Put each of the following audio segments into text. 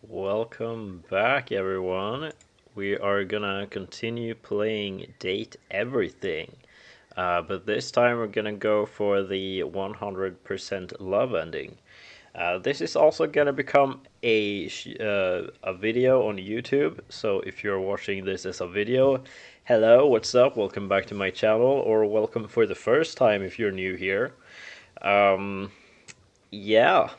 Welcome back, everyone. We are gonna continue playing Date Everything, but this time we're gonna go for the 100% love ending. This is also gonna become a video on YouTube, so if you're watching this as a video, hello, what's up? Welcome back to my channel, or welcome for the first time if you're new here. Yeah.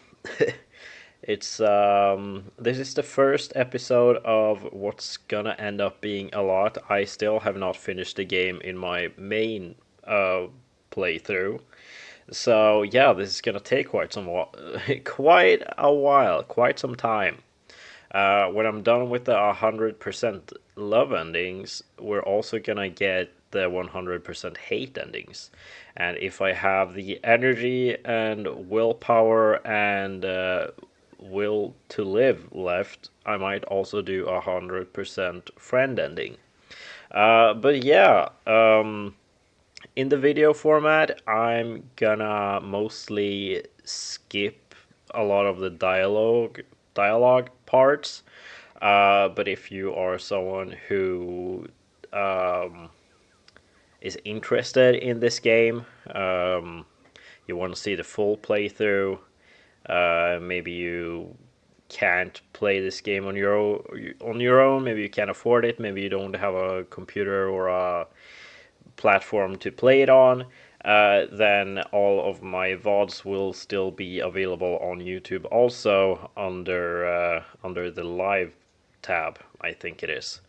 It's this is the first episode of what's gonna end up being a lot. I still have not finished the game in my main playthrough. So yeah, this is gonna take quite a while, quite some time. When I'm done with the 100% love endings, we're also gonna get the 100% hate endings. And if I have the energy and willpower and will to live left, I might also do 100% friend ending. But yeah, in the video format, I'm gonna mostly skip a lot of the dialogue parts. But if you are someone who is interested in this game, you want to see the full playthrough. Maybe you can't play this game on your own. Maybe you can't afford it. Maybe you don't have a computer or a platform to play it on. Then all of my VODs will still be available on YouTube, also under the live tab, I think it is.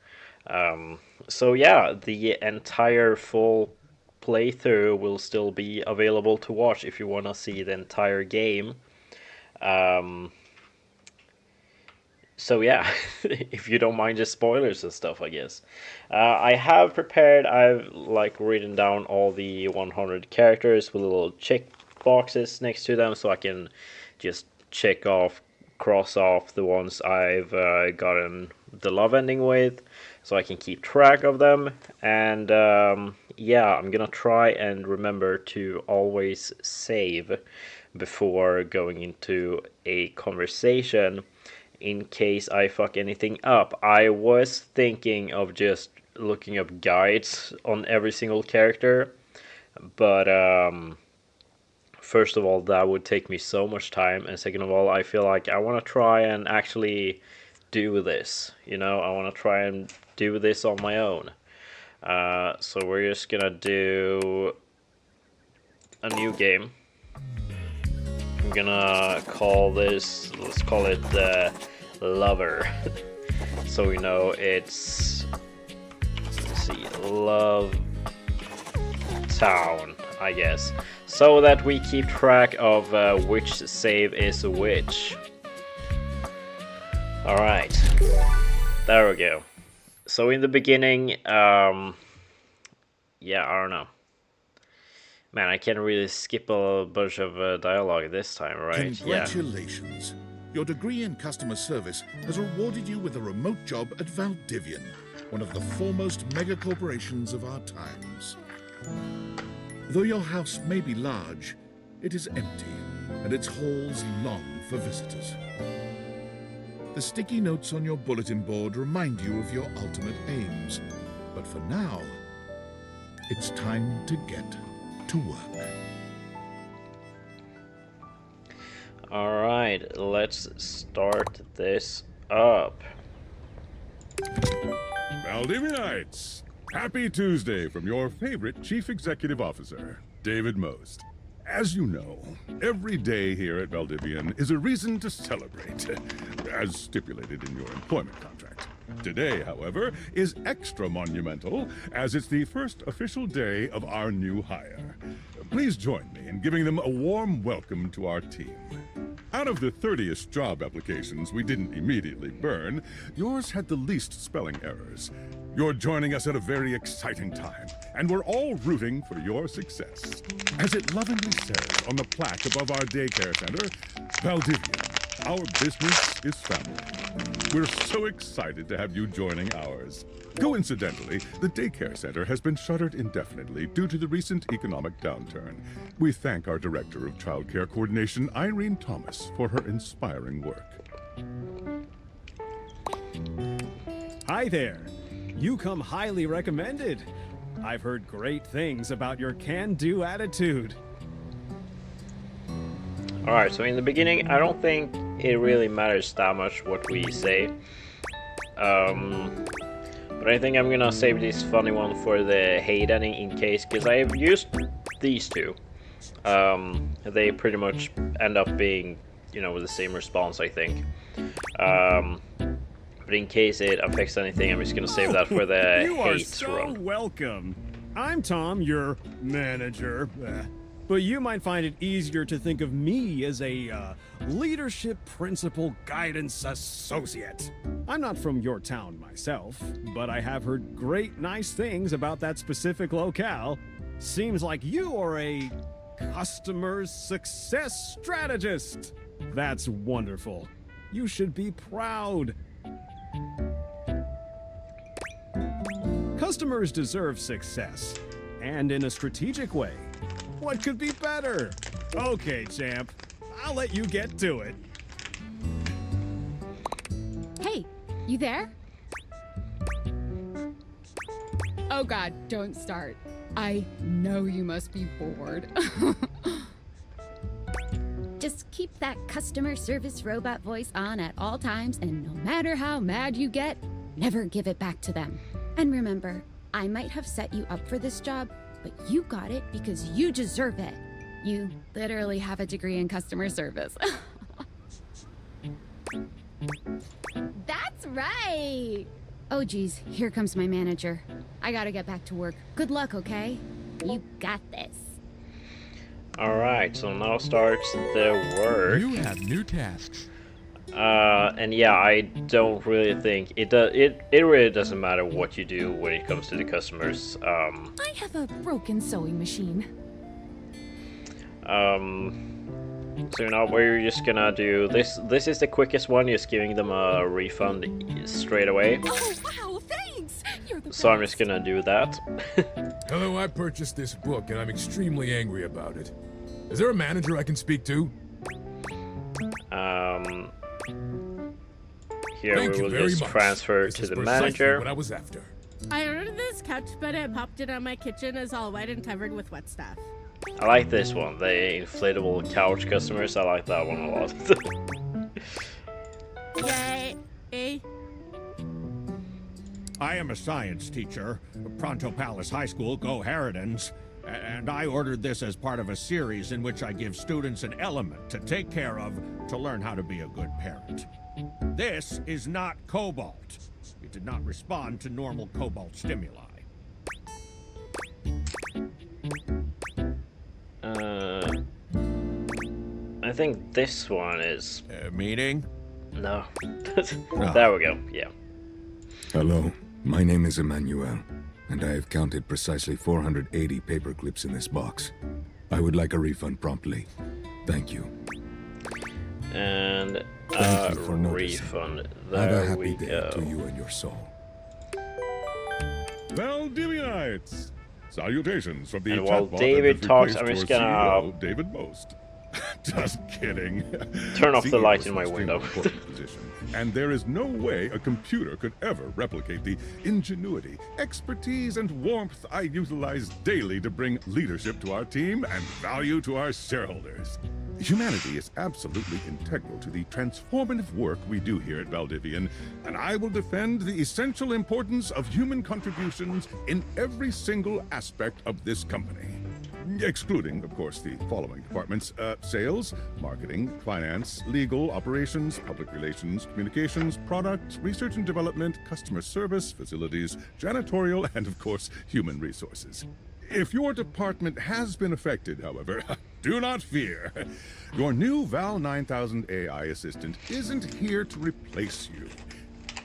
So yeah, the entire full playthrough will still be available to watch if you want to see the entire game. So yeah, if you don't mind just spoilers and stuff, I guess. I have prepared, I've written down all the 100 characters with little check boxes next to them so I can just cross off the ones I've gotten the love ending with, so I can keep track of them. And yeah, I'm gonna try and remember to always save before going into a conversation in case I fuck anything up. I was thinking of just looking up guides on every single character, but first of all, that would take me so much time, and second of all, I feel like I want to try and actually do this. I want to try and do this on my own. So we're just gonna do a new game. I'm gonna call this, let's call it the Lover. So we know it's, let's see, Love Town, I guess. So that we keep track of which save is which. Alright, there we go. So in the beginning, yeah, I don't know. Man, I can't really skip a bunch of dialogue this time, right? Congratulations. Yeah. Your degree in customer service has rewarded you with a remote job at Valdivian, one of the foremost mega corporations of our times. Though your house may be large, it is empty, and its halls long for visitors. The sticky notes on your bulletin board remind you of your ultimate aims, but for now, it's time to get to work. Alright, let's start this up. Valdivianites! Happy Tuesday from your favorite Chief Executive Officer, David Most. As you know, every day here at Valdivian is a reason to celebrate, as stipulated in your employment contract. Today, however, is extra monumental, as it's the first official day of our new hire. Please join me in giving them a warm welcome to our team. Out of the 30-ish job applications we didn't immediately burn, yours had the least spelling errors. You're joining us at a very exciting time, and we're all rooting for your success. As it lovingly says on the plaque above our daycare center, Valdivian, our business is family. We're so excited to have you joining ours. Coincidentally, the daycare center has been shuttered indefinitely due to the recent economic downturn. We thank our Director of Child Care Coordination, Irene Thomas, for her inspiring work. Hi there. You come highly recommended. I've heard great things about your can-do attitude. Alright, so in the beginning, I don't think it really matters that much what we say. But I think I'm gonna save this funny one for the hate ending in case, because I have used these two. They pretty much end up being, you know, with the same response, I think. But in case it affects anything, I'm just gonna save that for the You are hate so run. welcome. I'm Tom, your manager. But you might find it easier to think of me as a leadership principal guidance associate. I'm not from your town myself, but I have heard great nice things about that specific locale. Seems like you are a customer success strategist. That's wonderful. You should be proud. Customers deserve success, and in a strategic way. What could be better? Okay, champ. I'll let you get to it. Hey, you there? Oh god, don't start. I know you must be bored. Just keep that customer service robot voice on at all times, and no matter how mad you get, never give it back to them. And remember, I might have set you up for this job, but you got it because you deserve it. You literally have a degree in customer service. That's right! Oh geez, here comes my manager. I gotta get back to work. Good luck, okay? You got this. Alright, so now starts the work. You have new tasks. And yeah, I don't really think it really doesn't matter what you do when it comes to the customers. I have a broken sewing machine. So now we're just gonna do this. This is the quickest one, just giving them a refund straight away. Oh wow, thanks! You're the So I'm best. just gonna do that. Hello, I purchased this book and I'm extremely angry about it. Is there a manager I can speak to? Here Thank we you will very just much. transfer This to is the precisely manager. what I was after. I ordered this couch, but it popped it on my kitchen is all wet and covered with wet stuff. I like this one, the inflatable couch customers. I like that one a lot. Yay! I am a science teacher, Pronto Palace High School, Go Harridans, and I ordered this as part of a series in which I give students an element to take care of to learn how to be a good parent. This is not cobalt. It did not respond to normal cobalt stimuli. I think this one is Meeting? no. There we go. Yeah. Hello, my name is Emmanuel, and I have counted precisely 480 paper clips in this box. I would like a refund promptly. Thank you. And Thank you for noticing. refund. Have a There happy we day go. to you and your soul. Valdivianites! Salutations from the And while chatbot David and every talks, Play I'm just Store gonna- CEO, David Most. Just kidding. Turn off the CEO light is in an my extremely window. important position, and there is no way a computer could ever replicate the ingenuity, expertise, and warmth I utilize daily to bring leadership to our team and value to our shareholders. Humanity is absolutely integral to the transformative work we do here at Valdivian, and I will defend the essential importance of human contributions in every single aspect of this company. Excluding, of course, the following departments: sales, marketing, finance, legal, operations, public relations, communications, product, research and development, customer service, facilities, janitorial, and, of course, human resources. If your department has been affected, however, do not fear. Your new Val 9000 AI assistant isn't here to replace you.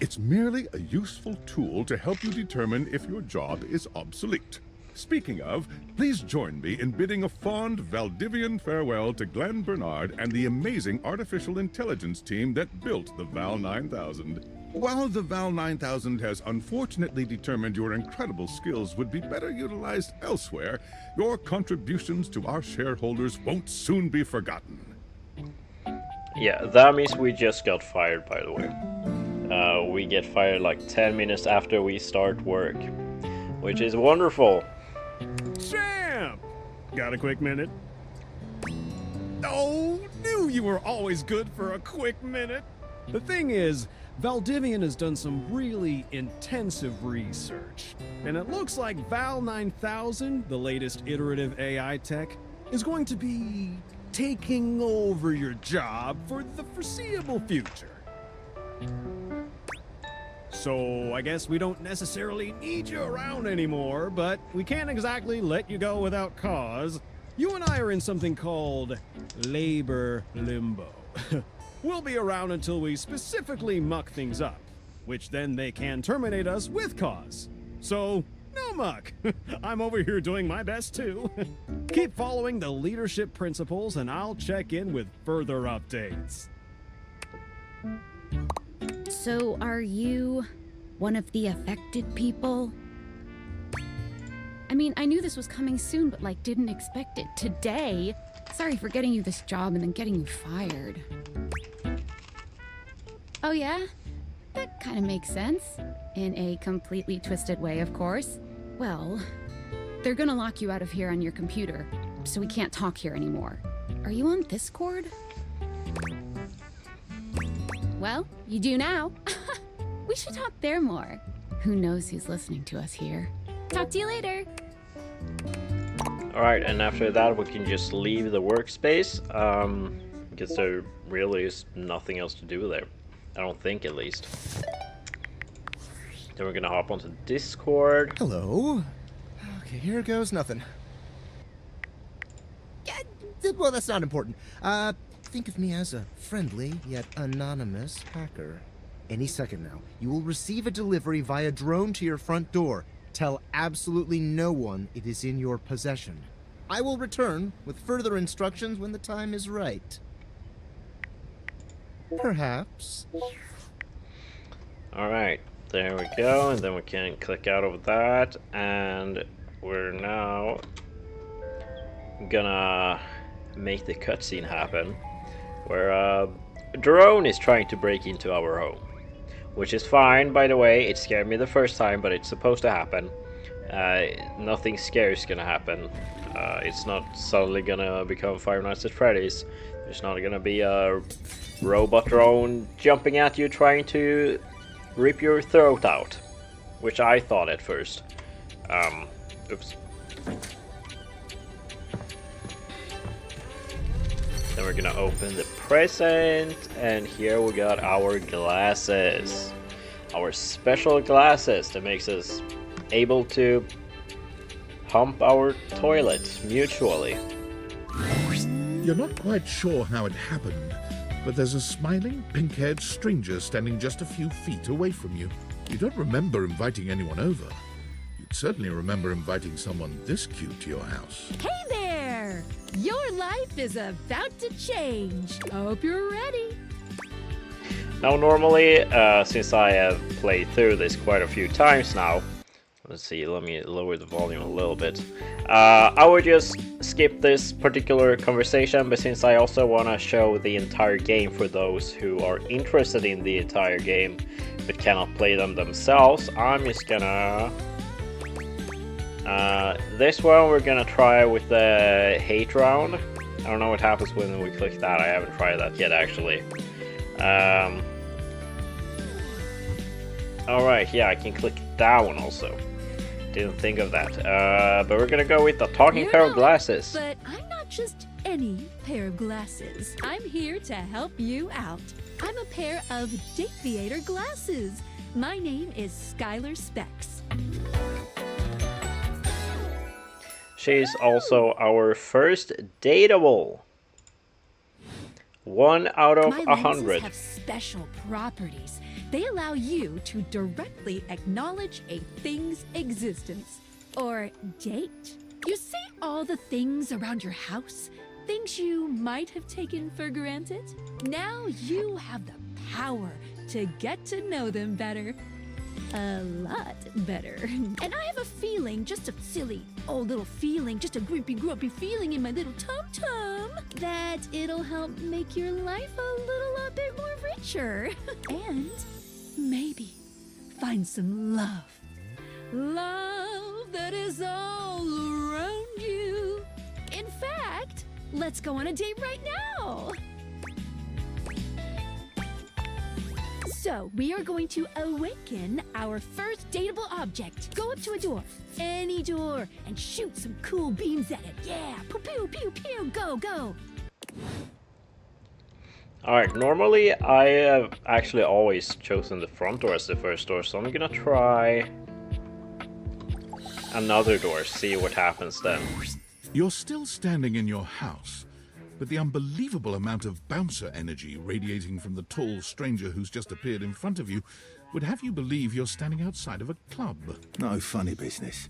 It's merely a useful tool to help you determine if your job is obsolete. Speaking of, please join me in bidding a fond Valdivian farewell to Glenn Bernard and the amazing artificial intelligence team that built the Val 9000. While the Val 9000 has unfortunately determined your incredible skills would be better utilized elsewhere, your contributions to our shareholders won't soon be forgotten. Yeah, that means we just got fired, by the way. We get fired like 10 minutes after we start work, which is wonderful. Champ! Got a quick minute? Oh, knew you were always good for a quick minute. The thing is, Valdivian has done some really intensive research, and it looks like Val 9000, the latest iterative AI tech, is going to be taking over your job for the foreseeable future. So I guess we don't necessarily need you around anymore, but we can't exactly let you go without cause. You and I are in something called labor limbo. We'll be around until we specifically muck things up, which then they can terminate us with cause. So, no muck. I'm over here doing my best too. Keep following the leadership principles and I'll check in with further updates. So, are you one of the affected people? I mean, I knew this was coming soon, but like didn't expect it today. Sorry for getting you this job and then getting you fired. Oh yeah? That kind of makes sense. In a completely twisted way, of course. Well, they're gonna lock you out of here on your computer, so we can't talk here anymore. Are you on Discord? Well, you do now. We should talk there more. Who knows who's listening to us here. Talk to you later. Alright, and after that we can just leave the workspace, because there really is nothing else to do there. I don't think, at least. Then we're gonna hop onto Discord. Hello. Okay, here goes nothing. Yeah, well, that's not important. Think of me as a friendly yet anonymous hacker. Any second now, you will receive a delivery via drone to your front door. Tell absolutely no one it is in your possession. I will return with further instructions when the time is right. Perhaps. Alright, there we go, and then we can click out of that, and we're now gonna make the cutscene happen, where a drone is trying to break into our home. Which is fine, by the way. It scared me the first time, but it's supposed to happen. Nothing scary is gonna happen. It's not suddenly gonna become Five Nights at Freddy's. There's not gonna be a robot drone jumping at you trying to rip your throat out. Which I thought at first. Oops. Then we're gonna open the present, and here we got our glasses. Our special glasses that makes us able to hump our toilets mutually. You're not quite sure how it happened, but there's a smiling, pink-haired stranger standing just a few feet away from you. You don't remember inviting anyone over. You'd certainly remember inviting someone this cute to your house. Hey there! Your life is about to change. Hope you're ready. Now normally, since I have played through this quite a few times now, let's see, let me lower the volume a little bit. I would just skip this particular conversation, but since I also want to show the entire game for those who are interested in the entire game but cannot play them themselves, I'm just gonna... this one we're gonna try with the hate round. I don't know what happens when we click that. I haven't tried that yet, actually. Alright, yeah, I can click that one also. Didn't think of that. But we're gonna go with the talking pair of glasses. But I'm not just any pair of glasses. I'm here to help you out. I'm a pair of Date Theater glasses. My name is Skylar Specs. She's also our first dateable. 1 out of 100. My lenses have special properties. They allow you to directly acknowledge a thing's existence. Or date. You see all the things around your house? Things you might have taken for granted? Now you have the power to get to know them better. A lot better. And I have a feeling, just a silly old little feeling, just a grumpy feeling in my little tum-tum, that it'll help make your life a little bit more richer. And maybe find some love. Love that is all around you. In fact, let's go on a date right now. So, we are going to awaken our first dateable object. Go up to a door, any door, and shoot some cool beams at it. Yeah, pew pew pew pew, go, go. Alright, normally I have actually always chosen the front door as the first door, so I'm gonna try another door, see what happens then. You're still standing in your house, but the unbelievable amount of bouncer energy radiating from the tall stranger who's just appeared in front of you would have you believe you're standing outside of a club. No funny business.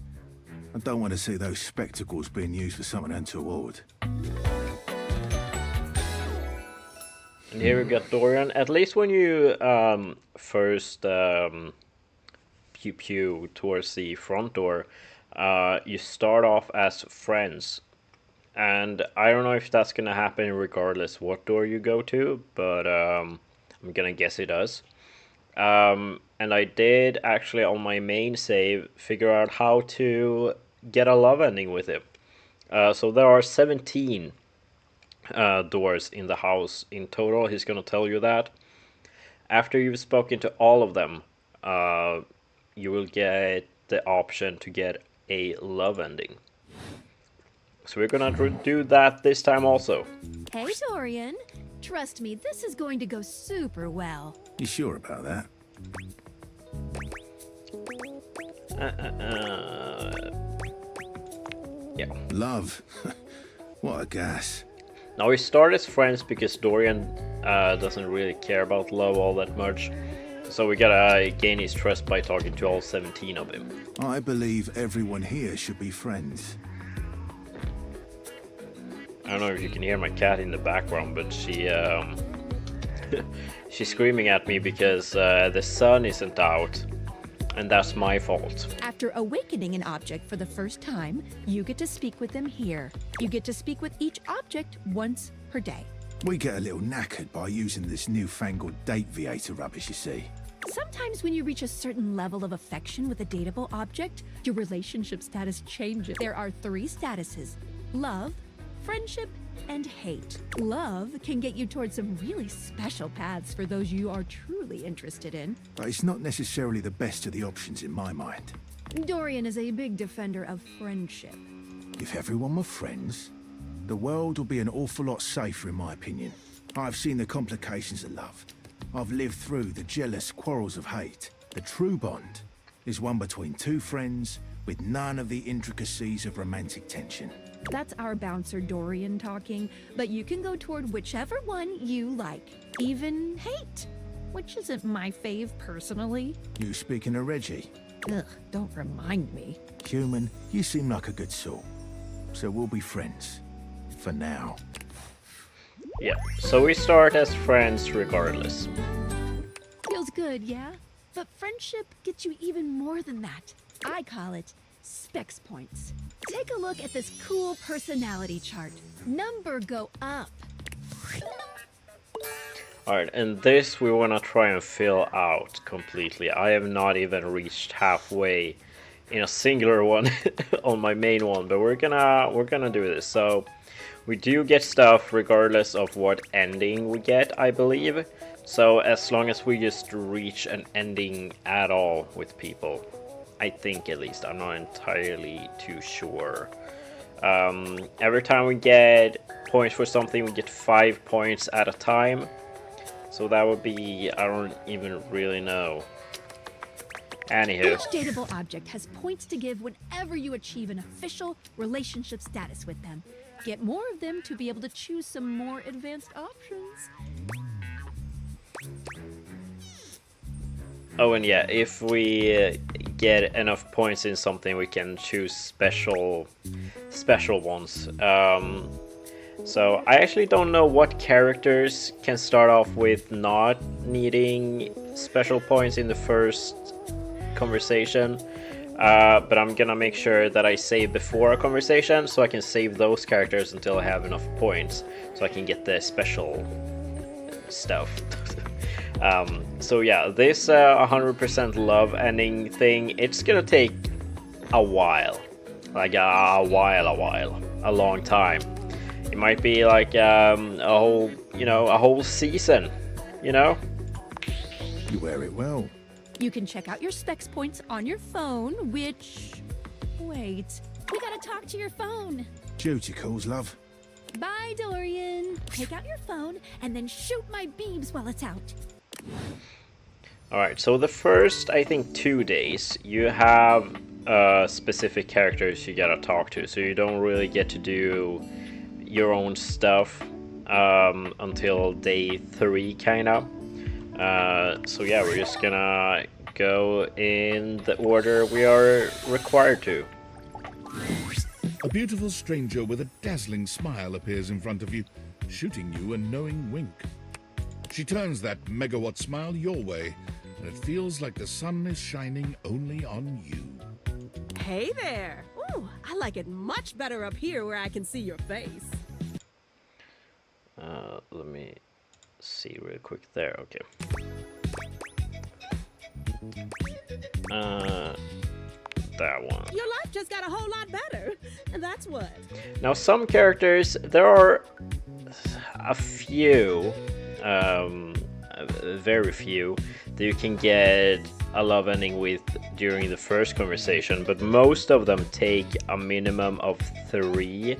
I don't want to see those spectacles being used for something untoward. And here we got Dorian. At least when you first pew pew towards the front door, you start off as friends. And I don't know if that's gonna happen regardless what door you go to, but I'm gonna guess it does. And I did actually on my main save figure out how to get a love ending with him. So there are 17 doors in the house in total. He's gonna tell you that. After you've spoken to all of them, you will get the option to get a love ending. So we're gonna do that this time also. Hey, Dorian. Trust me, this is going to go super well. You sure about that? Yeah. Love. What a gas. Now we start as friends because Dorian doesn't really care about love all that much. So we gotta gain his trust by talking to all 17 of him. I believe everyone here should be friends. I don't know if you can hear my cat in the background, but she she's screaming at me because the sun isn't out, and that's my fault. After awakening an object for the first time, you get to speak with them here. You get to speak with each object once per day. We get a little knackered by using this newfangled date viator rubbish, you see. Sometimes when you reach a certain level of affection with a dateable object, your relationship status changes. There are 3 statuses: love, friendship, and hate. Love can get you towards some really special paths for those you are truly interested in. But it's not necessarily the best of the options in my mind. Dorian is a big defender of friendship. If everyone were friends, the world would be an awful lot safer in my opinion. I've seen the complications of love. I've lived through the jealous quarrels of hate. The true bond is one between 2 friends with none of the intricacies of romantic tension. That's our bouncer Dorian talking, but you can go toward whichever one you like. Even hate, which isn't my fave personally. You speaking of Reggie? Ugh, don't remind me. Human, you seem like a good soul. So we'll be friends. For now. Yeah, so we start as friends regardless. Feels good, yeah? But friendship gets you even more than that. I call it specs points. Take a look at this cool personality chart. Number go up. Alright, and this we wanna try and fill out completely. I have not even reached halfway in a singular one on my main one, but we're gonna do this. So we do get stuff regardless of what ending we get, I believe. So as long as we just reach an ending at all with people. I think at least, I'm not entirely too sure. Every time we get points for something, we get 5 points at a time. So that would be, I don't even really know. Anywho. Each dateable object has points to give whenever you achieve an official relationship status with them. Get more of them to be able to choose some more advanced options. Oh, and yeah, if we get enough points in something, we can choose special ones. So I actually don't know what characters can start off with not needing special points in the first conversation. But I'm gonna make sure that I save before a conversation, so I can save those characters until I have enough points, so I can get the special stuff. So yeah, this 100% love ending thing, it's gonna take a while. Like a long time. It might be like a whole season, you know? You wear it well. You can check out your specs points on your phone, which... Wait. We gotta talk to your phone. Duty calls, love. Bye, Dorian. Take out your phone and then shoot my beams while it's out. Alright, so the first, I think, 2 days, you have specific characters you gotta talk to, so you don't really get to do your own stuff until day 3, kind of. So yeah, we're just gonna go in the order we are required to. A beautiful stranger with a dazzling smile appears in front of you, shooting you a knowing wink. She turns that megawatt smile your way, and it feels like the sun is shining only on you. Hey there. Ooh, I like it much better up here where I can see your face. Let me see real quick there. Okay. That one. Your life just got a whole lot better. And that's what. Now, some characters, there are a few, very few, that you can get a love ending with during the first conversation, but most of them take a minimum of 3.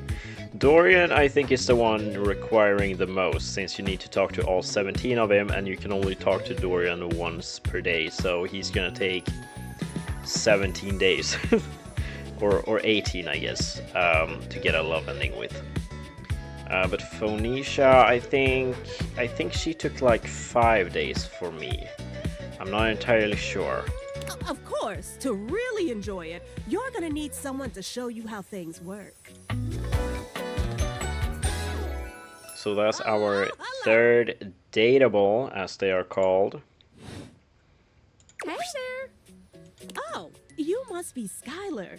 Dorian, I think, is the one requiring the most, since you need to talk to all 17 of him, and you can only talk to Dorian once per day, so he's gonna take 17 days, or 18, I guess, to get a love ending with. But Phoenicia, I think she took like 5 days for me. I'm not entirely sure. Of course, to really enjoy it, you're gonna need someone to show you how things work. So that's our third dateable, as they are called. Hey there. Oh, you must be Skylar.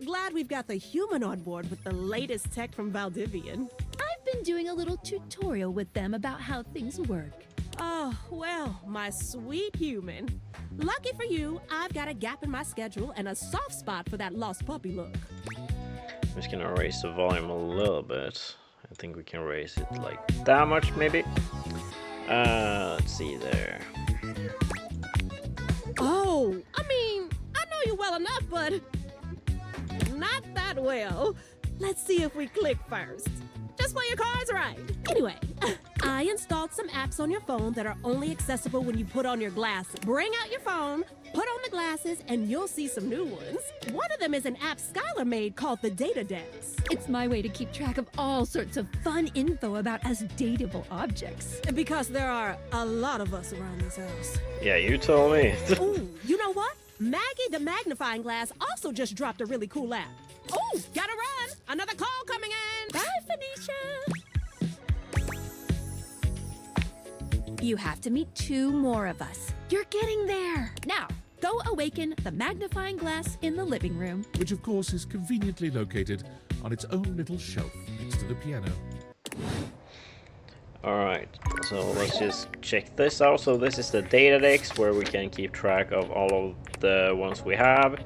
Glad we've got the human on board with the latest tech from Valdivian. I've been doing a little tutorial with them about how things work. Oh, well, my sweet human. Lucky for you, I've got a gap in my schedule and a soft spot for that lost puppy look. I'm just gonna raise the volume a little bit. I think we can raise it like that much, maybe. Let's see there. Oh, I mean, I know you well enough, but not that well. Let's see if we click first. Just play your cards right. Anyway, I installed some apps on your phone that are only accessible when you put on your glasses. Bring out your phone, put on the glasses, and you'll see some new ones. One of them is an app Skylar made called the Data Dex. It's my way to keep track of all sorts of fun info about us dateable objects. Because there are a lot of us around this house. Yeah, you told me. Ooh, you know what? Maggie the magnifying glass also just dropped a really cool app. Oh, gotta run! Another call coming in! Bye, Phoenicia! You have to meet 2 more of us. You're getting there. Now, go awaken the magnifying glass in the living room. Which of course is conveniently located on its own little shelf next to the piano. Alright, so let's just check this out. So this is the data dex where we can keep track of all of the ones we have.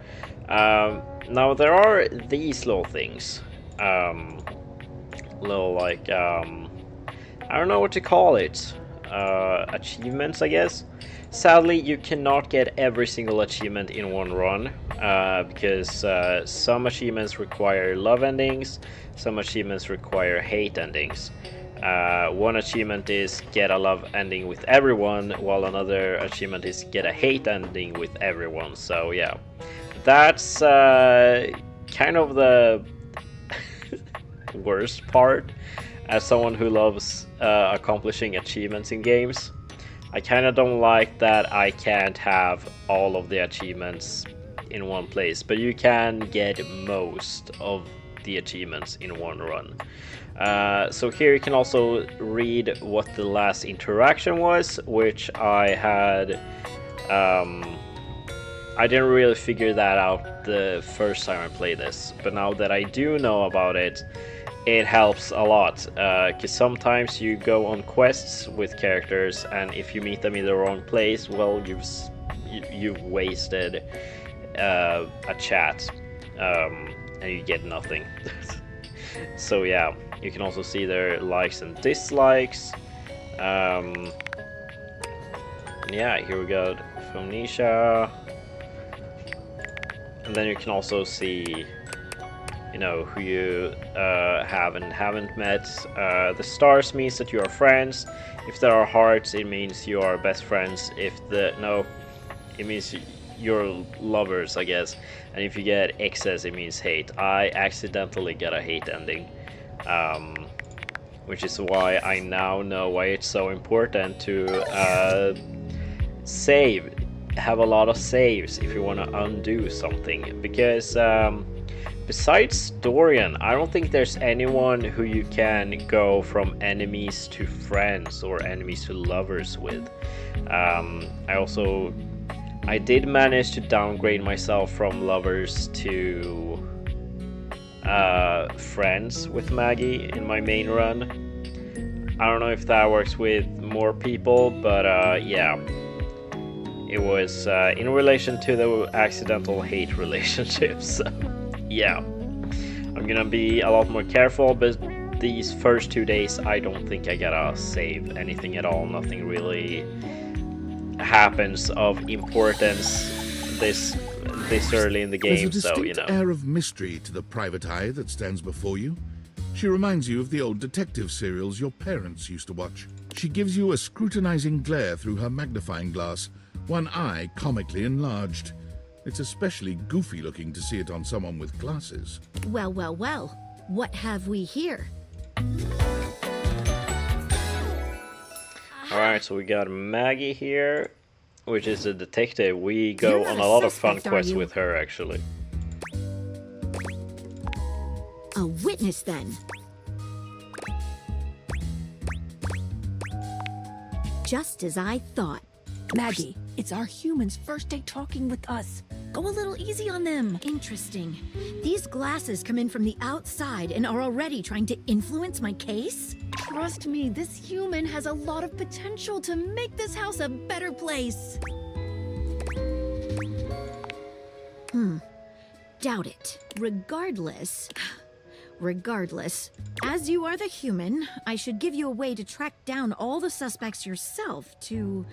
Now there are these little things. Little like, I don't know what to call it. Achievements, I guess. Sadly, you cannot get every single achievement in one run, because some achievements require love endings, some achievements require hate endings. One achievement is get a love ending with everyone, while another achievement is get a hate ending with everyone. So yeah, that's kind of the worst part. As someone who loves accomplishing achievements in games, I kind of don't like that I can't have all of the achievements in one place, but you can get most of the achievements in one run. So here you can also read what the last interaction was, which I had. I didn't really figure that out the first time I played this, but now that I do know about it, it helps a lot, because sometimes you go on quests with characters, and if you meet them in the wrong place, well, you've wasted a chat, and you get nothing. So yeah, you can also see their likes and dislikes. Yeah, here we go, Phoenicia, and then you can also see, you know, who you have and haven't met. The stars means that you are friends. If there are hearts, it means you are best friends. It means you're lovers, I guess. And if you get X's, it means hate. I accidentally got a hate ending, which is why I now know why it's so important to have a lot of saves if you want to undo something, because besides Dorian, I don't think there's anyone who you can go from enemies to friends or enemies to lovers with. I did manage to downgrade myself from lovers to friends with Maggie in my main run. I don't know if that works with more people, but yeah. It was in relation to the accidental hate relationships. So, yeah. I'm gonna be a lot more careful, but these first 2 days I don't think I gotta save anything at all. Nothing really happens of importance this early in the game, There's a so distinct air of mystery to the private eye that stands before you. She reminds you of the old detective serials your parents used to watch. She gives you a scrutinizing glare through her magnifying glass, one eye comically enlarged. It's especially goofy looking to see it on someone with glasses. Well, well, well. What have we here? Alright, so we got Maggie here, which is a detective. We go on a lot of fun quests with her, actually. A witness, then. Just as I thought. Maggie, it's our humans' first day talking with us. Go a little easy on them. Interesting. These glasses come in from the outside and are already trying to influence my case? Trust me, this human has a lot of potential to make this house a better place. Doubt it. Regardless, as you are the human, I should give you a way to track down all the suspects yourself to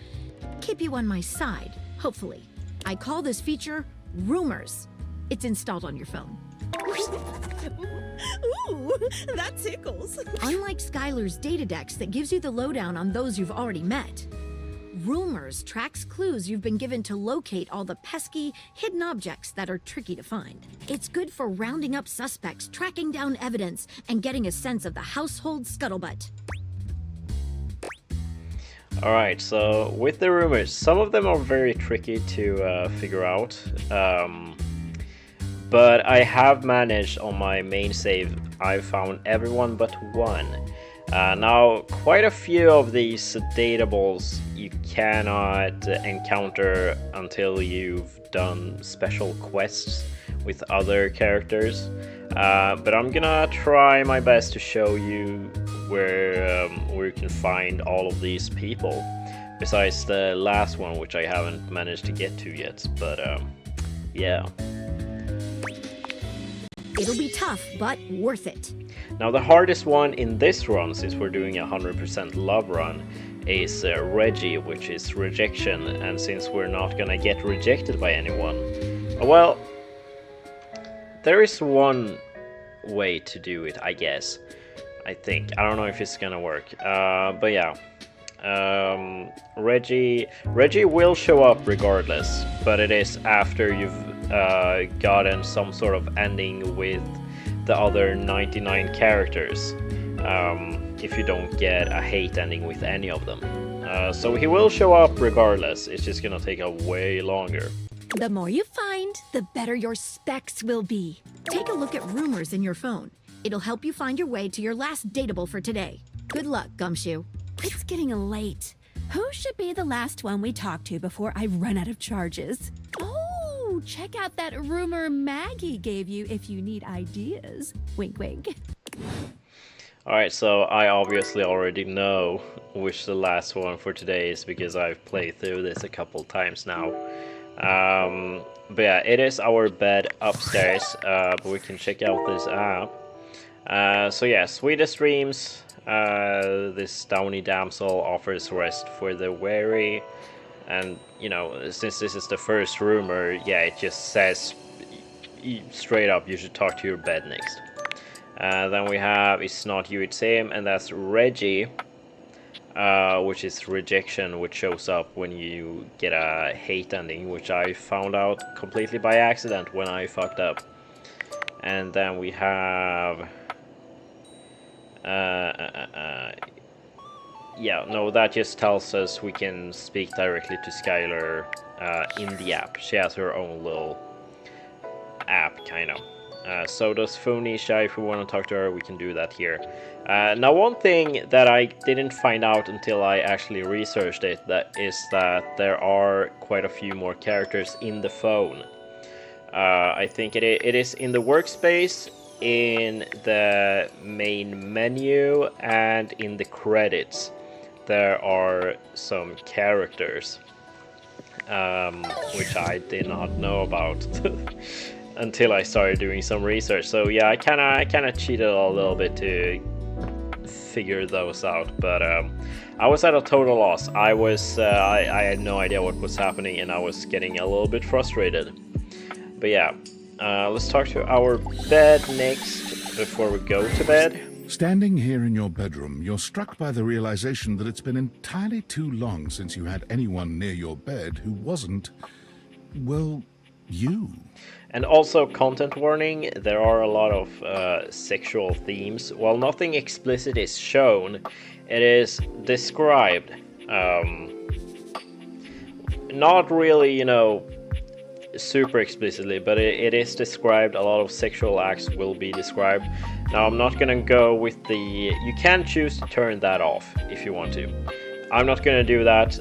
keep you on my side, hopefully. I call this feature Rumors. It's installed on your phone. Ooh, that tickles. Unlike Skylar's Datadex that gives you the lowdown on those you've already met, Rumors tracks clues you've been given to locate all the pesky, hidden objects that are tricky to find. It's good for rounding up suspects, tracking down evidence, and getting a sense of the household scuttlebutt. Alright, so with the rumors, some of them are very tricky to figure out. But I have managed on my main save, I've found everyone but one. Now, quite a few of these datables you cannot encounter until you've done special quests with other characters. But I'm gonna try my best to show you where you can find all of these people. Besides the last one, which I haven't managed to get to yet. But yeah. It'll be tough, but worth it. Now the hardest one in this run, since we're doing a 100% love run, is Reggie, which is rejection, and since we're not gonna get rejected by anyone, well, there is one way to do it, I guess. I think. I don't know if it's gonna work, but yeah. Reggie will show up regardless, but it is after you've gotten some sort of ending with the other 99 characters, if you don't get a hate ending with any of them. So he will show up regardless, it's just gonna take a way longer. The more you find, the better your specs will be. Take a look at Rumors in your phone. It'll help you find your way to your last dateable for today. Good luck, Gumshoe. It's getting late. Who should be the last one we talk to before I run out of charges? Oh, check out that rumor Maggie gave you if you need ideas. Wink, wink. Alright, so I obviously already know which the last one for today is because I've played through this a couple times now. But yeah, it is our bed upstairs, but we can check out this app. So yeah, sweetest dreams. This downy damsel offers rest for the weary. And, you know, since this is the first rumor, yeah, it just says straight up you should talk to your bed next. Then we have It's Not You, It's Him, and that's Reggie, which is rejection, which shows up when you get a hate ending, which I found out completely by accident when I fucked up. And then we have... yeah, no, that just tells us we can speak directly to Skylar in the app. She has her own little app, kind of. So does Phonisha. If we want to talk to her, we can do that here. Now, one thing that I didn't find out until I actually researched it is that there are quite a few more characters in the phone. I think it is in the workspace, in the main menu, and in the credits. There are some characters, which I did not know about until I started doing some research. So yeah, I kind of cheated a little bit to figure those out. But I was at a total loss. I had no idea what was happening, and I was getting a little bit frustrated. But yeah, let's talk to our bed next before we go to bed. Standing here in your bedroom, you're struck by the realization that it's been entirely too long since you had anyone near your bed who wasn't, well, you. And also, content warning, there are a lot of sexual themes. While nothing explicit is shown, it is described. Not really, you know, super explicitly, but it is described. A lot of sexual acts will be described. Now, I'm not gonna go with the... You can choose to turn that off if you want to. I'm not gonna do that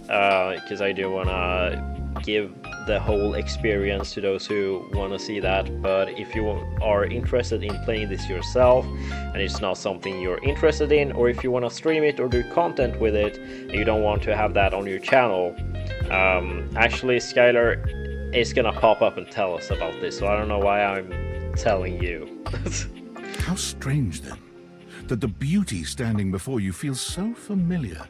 because I do wanna give the whole experience to those who want to see that. But if you are interested in playing this yourself and it's not something you're interested in, or if you want to stream it or do content with it and you don't want to have that on your channel, actually Skylar is gonna pop up and tell us about this, so I don't know why I'm telling you. How strange then, that the beauty standing before you feels so familiar,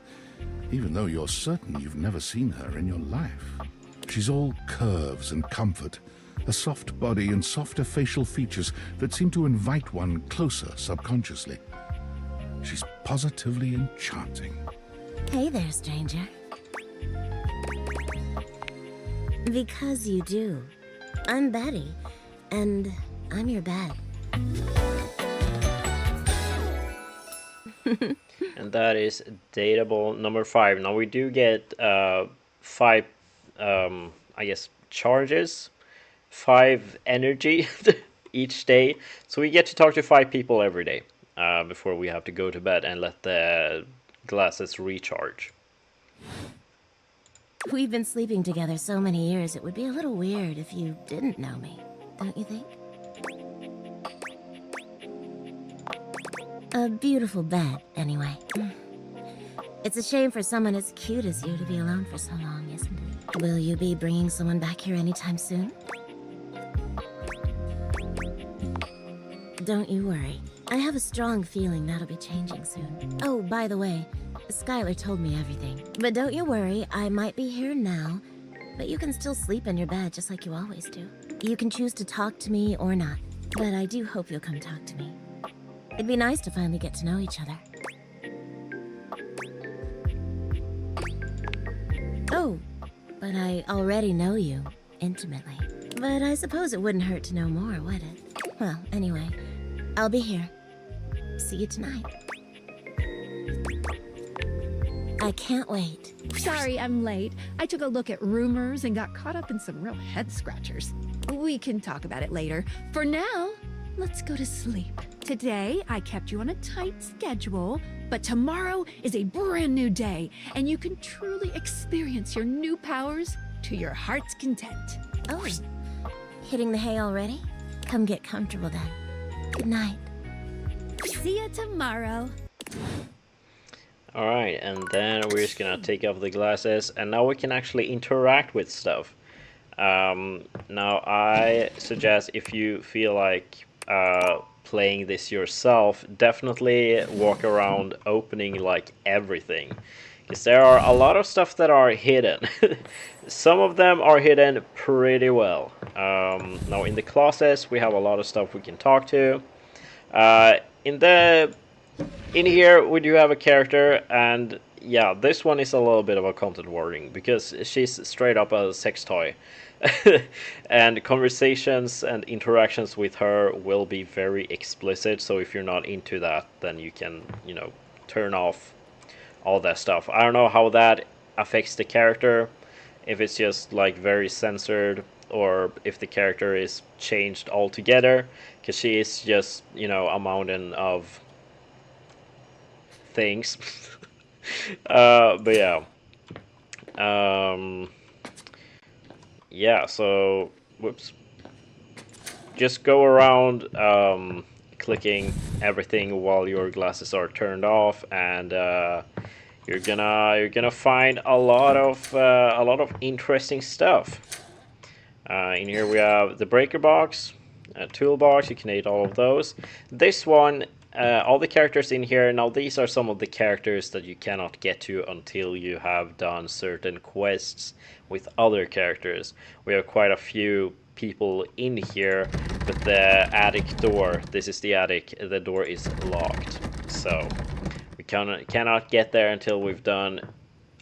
even though you're certain you've never seen her in your life. She's all curves and comfort, a soft body and softer facial features that seem to invite one closer subconsciously. She's positively enchanting. Hey there, stranger. Because you do. I'm Betty, and I'm your bed. And that is dateable number 5. Now we do get 5, I guess, charges, 5 energy each day. So we get to talk to 5 people every day before we have to go to bed and let the glasses recharge. We've been sleeping together so many years, it would be a little weird if you didn't know me, don't you think? A beautiful bed, anyway. It's a shame for someone as cute as you to be alone for so long, isn't it? Will you be bringing someone back here anytime soon? Don't you worry. I have a strong feeling that'll be changing soon. Oh, by the way, Skylar told me everything. But don't you worry, I might be here now, but you can still sleep in your bed just like you always do. You can choose to talk to me or not, but I do hope you'll come talk to me. It'd be nice to finally get to know each other. Oh, but I already know you, intimately. But I suppose it wouldn't hurt to know more, would it? Well, anyway, I'll be here. See you tonight. I can't wait. Sorry I'm late. I took a look at rumors and got caught up in some real head scratchers. We can talk about it later. For now, let's go to sleep. Today, I kept you on a tight schedule, but tomorrow is a brand new day, and you can truly experience your new powers to your heart's content. Oh, hitting the hay already? Come get comfortable then. Good night. See you tomorrow. Alright, and then we're just gonna take off the glasses, and now we can actually interact with stuff. Now I suggest, if you feel like playing this yourself, definitely walk around opening like everything, because there are a lot of stuff that are hidden. Some of them are hidden pretty well. Now in the closets we have a lot of stuff we can talk to. In here we do have a character, and yeah, this one is a little bit of a content warning because she's straight up a sex toy. And conversations and interactions with her will be very explicit, so if you're not into that, then you can, you know, turn off all that stuff. I don't know how that affects the character, if it's just like very censored, or if the character is changed altogether, because she is just, you know, a mountain of things. But yeah. Yeah, so, whoops. Just go around clicking everything while your glasses are turned off, and you're gonna find a lot of interesting stuff. In here we have the breaker box, toolbox. You can eat all of those. This one, all the characters in here. Now these are some of the characters that you cannot get to until you have done certain quests with other characters. We have quite a few people in here, but the attic door, this is the attic, the door is locked, so we cannot get there until we've done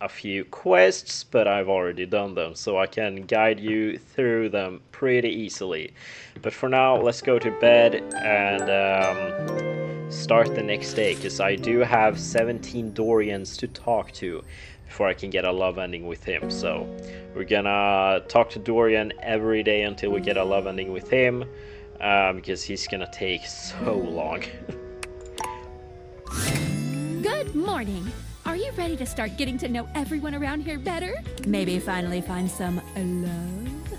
a few quests, but I've already done them, so I can guide you through them pretty easily. But for now, let's go to bed and start the next day, because I do have 17 Dorians to talk to before I can get a love ending with him. So we're gonna talk to Dorian every day until we get a love ending with him, because he's gonna take so long. Good morning. Are you ready to start getting to know everyone around here better? Maybe finally find some love?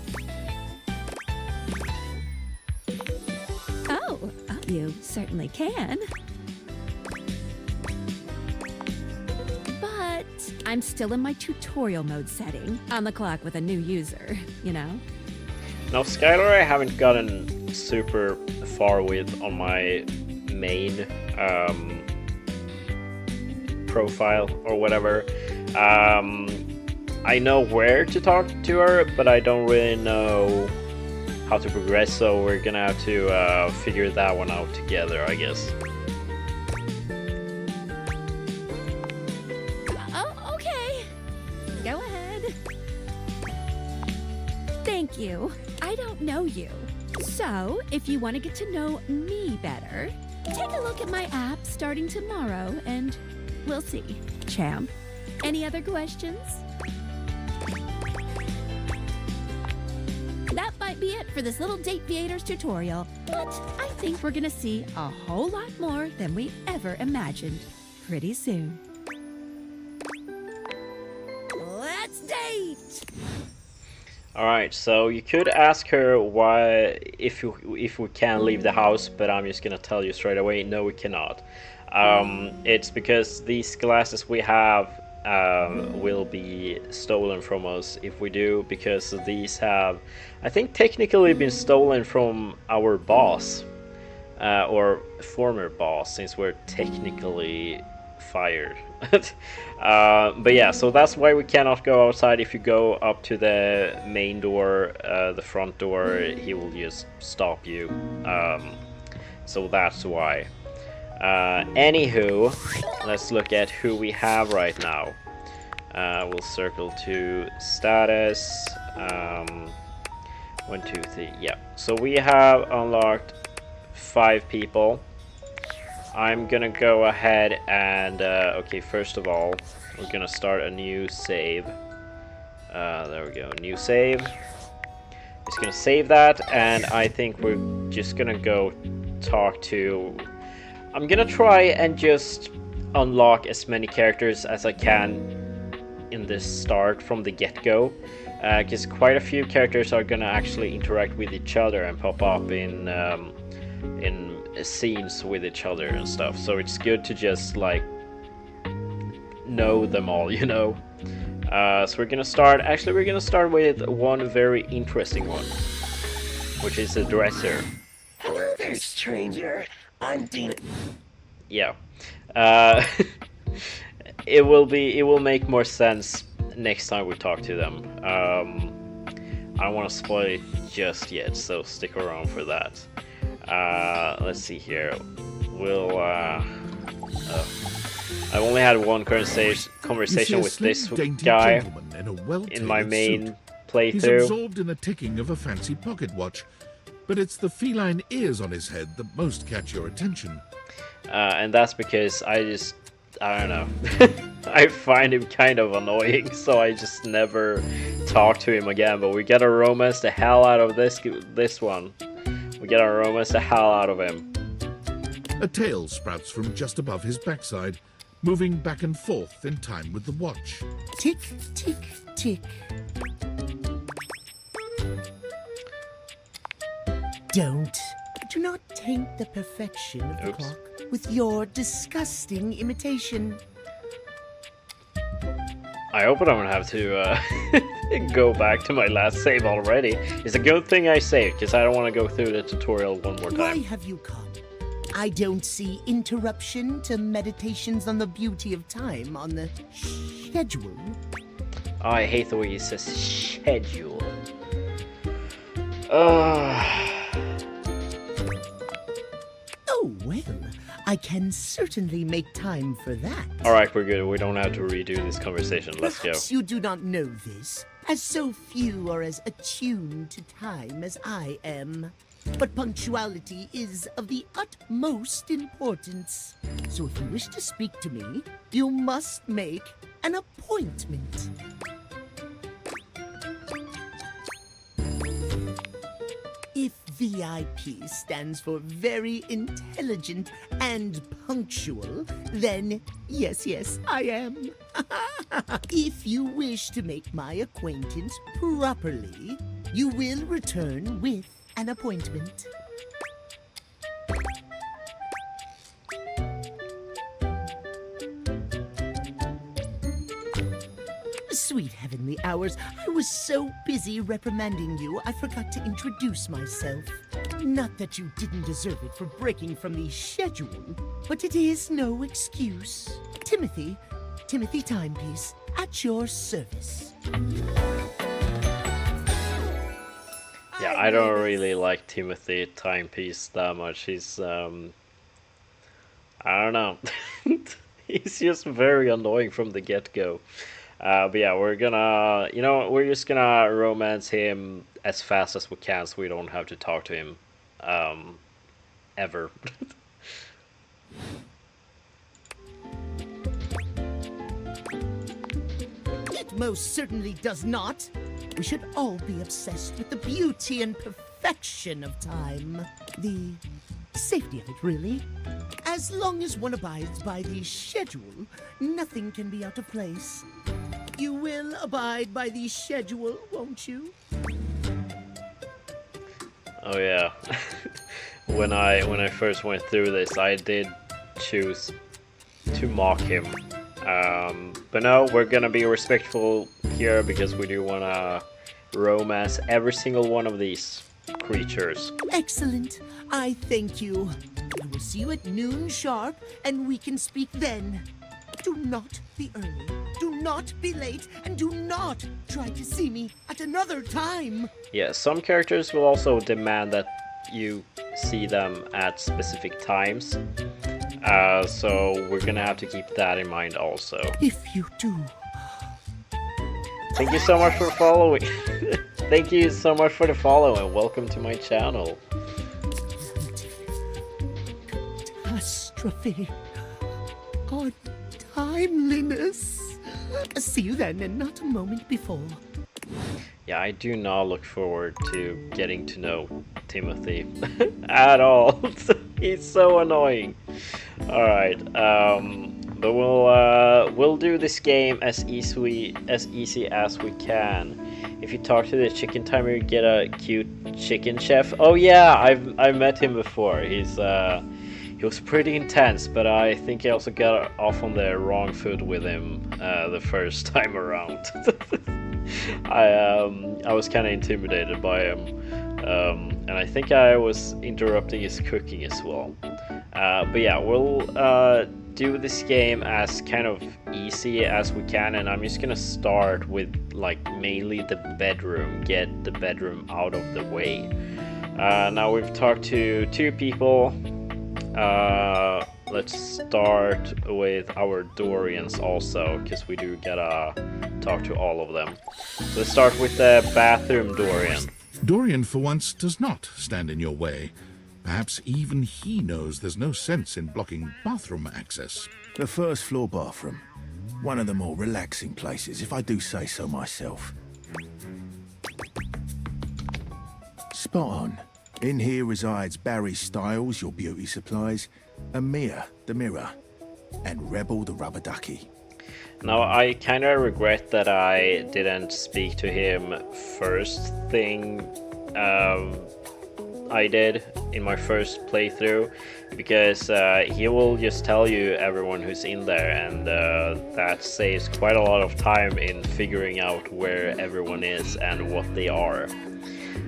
Oh, you certainly can. But I'm still in my tutorial mode setting, on the clock with a new user, you know? Now Skylar I haven't gotten super far with on my main profile or whatever. I know where to talk to her, but I don't really know how to progress, so we're gonna have to figure that one out together, I guess. Oh, okay. Go ahead. Thank you. I don't know you. So, if you want to get to know me better, take a look at my app starting tomorrow and we'll see. Champ, any other questions? That might be it for this little Date Creators tutorial, but I think we're gonna see a whole lot more than we ever imagined pretty soon. Let's date! Alright, so you could ask her why, if we can leave the house, but I'm just gonna tell you straight away, no we cannot. It's because these glasses we have will be stolen from us if we do, because these have, I think, technically been stolen from our boss, or former boss, since we're technically fired. But yeah, so that's why we cannot go outside. If you go up to the main door, the front door, he will just stop you. So that's why. Anywho, let's look at who we have right now. We'll circle to status. 1, 2, 3. Yeah. So we have unlocked 5 people. I'm gonna go ahead and okay, first of all, we're gonna start a new save. There we go, new save. Just gonna save that, and I think we're just gonna go talk to. I'm gonna try and just unlock as many characters as I can in this start from the get-go, because quite a few characters are gonna actually interact with each other and pop up in scenes with each other and stuff. So it's good to just like know them all, you know. So we're gonna start. Actually, we're gonna start with one very interesting one, which is a dresser. Hello there, stranger. I'm Dina. Yeah. Uh, it will make more sense next time we talk to them. I don't want to spoil it just yet, so stick around for that. Let's see here. We'll. I've only had one conversation with this guy in my main playthrough. He's absorbed in the ticking of a fancy pocket watch, but it's the feline ears on his head that most catch your attention. And that's because I don't know. I find him kind of annoying, so I just never talk to him again. But we gotta romance the hell out of this one. We gotta romance the hell out of him. A tail sprouts from just above his backside, moving back and forth in time with the watch. Tick, tick, tick. Do not taint the perfection of the clock with your disgusting imitation. I hope I don't have to go back to my last save already. It's a good thing I saved, because I don't want to go through the tutorial one more time. Why have you come? I don't see interruption to meditations on the beauty of time on the schedule. Oh, I hate the way he says schedule. Oh, well, I can certainly make time for that. Alright, we're good. We don't have to redo this conversation. Let's go. Perhaps you do not know this, as so few are as attuned to time as I am. But punctuality is of the utmost importance. So if you wish to speak to me, you must make an appointment. If VIP stands for very intelligent and punctual, then yes, I am. If you wish to make my acquaintance properly, you will return with an appointment. Sweet heavenly hours, I was so busy reprimanding you, I forgot to introduce myself. Not that you didn't deserve it for breaking from the schedule, but it is no excuse. Timothy Timepiece, at your service. Yeah, I don't really like Timothy Timepiece that much. He's, I don't know. He's just very annoying from the get-go. But yeah, we're gonna, we're just gonna romance him as fast as we can so we don't have to talk to him, ever. It most certainly does not. We should all be obsessed with the beauty and perfection of time. The safety of it, really. As long as one abides by the schedule, nothing can be out of place. You will abide by the schedule, won't you? Oh yeah. When I first went through this, I did choose to mock him. But no, we're gonna be respectful here because we do wanna romance every single one of these creatures. Excellent. I thank you. I will see you at noon sharp, and we can speak then. Do not be early, do not be late, and do not try to see me at another time. Yeah, some characters will also demand that you see them at specific times. So we're gonna have to keep that in mind also. If you do. Thank you so much for following. Thank you so much for the follow and welcome to my channel. Catastrophe. On timeliness. See you then, and not a moment before. Yeah, I do not look forward to getting to know Timothy at all. He's so annoying. Alright, But we'll do this game as easy as we can. If you talk to the chicken timer, you get a cute chicken chef. Oh yeah, I've met him before. He was pretty intense, but I think I also got off on the wrong foot with him the first time around. I was kind of intimidated by him, and I think I was interrupting his cooking as well. But yeah, we'll do this game as kind of easy as we can, and I'm just gonna start with like mainly the bedroom, get the bedroom out of the way. Now we've talked to 2 people. Let's start with our Dorians also, because we do gotta talk to all of them. So let's start with the bathroom Dorian. Dorian, for once, does not stand in your way. Perhaps even he knows there's no sense in blocking bathroom access. The first floor bathroom. One of the more relaxing places, if I do say so myself. Spot on. In here resides Barry Styles, your beauty supplies, and Mia, the mirror, and Rebel, the rubber ducky. Now, I kind of regret that I didn't speak to him first thing I did in my first playthrough, because he will just tell you everyone who's in there, and that saves quite a lot of time in figuring out where everyone is and what they are.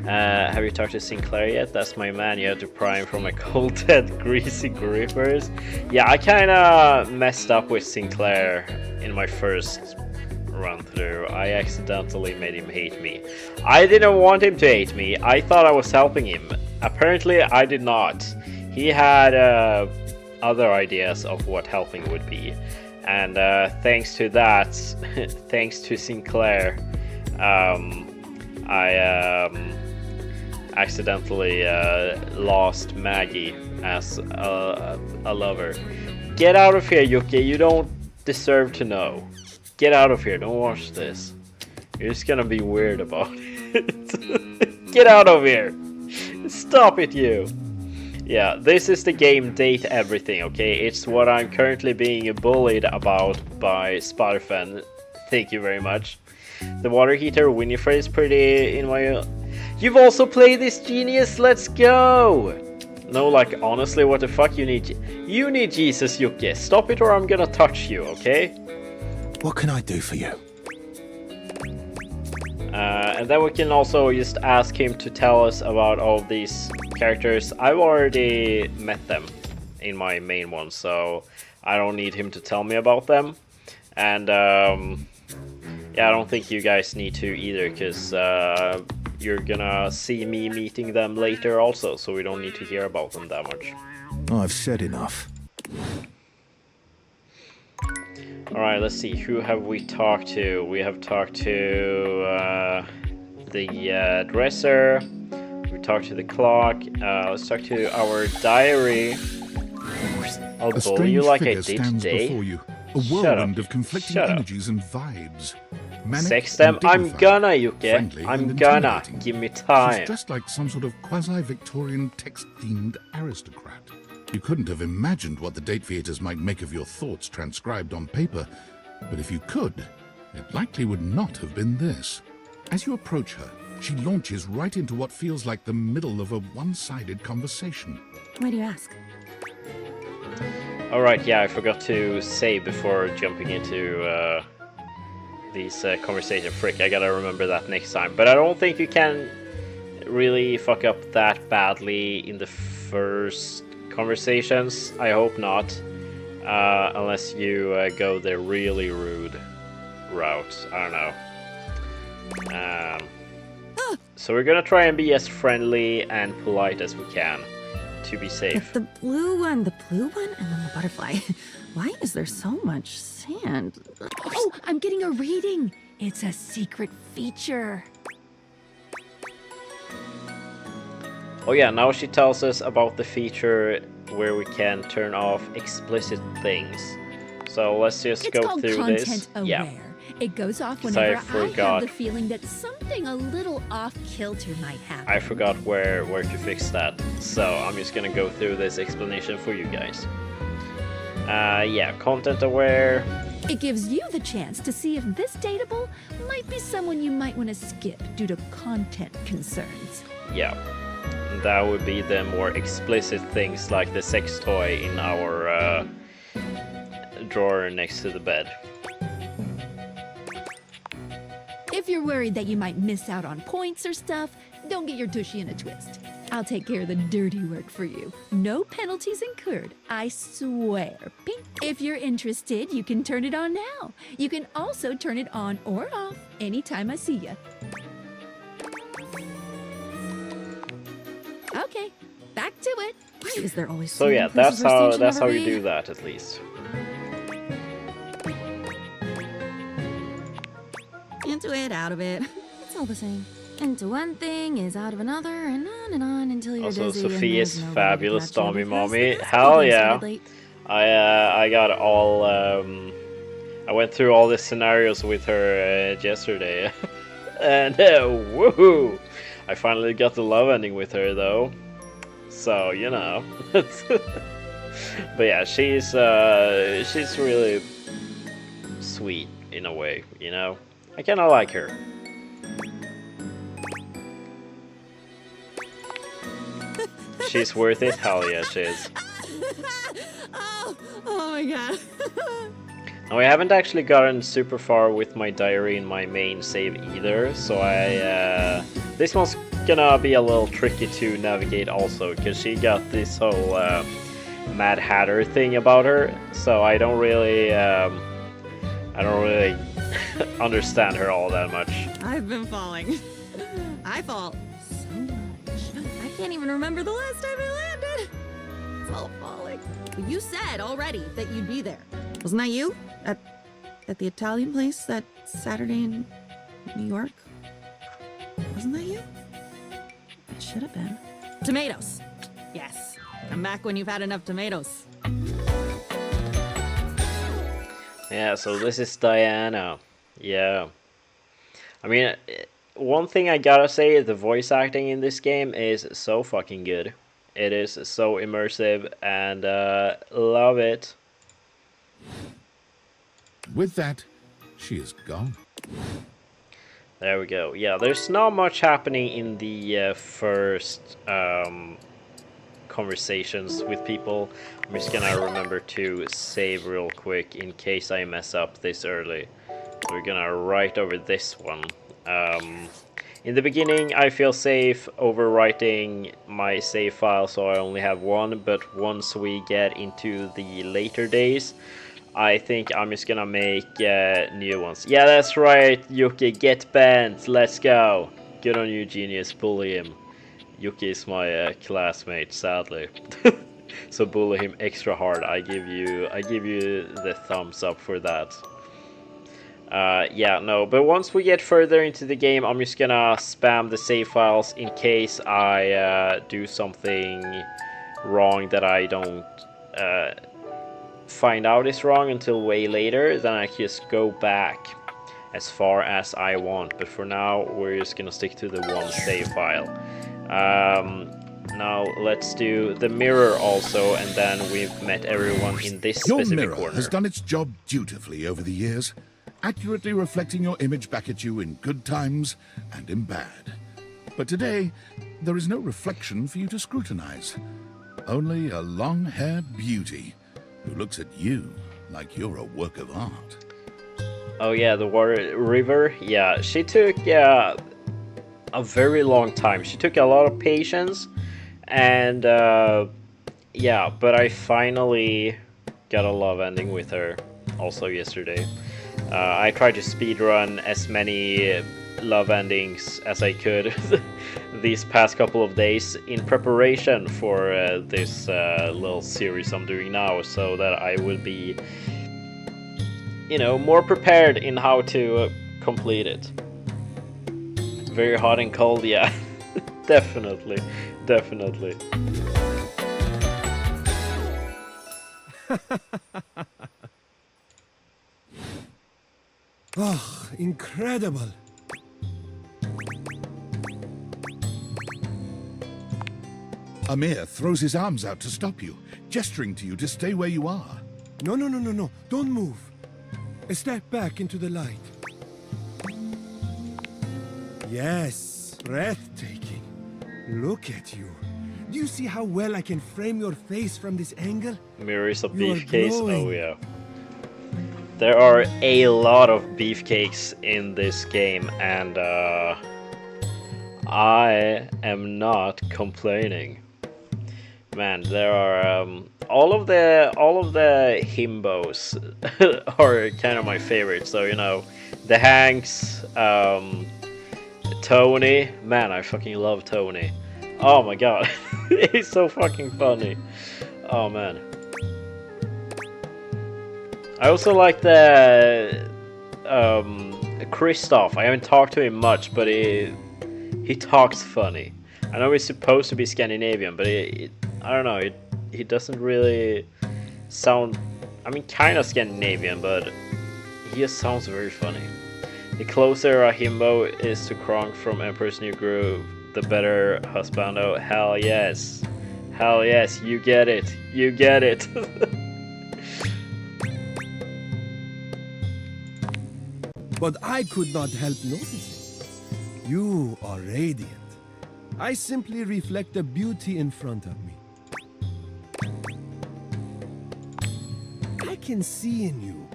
Have you talked to Sinclair yet? That's my man. You have to pry him from a cold dead greasy grippers. Yeah, I kinda messed up with Sinclair in my first run through. I accidentally made him hate me. I didn't want him to hate me. I thought I was helping him. Apparently I did not. He had other ideas of what helping would be. And thanks to that, thanks to Sinclair, I accidentally lost Maggie as a lover. Get out of here, Yuki. You don't deserve to know. Get out of here. Don't watch this. You're just gonna be weird about it. Get out of here. Stop it, you. Yeah, this is the game Date Everything, okay? It's what I'm currently being bullied about by Spider-Fan. Thank you very much. The water heater Winifred is pretty in my... You've also played this, genius. Let's go. No, like, honestly, what the fuck? You need Jesus, Yuki. Stop it or I'm gonna touch you, okay? What can I do for you? And then we can also just ask him to tell us about all these characters. I've already met them in my main one, so I don't need him to tell me about them. And yeah, I don't think you guys need to either, because you're gonna see me meeting them later also, so we don't need to hear about them that much. I've said enough. Alright, let's see, who have we talked to? We have talked to the dresser, we talked to the clock, let's talk to our diary. I'll bully you like I did today. Before you, a whirlwind of conflicting energies and vibes. Manic, sex them? I'm gonna, Yuki. friendly I'm and gonna. intimidating. Give me time. She's dressed like some sort of quasi-Victorian text-themed aristocrat. You couldn't have imagined what the date theaters might make of your thoughts transcribed on paper, but if you could, it likely would not have been this. As you approach her, she launches right into what feels like the middle of a one-sided conversation. Why do you ask? Alright, yeah, I forgot to say before jumping into these conversation. Frick, I gotta remember that next time. But I don't think you can really fuck up that badly in the first conversations. I hope not. Unless you go the really rude route. I don't know. So we're gonna try and be as friendly and polite as we can to be safe. The blue one, and then the butterfly. Why is there so much sand? Oh, I'm getting a reading. It's a secret feature. Oh yeah, now she tells us about the feature where we can turn off explicit things. So let's just It's go called through content this. aware. Yeah. It goes off 'Cause I whenever I forgot. have the feeling that something a little off-kilter might happen. I forgot where to fix that, so I'm just gonna go through this explanation for you guys. Yeah, content aware. It gives you the chance to see if this dateable might be someone you might want to skip due to content concerns. Yeah, that would be the more explicit things like the sex toy in our drawer next to the bed. If you're worried that you might miss out on points or stuff, don't get your tushy in a twist. I'll take care of the dirty work for you. No penalties incurred, I swear. Pink. If you're interested, you can turn it on now. You can also turn it on or off anytime I see ya. Okay, back to it. Why is there always So yeah, that's how you do that at least. Into it, out of it. It's all the same. Into one thing is out of another, and on until you're Also, dizzy. Sophia's and fabulous Tommy Mommy. the Hell game yeah! started late. I got all. I went through all the scenarios with her yesterday, and woohoo! I finally got the love ending with her though. So you know. But yeah, she's really sweet in a way, you know. I kind of like her. She's worth it? Hell yeah, she is. Oh my god. Now, I haven't actually gotten super far with my diary in my main save either, so this one's gonna be a little tricky to navigate also, because she got this whole Mad Hatter thing about her, so I don't really understand her all that much. I've been falling. I fall so much. I can't even remember the last time I landed. It's all falling. You said already that you'd be there. Wasn't that you? At the Italian place that Saturday in New York? Wasn't that you? It should have been. Tomatoes. Yes. Come back when you've had enough tomatoes. Yeah, so this is Diana. Yeah. I mean, one thing I gotta say, the voice acting in this game is so fucking good. It is so immersive and love it. With that, she is gone. There we go. Yeah, there's not much happening in the first conversations with people. I'm just gonna remember to save real quick in case I mess up this early. We're gonna write over this one. In the beginning, I feel safe overwriting my save file, so I only have one, but once we get into the later days, I think I'm just gonna make new ones. Yeah, that's right, Yuki, get banned, let's go. Good on you, genius, bully him. Yuki is my classmate, sadly. So bully him extra hard. I give you the thumbs up for that. Yeah, no, but once we get further into the game, I'm just gonna spam the save files in case I do something wrong that I don't find out is wrong until way later. Then I just go back as far as I want, but for now we're just gonna stick to the one save file. Now let's do the mirror also, and then we've met everyone in this Your specific mirror corner. has done its job dutifully over the years, accurately reflecting your image back at you in good times and in bad. But today, there is no reflection for you to scrutinize. Only a long-haired beauty who looks at you like you're a work of art. Oh yeah, the water river. Yeah, she took a very long time. She took a lot of patience, and yeah, but I finally got a love ending with her also yesterday. I tried to speedrun as many love endings as I could these past couple of days in preparation for this little series I'm doing now, so that I would be, you know, more prepared in how to complete it. Very hot and cold, yeah. Definitely. Oh, incredible. Amir throws his arms out to stop you, gesturing to you to stay where you are. No, no, no, no, no. Don't move. Step back into the light. Yes, breathtaking. Look at you. Do you see how well I can frame your face from this angle? Mirrors of You are beefcakes? glowing. Oh yeah. There are a lot of beefcakes in this game, and I am not complaining. Man, there are all of the himbos are kind of my favorites. So you know, the Hanks, Tony. Man, I fucking love Tony. Oh my god, he's so fucking funny. Oh man. I also like the Kristoff. I haven't talked to him much, but he talks funny. I know he's supposed to be Scandinavian, but I don't know. He doesn't really sound. I mean, kind of Scandinavian, but he just sounds very funny. The closer a himbo is to Kronk from Emperor's New Groove, the better husbando. Hell yes, hell yes. You get it. You get it. But I could not help noticing. You are radiant. I simply reflect the beauty in front of me. I can see in you.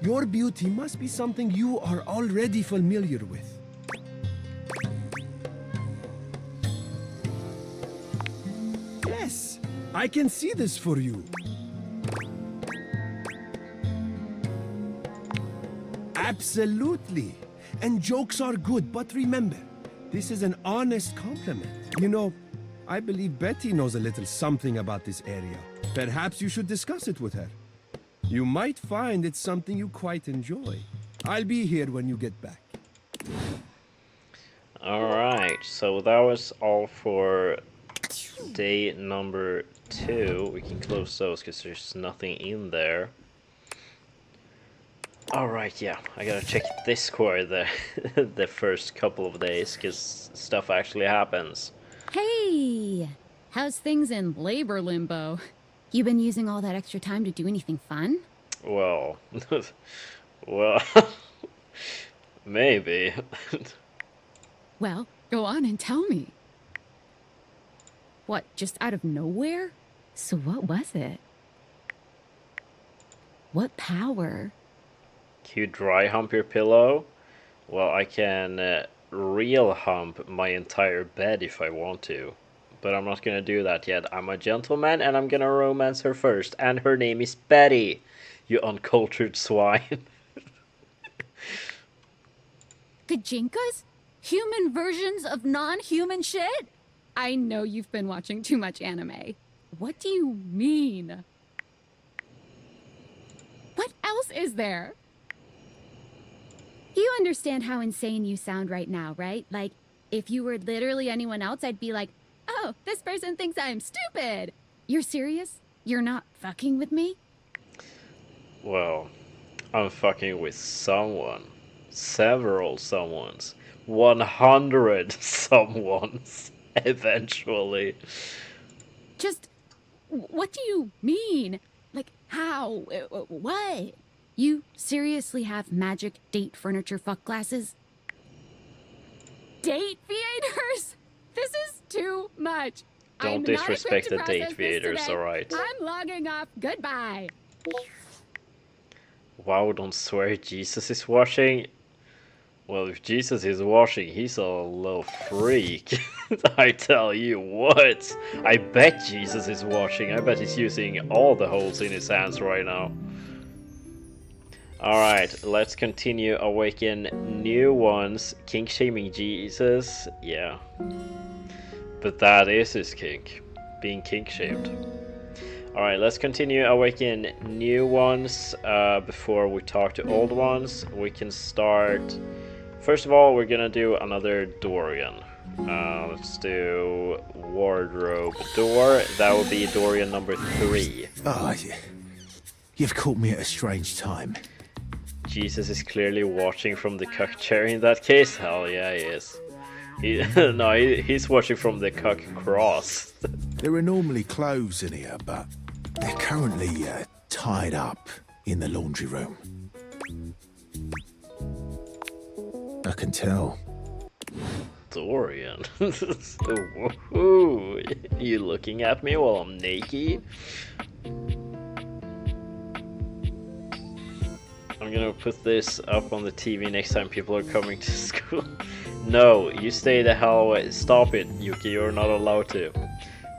Your beauty must be something you are already familiar with. Yes, I can see this for you. Absolutely. And jokes are good, but remember, this is an honest compliment. You know, I believe Betty knows a little something about this area. Perhaps you should discuss it with her. You might find it's something you quite enjoy. I'll be here when you get back. Alright, so that was all for day number 2. We can close those because there's nothing in there. Alright, yeah, I gotta check Discord the first couple of days because stuff actually happens. Hey! How's things in labor limbo? You been using all that extra time to do anything fun? Well, well, maybe. Well, go on and tell me. What, just out of nowhere? So what was it? What power? Can you dry hump your pillow? Well, I can real hump my entire bed if I want to. But I'm not gonna do that yet. I'm a gentleman and I'm gonna romance her first. And her name is Betty, you uncultured swine. Gajinkas? Human versions of non-human shit? I know you've been watching too much anime. What do you mean? What else is there? You understand how insane you sound right now, right? Like, if you were literally anyone else, I'd be like, oh, this person thinks I'm stupid. You're serious? You're not fucking with me? Well, I'm fucking with someone. Several someones. 100 someones. Eventually. Just, what do you mean? Like, how? What? You seriously have magic date furniture fuck glasses? Date theaters? This is too much. Don't I'm disrespect the not equipped to date process this theaters, today. alright? I'm logging off. Goodbye. Wow, don't swear Jesus is watching. Well, if Jesus is watching, he's a little freak. I tell you what. I bet Jesus is watching. I bet he's using all the holes in his hands right now. Alright, let's continue awaken new ones. Kink shaming Jesus. Yeah. But that is his kink. Being kink shamed. Alright, let's continue awaken new ones before we talk to old ones. We can start... First of all, we're gonna do another Dorian. Let's do wardrobe door. That will be Dorian number 3. Ah, you've caught me at a strange time. Jesus is clearly watching from the cuck chair in that case. Hell yeah, he is. He's watching from the cuck cross. There are normally clothes in here, but they're currently tied up in the laundry room. I can tell. Dorian. Woohoo! You looking at me while I'm naked? I'm gonna put this up on the TV next time people are coming to school. No, you stay the hell away. Stop it, Yuki, you're not allowed to.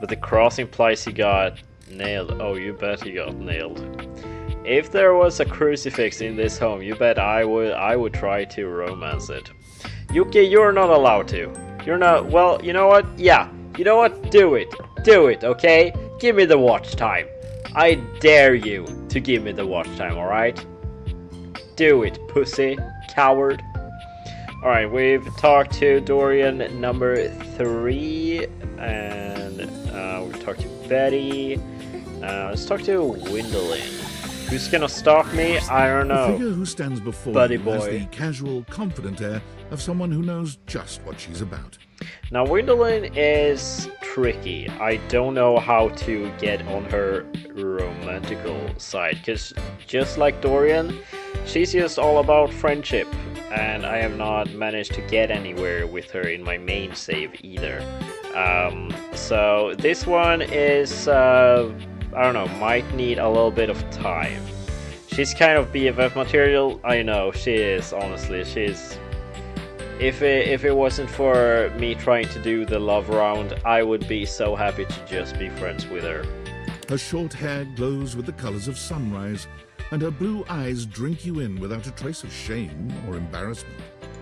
But the cross implies he got nailed. Oh, you bet he got nailed. If there was a crucifix in this home, you bet I would try to romance it. Yuki, you're not allowed to. You're not, well, you know what? Yeah, you know what? Do it. Do it, okay? Give me the watch time. I dare you to give me the watch time, alright? Do it, pussy. Coward. Alright, we've talked to Dorian number 3, and we've talked to Betty. Let's talk to Gwendolyn. Who's gonna stalk me? I don't know. The figure who stands before Buddy you has boy. the casual, confident air of someone who knows just what she's about. Now, Gwendolyn is tricky. I don't know how to get on her romantical side, because just like Dorian, she's just all about friendship, and I have not managed to get anywhere with her in my main save either. So this one is, I don't know, might need a little bit of time. She's kind of BFF material. I know, she is, honestly. She's... If it wasn't for me trying to do the love round, I would be so happy to just be friends with her. Her short hair glows with the colors of sunrise, and her blue eyes drink you in without a trace of shame or embarrassment.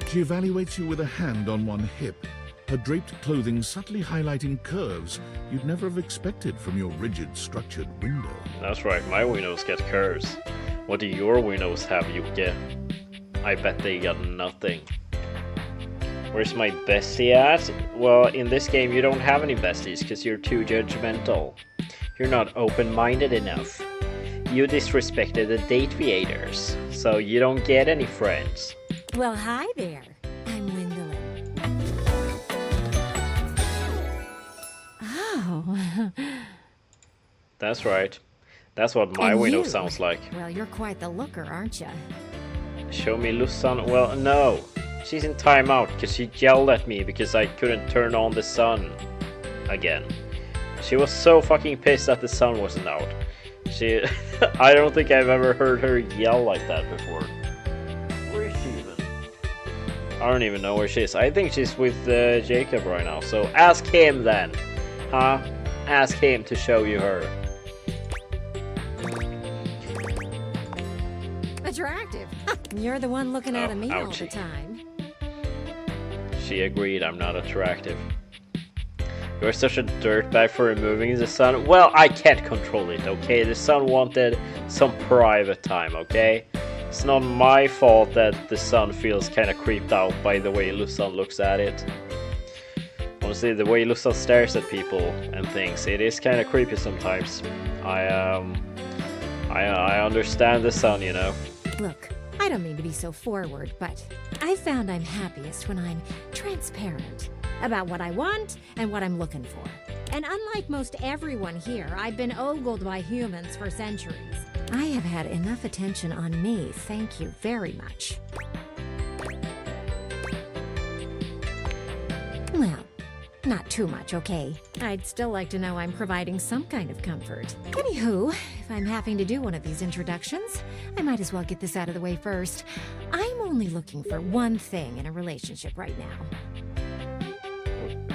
She evaluates you with a hand on one hip, her draped clothing subtly highlighting curves you'd never have expected from your rigid, structured window. That's right, my windows get curves. What do your windows have, Yuki? I bet they got nothing. Where's my bestie at? Well, in this game you don't have any besties because you're too judgmental. You're not open-minded enough. You disrespected the date creators, so you don't get any friends. Well, hi there. I'm Gwendolyn. Oh. That's right. That's what my And window you? sounds like. Well, you're quite the looker, aren't you? Show me Lusan. Well, no. She's in timeout because she yelled at me because I couldn't turn on the sun again. She was so fucking pissed that the sun wasn't out. She... I don't think I've ever heard her yell like that before. Where is she even? I don't even know where she is. I think she's with Jacob right now. So ask him then. Huh? Ask him to show you her. Attractive. You're the one looking at me all the ouchie. time. She agreed I'm not attractive. You're such a dirtbag for removing the sun. Well, I can't control it, okay? The sun wanted some private time, okay? It's not my fault that the sun feels kind of creeped out by the way Lusan looks at it. Honestly, the way Lusan stares at people and things, it is kind of creepy sometimes. I understand the sun, you know. Look, I don't mean to be so forward, but I found I'm happiest when I'm transparent about what I want and what I'm looking for. And unlike most everyone here, I've been ogled by humans for centuries. I have had enough attention on me, thank you very much. Well, not too much, okay? I'd still like to know I'm providing some kind of comfort. Anywho, if I'm having to do one of these introductions, I might as well get this out of the way first. I'm only looking for one thing in a relationship right now.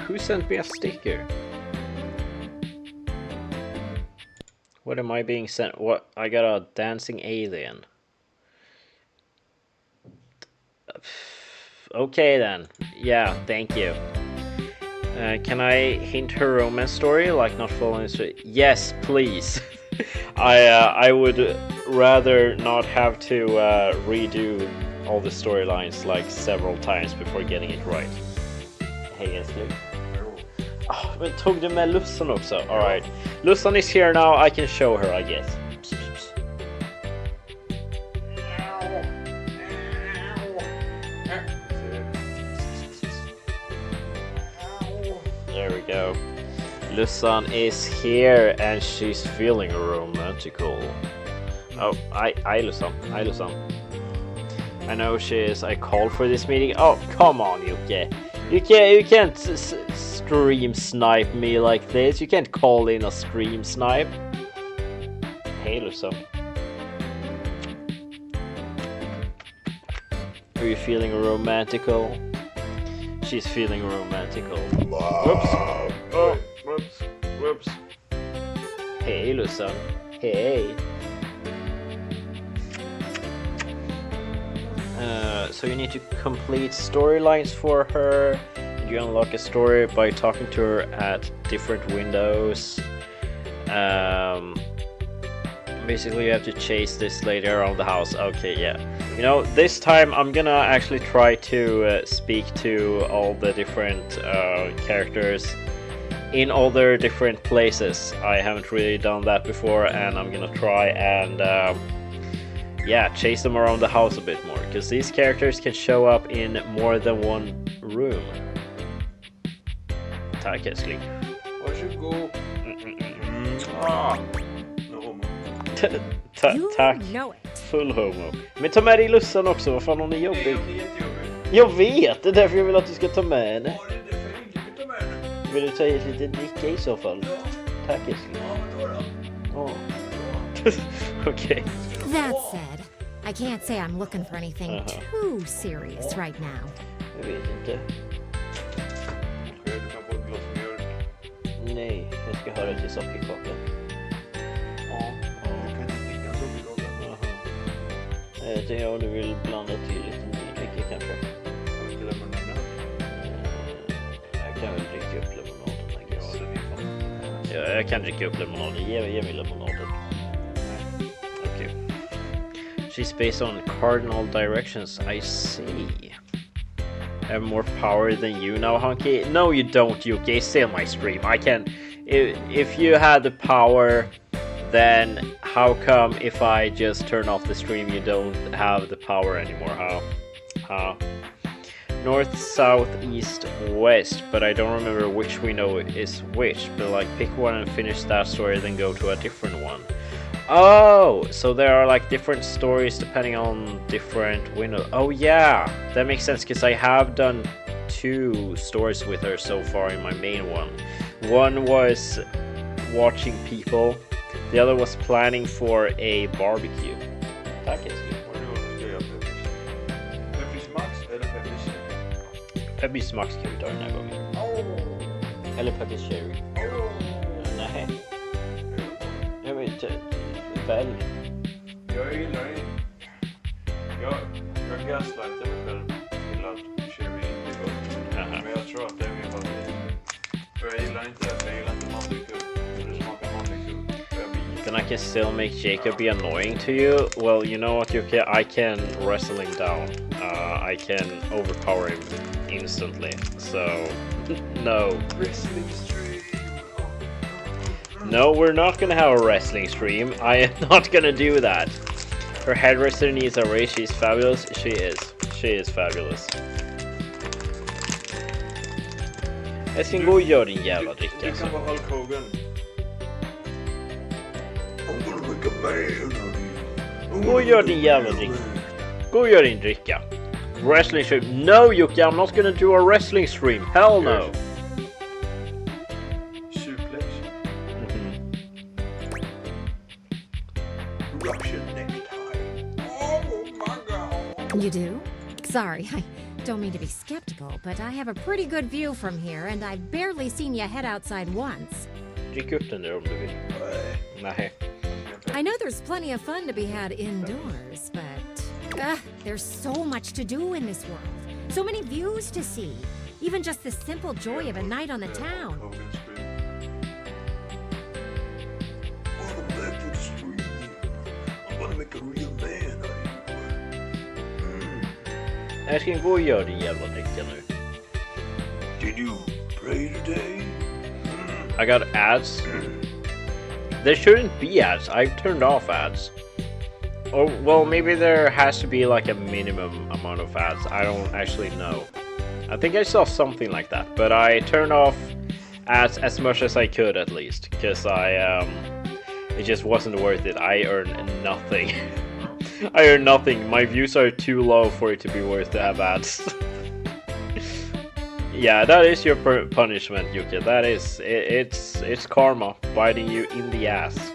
Who sent me a sticker? What am I being sent? What? I got a dancing alien. Okay then. Yeah, thank you. Can I hint her romance story, like not following straight? Yes, please. I would rather not have to redo all the storylines like several times before getting it right. Hej älskling. Men tog du med Lussan också? Alright. Lussan is here now, I can show her, I guess. There we go. Lussan is here and she's feeling romantical. Oh, Ilusan. I know I called for this meeting. Oh, come on, Yuki. You can't stream snipe me like this. You can't call in a stream snipe. Hey, Ilusan. Are you feeling romantical? She's feeling romantical. Whoops. Oh, whoops. Hey, Ilusan. Hey. So you need to complete storylines for her. You unlock a story by talking to her at different windows. Basically you have to chase this lady around the house. Okay, yeah. You know, this time I'm gonna actually try to speak to all the different characters in all their different places. I haven't really done that before, and I'm gonna try and yeah, chase them around the house a bit more, because these characters can show up in more than one room. Tack älskling. Varsågod. Tack. Full homo. Men ta med dig Lussan också, vad fan hon är jobbig. Jag vet, det är därför jag vill att du ska ta med henne. Vill du ta ett litet dricka i så fall? Tack älskling. Okej. That said, I can't say I'm looking for anything too serious right now. Jag vet inte. Du kan få ett glas mjölk. Nej, jag ska höra till sockerkakan. Du kan inte dricka sockerkakan. Jag tänkte om du vill blanda till lite dricka kanske. Har du inte lemonad? Jag kan väl dricka upp lemonaden, I guess. Ja, jag kan dricka upp lemonaden. Ge mig lemonaden. Okay. She's based on cardinal directions. I see. I have more power than you now, Hunky. No, you don't, Yuki. Still my stream. I can. If you had the power, then how come if I just turn off the stream, you don't have the power anymore? How? North, south, east, west, but I don't remember which window is which. But like, pick one and finish that story, then go to a different one. Oh, so there are like different stories depending on different windows. Oh yeah, that makes sense, because I have done 2 stories with her so far in my main one. One was watching people, the other was planning for a barbecue. Tack älskling. Peppis Max eller Peppis? Peppis Max kan vi ta den här gången. Eller Peppis Cherry. Nej. Jag vet inte. Välj. Jag gillar inte. Jag gaslightar mig själv till att Cherry inte är gott. Men jag tror att det är min favorit. För jag gillar inte det. Jag gillar inte mandelkubb. Det smakar mandelkubb. Then I can still make Jacob be annoying to you. Well, you know what, Yuki? I can wrestle him down. I can overpower him instantly. So, no. Wrestling stream. No, we're not gonna have a wrestling stream. I am not gonna do that. Her hairdresser needs a raise. She's fabulous. She is. She is fabulous. Jag ska gå och göra din jävla dricka. Du kan vara Hulk Hogan. I'm gonna make a man out of you. Gå och gör din jävla dricka. Gå och gör din dricka. Wrestling stream. No, Yuki, I'm not gonna do a wrestling stream. Hell no. You do? Sorry, I don't mean to be skeptical, but I have a pretty good view from here, and I've barely seen you head outside once. Drick upp den där om du vill. Nej. I know there's plenty of fun to be had indoors, but there's so much to do in this world. So many views to see. Even just the simple joy of a night on the town. I'm gonna make a real man out of you. Jag ska gå och göra din jävla dricka nu. Did you pray today? I got ads. There shouldn't be ads. I've turned off ads. Or, well, maybe there has to be like a minimum amount of ads. I don't actually know. I think I saw something like that, but I turned off ads as much as I could at least, because It just wasn't worth it. I earned nothing. I earned nothing. My views are too low for it to be worth to have ads. Yeah, that is your punishment, Yuki. That is, it's karma biting you in the ass.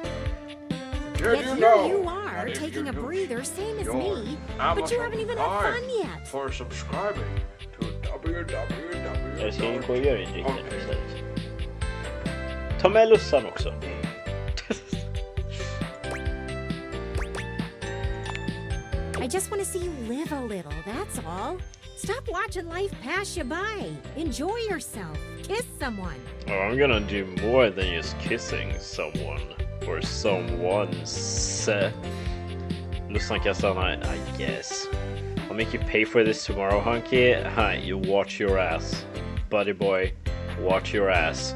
Yet here you are, taking a breather, same as me, but you haven't even had fun yet. For subscribing to www. Jag ska gå och göra en drink istället. Ta med lussan också. I just want to see you live a little, that's all. Stop watching life pass you by. Enjoy yourself. Kiss someone. Oh, I'm gonna do more than just kissing someone. Or someone's. Lussan kan stanna, I guess. I'll make you pay for this tomorrow, Hunky. Hi, you watch your ass. Buddy boy, watch your ass.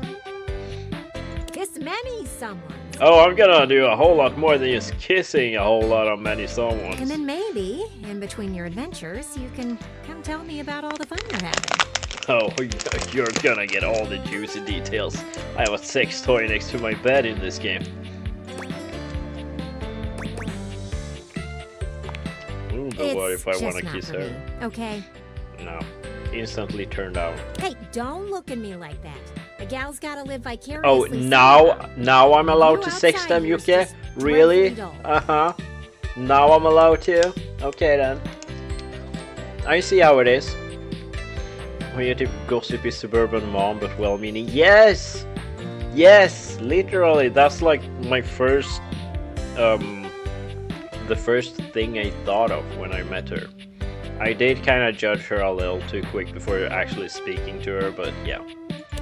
Kiss many someone. Oh, I'm gonna do a whole lot more than just kissing a whole lot of many someones. And then maybe, in between your adventures, you can come tell me about all the fun you're having. Oh, you're gonna get all the juicy details. I have a sex toy next to my bed in this game. Ooh, but what if I want to kiss her? Okay. No. Instantly turned down. Hey, don't look at me like that. A gal's gotta live vicariously. Oh, now I'm allowed to sex them, Yuki? Really? Uh-huh. Now I'm allowed to? Okay then. I see how it is. When you're typ gossipy suburban mom but well-meaning. Yes! Yes! Literally, that's like my first the first thing I thought of when I met her. I did kind of judge her a little too quick before actually speaking to her, but yeah.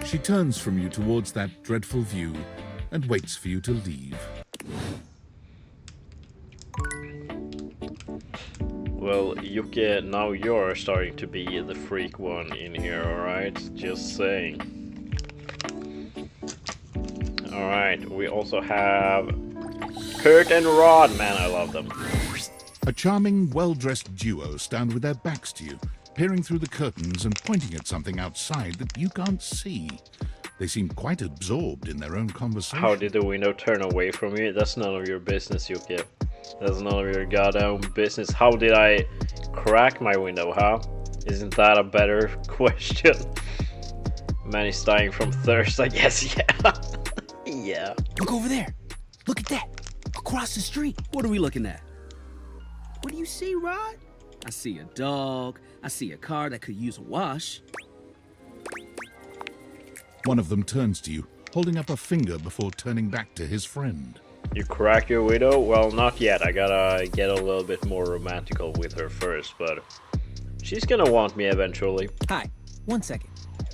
She turns from you towards that dreadful view and waits for you to leave. Well, Yuki, now you're starting to be the freak one in here, alright? Just saying. Alright, we also have Kurt and Rod. Man, I love them. A charming, well-dressed duo stand with their backs to you, peering through the curtains and pointing at something outside that you can't see. They seem quite absorbed in their own conversation. How did the window turn away from you? That's none of your business, Yuki. That's none of your goddamn business. How did I crack my window, huh? Isn't that a better question? Man is dying from thirst, I guess, yeah. Yeah. Look over there. Look at that. Across the street. What are we looking at? What do you see, Rod? I see a dog. I see a car that could use a wash. One of them turns to you, holding up a finger before turning back to his friend. You crack your widow? Well, not yet. I gotta get a little bit more romantical with her first, but she's gonna want me eventually. Hi, 1 second.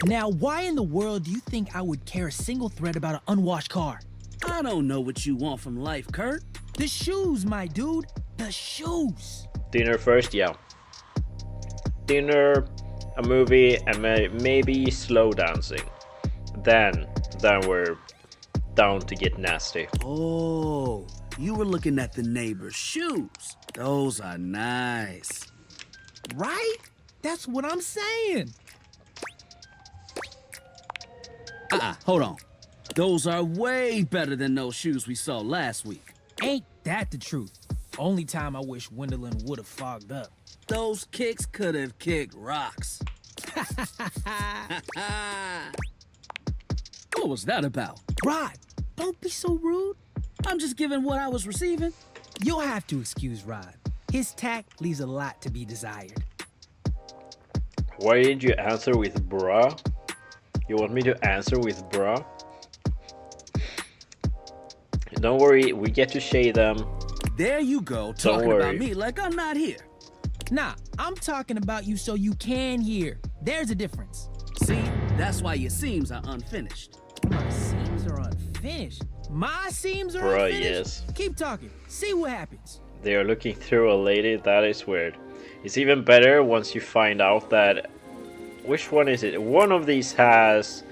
Now, why in the world do you think I would care a single thread about an unwashed car? I don't know what you want from life, Kurt. The shoes, my dude. The shoes. Dinner first, yeah. Dinner, a movie, and maybe slow dancing. Then we're down to get nasty. Oh, you were looking at the neighbor's shoes. Those are nice. Right? That's what I'm saying. Hold on. Those are way better than those shoes we saw last week. Ain't that the truth? Only time I wish Wendelin would have fogged up. Those kicks could have kicked rocks. What was that about? Rod, don't be so rude. I'm just giving what I was receiving. You'll have to excuse Rod. His tact leaves a lot to be desired. Why did you answer with bruh? You want me to answer with bruh? Don't worry, we get to shade them. There you go, talking about me like I'm not here. Nah, I'm talking about you so you can hear. There's a difference. See, that's why your seams are unfinished. My seams are unfinished? My seams are Bruh, unfinished? yes. Keep talking. See what happens. They are looking through a lady. That is weird. It's even better once you find out that... Which one is it? One of these has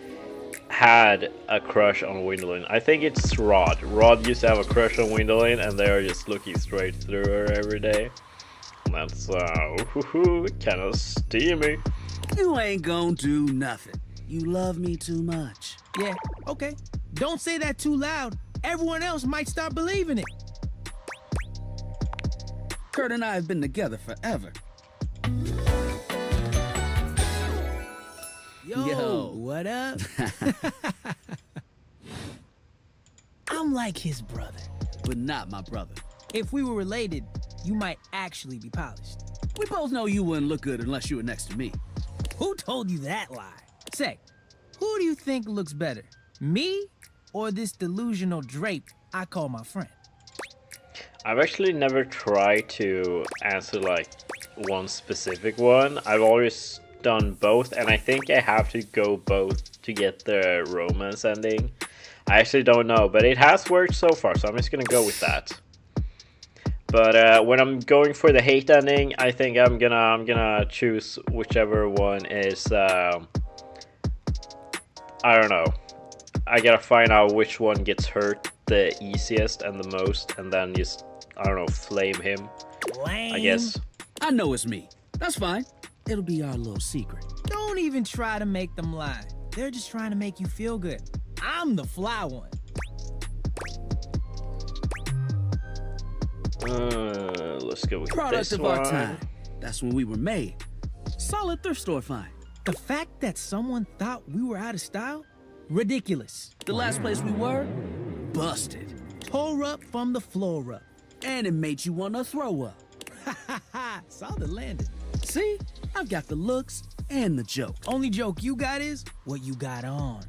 had a crush on Wendelin. I think it's Rod. Rod used to have a crush on Wendelin, and they are just looking straight through her every day. That's kind of steamy. You ain't gonna do nothing. You love me too much. Yeah, okay. Don't say that too loud. Everyone else might start believing it. Kurt and I have been together forever. Yo, what up? I'm like his brother. But not my brother. If we were related, you might actually be polished. We both know you wouldn't look good unless you were next to me. Who told you that lie? Say, who do you think looks better? Me or this delusional drape I call my friend? I've actually never tried to answer like one specific one. I've always done both, and I think I have to go both to get the romance ending. I actually don't know, but it has worked so far, so I'm just gonna go with that. But when I'm going for the hate ending, I think I'm gonna choose whichever one is. I don't know. I gotta find out which one gets hurt the easiest and the most, and then just, I don't know, flame him. Lame. I guess. I know it's me. That's fine. It'll be our little secret. Don't even try to make them lie. They're just trying to make you feel good. I'm the fly one. Let's go with Product this of one. our time. That's when we were made. Solid thrift store find. The fact that someone thought we were out of style? Ridiculous. The last place we were? Busted. Tore up from the floor up. And it made you want to throw up. Saw the landing. See? I've got the looks and the joke. Only joke you got is what you got on.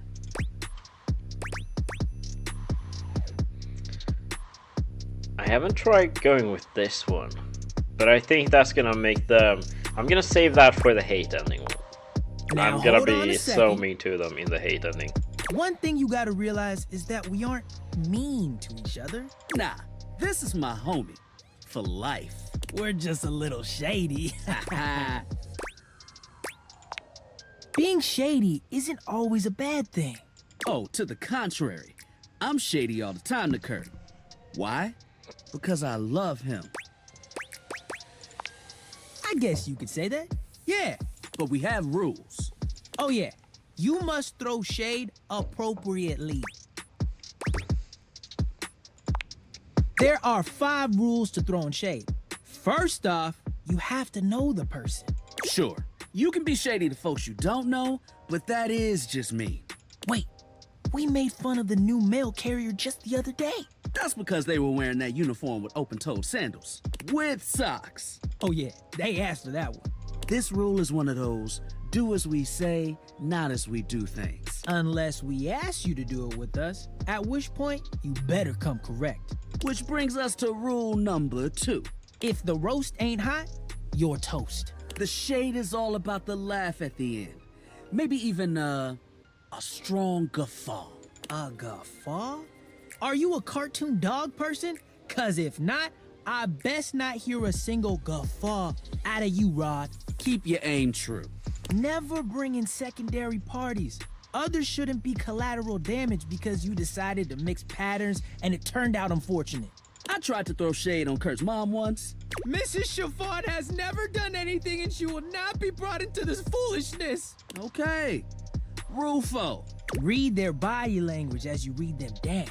I haven't tried going with this one, but I think that's gonna make them. I'm gonna save that for the hate ending one. Now, I'm gonna hold on be a so second. mean to them in the hate ending. One thing you gotta realize is that we aren't mean to each other. Nah, this is my homie. For life. We're just a little shady. Being shady isn't always a bad thing. Oh, to the contrary. I'm shady all the time to Kurt. Why? Because I love him. I guess you could say that. Yeah. But we have rules. Oh yeah. You must throw shade appropriately. There are 5 rules to throwing shade. First off, you have to know the person. Sure, you can be shady to folks you don't know, but that is just me. Wait, we made fun of the new mail carrier just the other day. That's because they were wearing that uniform with open-toed sandals. With socks. Oh yeah, they asked for that one. This rule is one of those, do as we say, not as we do things. Unless we ask you to do it with us, at which point you better come correct. Which brings us to rule number 2. If the roast ain't hot, you're toast. The shade is all about the laugh at the end. Maybe even a strong guffaw. A guffaw? Are you a cartoon dog person? Cause if not, I best not hear a single guffaw out of you, Rod. Keep your aim true. Never bring in secondary parties. Others shouldn't be collateral damage because you decided to mix patterns and it turned out unfortunate. I tried to throw shade on Kurt's mom once. Mrs. Chiffon has never done anything and she will not be brought into this foolishness. Okay. Rule 4. Read their body language as you read them down.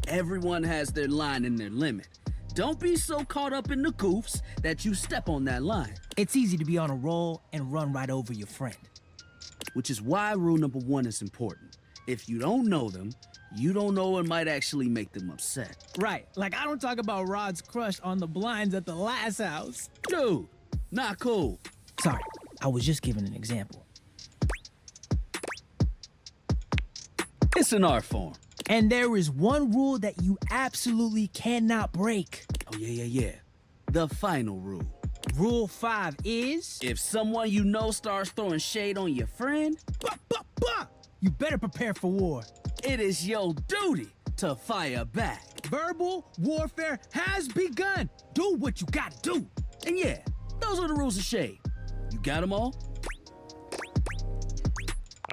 Everyone has their line and their limit. Don't be so caught up in the goofs that you step on that line. It's easy to be on a roll and run right over your friend. Which is why rule number 1 is important. If you don't know them, you don't know what might actually make them upset. Right, like I don't talk about Rod's crush on the blinds at the last house. Dude, not cool. Sorry, I was just giving an example. It's an art form. And there is one rule that you absolutely cannot break. Oh, yeah. The final rule. Rule 5 is... If someone you know starts throwing shade on your friend... You better prepare for war. It is your duty to fire back. Verbal warfare has begun. Do what you gotta do. And yeah, those are the rules of shade. You got them all?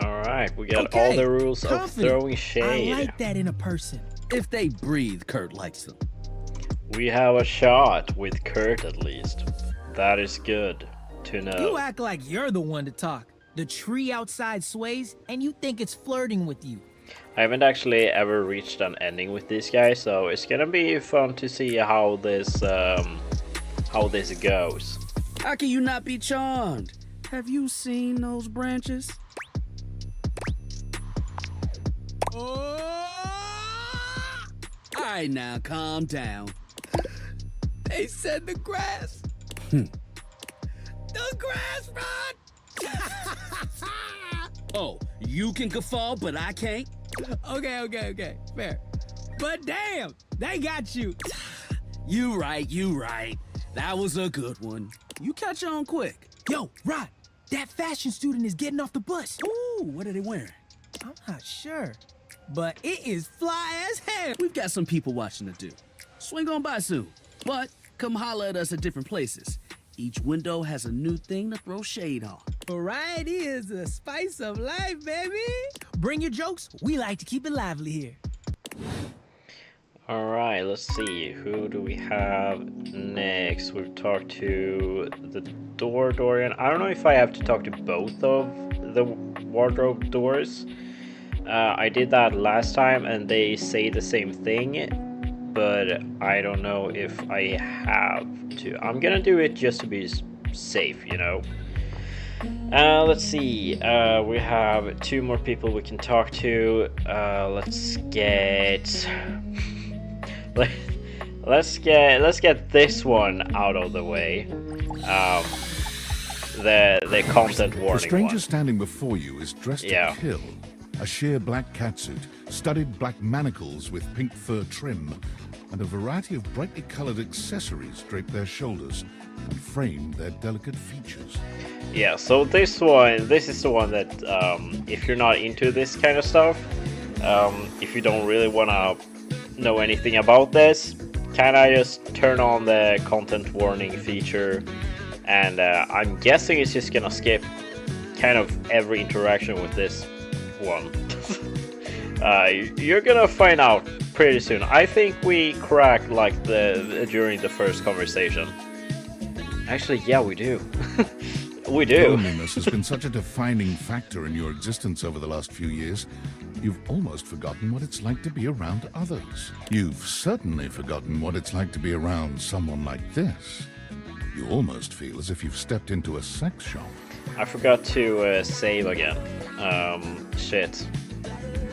Alright, we got all the rules of throwing shade. I like that in a person. If they breathe, Kurt likes them. We have a shot with Kurt at least. That is good to know. You act like you're the one to talk. The tree outside sways, and you think it's flirting with you. I haven't actually ever reached an ending with these guys, so it's gonna be fun to see how this goes. How can you not be charmed? Have you seen those branches? Alright now, calm down. They said the grass. The grass, Rod! Oh, you can guffaw, but I can't? Okay. Fair. But damn, they got you. You right. That was a good one. You catch on quick. Yo, Rod, that fashion student is getting off the bus. Ooh, what are they wearing? I'm not sure, but it is fly as hell. We've got some people watching to do. Swing on by soon. But come holler at us at different places. Each window has a new thing to throw shade on. Variety is the spice of life, baby. Bring your jokes. We like to keep it lively here. Alright, let's see. Who do we have next? We've talked to the Dorian. I don't know if I have to talk to both of the wardrobe doors. I did that last time and they say the same thing, but I don't know if I have to. I'm gonna do it just to be safe, you know. Let's see. We have 2 more people we can talk to. Let's get this one out of the way. The content warning. The stranger one. standing before you is dressed to kill. A sheer black catsuit, studded black manacles with pink fur trim, and a variety of brightly colored accessories drape their shoulders and frame their delicate features. Yeah, so this is the one that if you're not into this kind of stuff, if you don't really want to know anything about this, kind of just turn on the content warning feature, and I'm guessing it's just gonna skip kind of every interaction with this one. You're gonna find out pretty soon. I think we cracked like during the first conversation. Actually, yeah, we do. We do. Loneliness has been such a defining factor in your existence over the last few years. You've almost forgotten what it's like to be around others. You've certainly forgotten what it's like to be around someone like this. You almost feel as if you've stepped into a sex shop. I forgot to save again. Shit.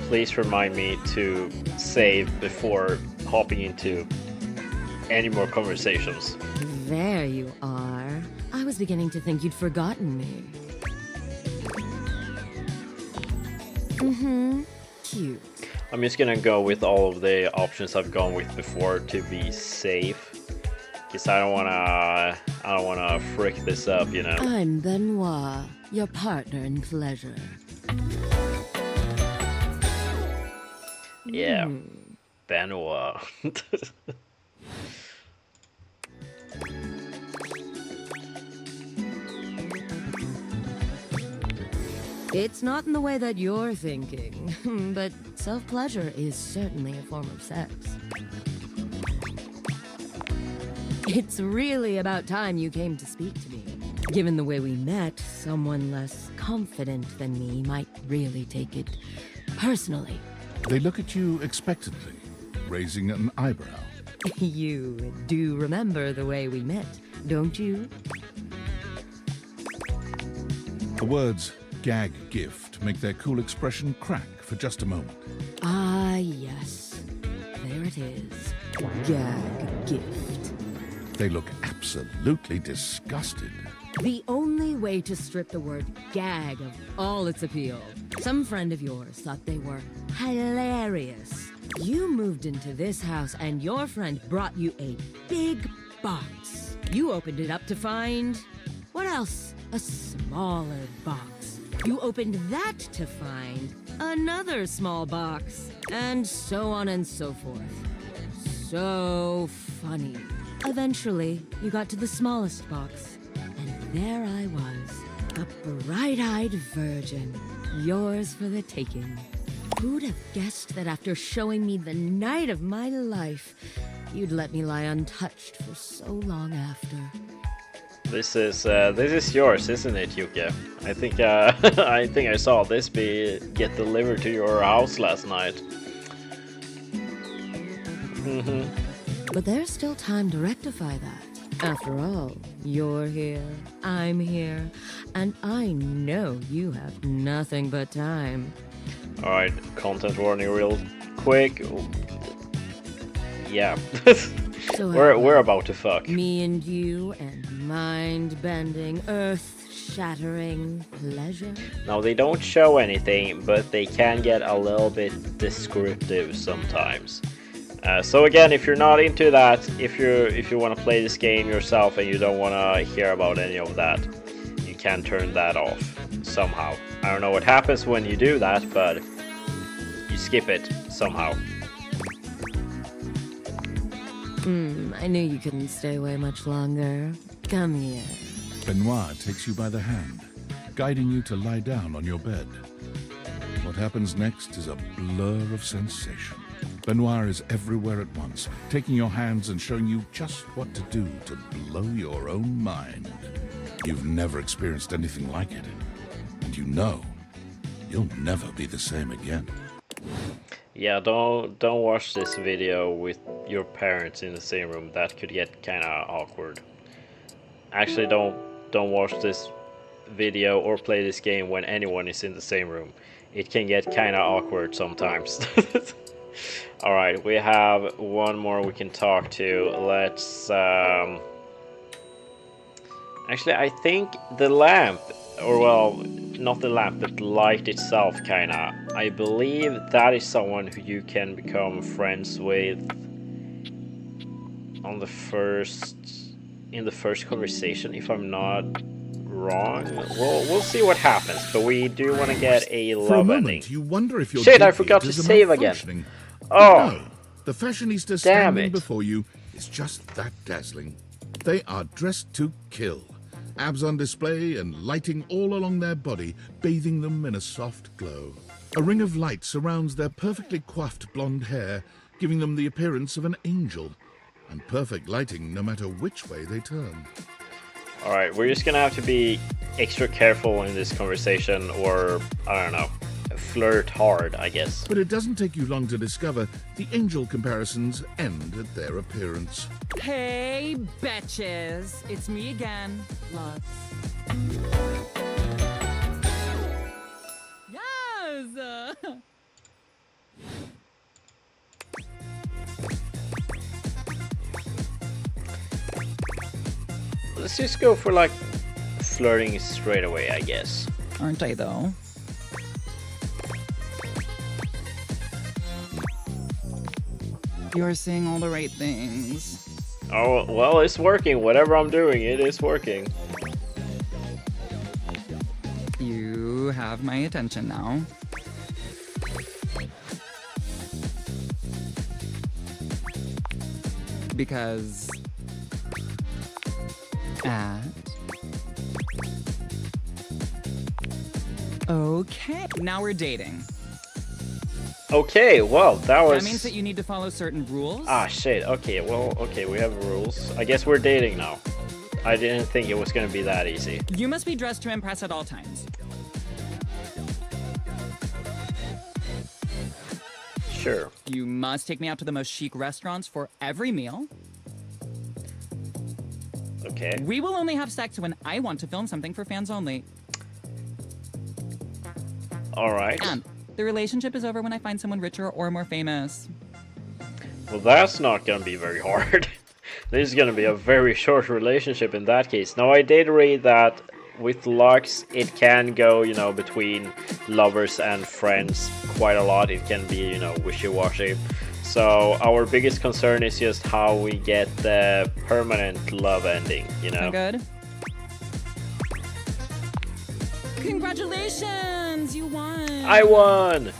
Please remind me to save before hopping into any more conversations. There you are. I was beginning to think you'd forgotten me. Cute. I'm just gonna go with all of the options I've gone with before to be safe. Because I don't wanna frick this up, you know. I'm Benoit, your partner in pleasure. Yeah. Benoit. It's not in the way that you're thinking, but self-pleasure is certainly a form of sex. It's really about time you came to speak to me. Given the way we met, someone less confident than me might really take it personally. They look at you expectantly, raising an eyebrow. You do remember the way we met, don't you? The words gag gift make their cool expression crack for just a moment. Ah, yes. There it is. Gag gift. They look absolutely disgusted. The only way to strip the word gag of all its appeal. Some friend of yours thought they were hilarious. You moved into this house and your friend brought you a big box. You opened it up to find... what else? A smaller box. You opened that to find another small box. And so on and so forth. So funny. Eventually, you got to the smallest box. And there I was, a bright-eyed virgin, yours for the taking. Who'd have guessed that after showing me the night of my life, you'd let me lie untouched for so long after? This is yours, isn't it, Yuka? I think I think I saw this get delivered to your house last night. But there's still time to rectify that. After all, you're here, I'm here, and I know you have nothing but time. Alright, content warning real quick. Yeah. So we're about to fuck. Me and you and mind-bending, earth-shattering pleasure. Now they don't show anything, but they can get a little bit descriptive sometimes. So again, if you're not into that, if you want to play this game yourself and you don't want to hear about any of that, you can turn that off somehow. I don't know what happens when you do that, but you skip it somehow. I knew you couldn't stay away much longer. Come here. Benoit takes you by the hand, guiding you to lie down on your bed. What happens next is a blur of sensation. Benoit is everywhere at once, taking your hands and showing you just what to do to blow your own mind. You've never experienced anything like it, and you know you'll never be the same again. Yeah, don't watch this video with your parents in the same room. That could get kind of awkward. Actually, don't watch this video or play this game when anyone is in the same room. It can get kind of awkward sometimes. Alright, we have one more we can talk to. Let's actually, I think the lamp, or well, not the lamp, but the light itself, kinda. I believe that is someone who you can become friends with on in the first conversation, if I'm not wrong. We'll see what happens, but we do want to get a love ending. You wonder if your shit, I forgot to save again. Oh, no, the fashionista damn standing it. before you is just that dazzling. They are dressed to kill. Abs on display and lighting all along their body, bathing them in a soft glow. A ring of light surrounds their perfectly coiffed blonde hair, giving them the appearance of an angel. And perfect lighting no matter which way they turn. Alright, we're just gonna have to be extra careful in this conversation, or, I don't know, flirt hard, I guess. But it doesn't take you long to discover the angel comparisons end at their appearance. Hey, betches. It's me again, Lux. Yes! Let's just go for, like, flirting straight away, I guess. Aren't I, though? You're saying all the right things. Oh, well, it's working. Whatever I'm doing, it is working. You have my attention now. Because... Okay, now we're dating. Okay, well, that was... That means that you need to follow certain rules. Ah, shit. Okay, well, okay, we have rules. I guess we're dating now. I didn't think it was gonna be that easy. You must be dressed to impress at all times. Sure. You must take me out to the most chic restaurants for every meal. Okay. We will only have sex when I want to film something for fans only. Alright. And the relationship is over when I find someone richer or more famous. Well, that's not gonna be very hard. This is gonna be a very short relationship in that case. Now, I did read that with Lux, it can go, you know, between lovers and friends quite a lot. It can be, you know, wishy-washy. So our biggest concern is just how we get the permanent love ending, you know? Good. Congratulations! You won! I won!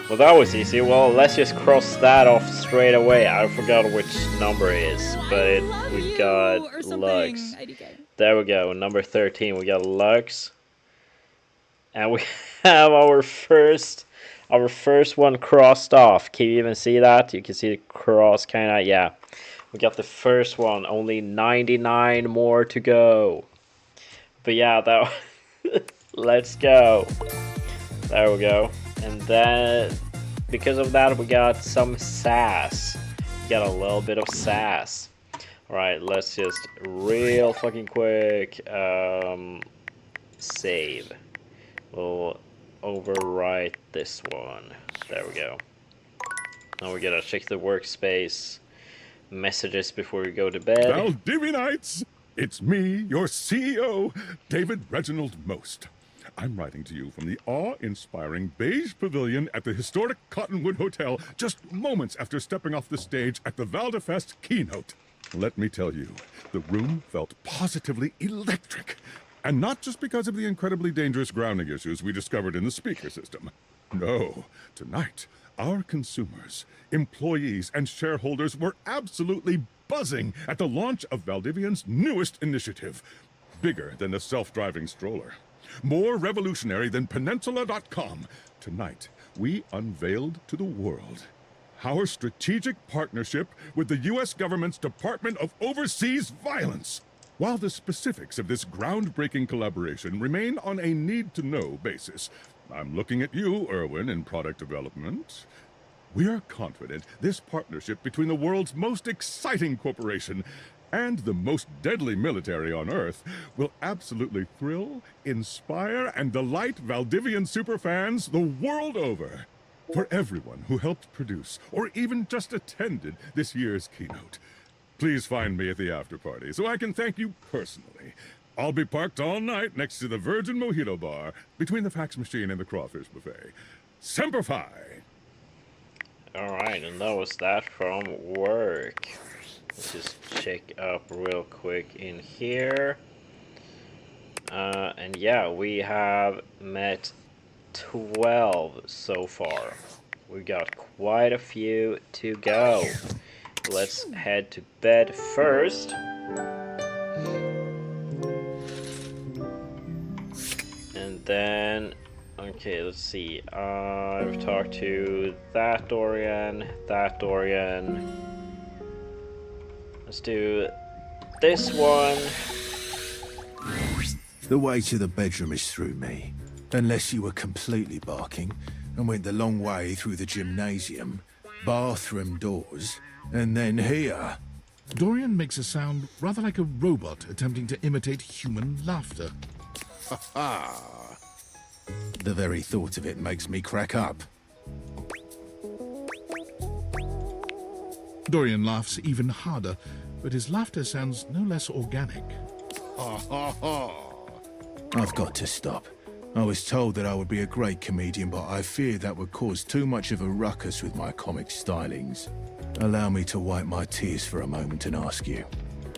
Well, that was easy. Well, let's just cross that off straight away. I forgot which number it is, but we got Lux. There we go, number 13. We got Lux. And we have our first one crossed off. Can you even see that? You can see the cross, kinda, yeah. We got the first one, only 99 more to go. But yeah, that let's go. There we go. And then because of that, we got some sass. We got a little bit of sass. Alright, let's just real fucking quick save. We'll overwrite this one. There we go. Now we gotta check the workspace messages before we go to bed. Valdivianites! It's me, your CEO, David Reginald Most. I'm writing to you from the awe-inspiring beige pavilion at the historic Cottonwood Hotel just moments after stepping off the stage at the Valdefest keynote. Let me tell you, the room felt positively electric. And not just because of the incredibly dangerous grounding issues we discovered in the speaker system. No, tonight, our consumers, employees, and shareholders were absolutely buzzing at the launch of Valdivian's newest initiative. Bigger than the self-driving stroller. More revolutionary than Peninsula.com. Tonight, we unveiled to the world our strategic partnership with the U.S. government's Department of Overseas Violence. While the specifics of this groundbreaking collaboration remain on a need-to-know basis, I'm looking at you, Erwin, in product development. We are confident this partnership between the world's most exciting corporation and the most deadly military on Earth will absolutely thrill, inspire, and delight Valdivian superfans the world over. For everyone who helped produce or even just attended this year's keynote, please find me at the after party so I can thank you personally. I'll be parked all night next to the Virgin Mojito Bar between the fax machine and the crawfish buffet. Semper Fi! Alright, and that was that from work. Let's just check up real quick in here. And yeah, we have met 12 so far. We got quite a few to go. Let's head to bed first. And then, okay, let's see. I've talked to that Dorian, that Dorian. Let's do this one. The way to the bedroom is through me. Unless you were completely barking and went the long way through the gymnasium, bathroom doors, and then here. Dorian makes a sound rather like a robot attempting to imitate human laughter. Ha ha! The very thought of it makes me crack up. Dorian laughs even harder, but his laughter sounds no less organic. Ha ha ha! I've got to stop. I was told that I would be a great comedian, but I fear that would cause too much of a ruckus with my comic stylings. Allow me to wipe my tears for a moment and ask you,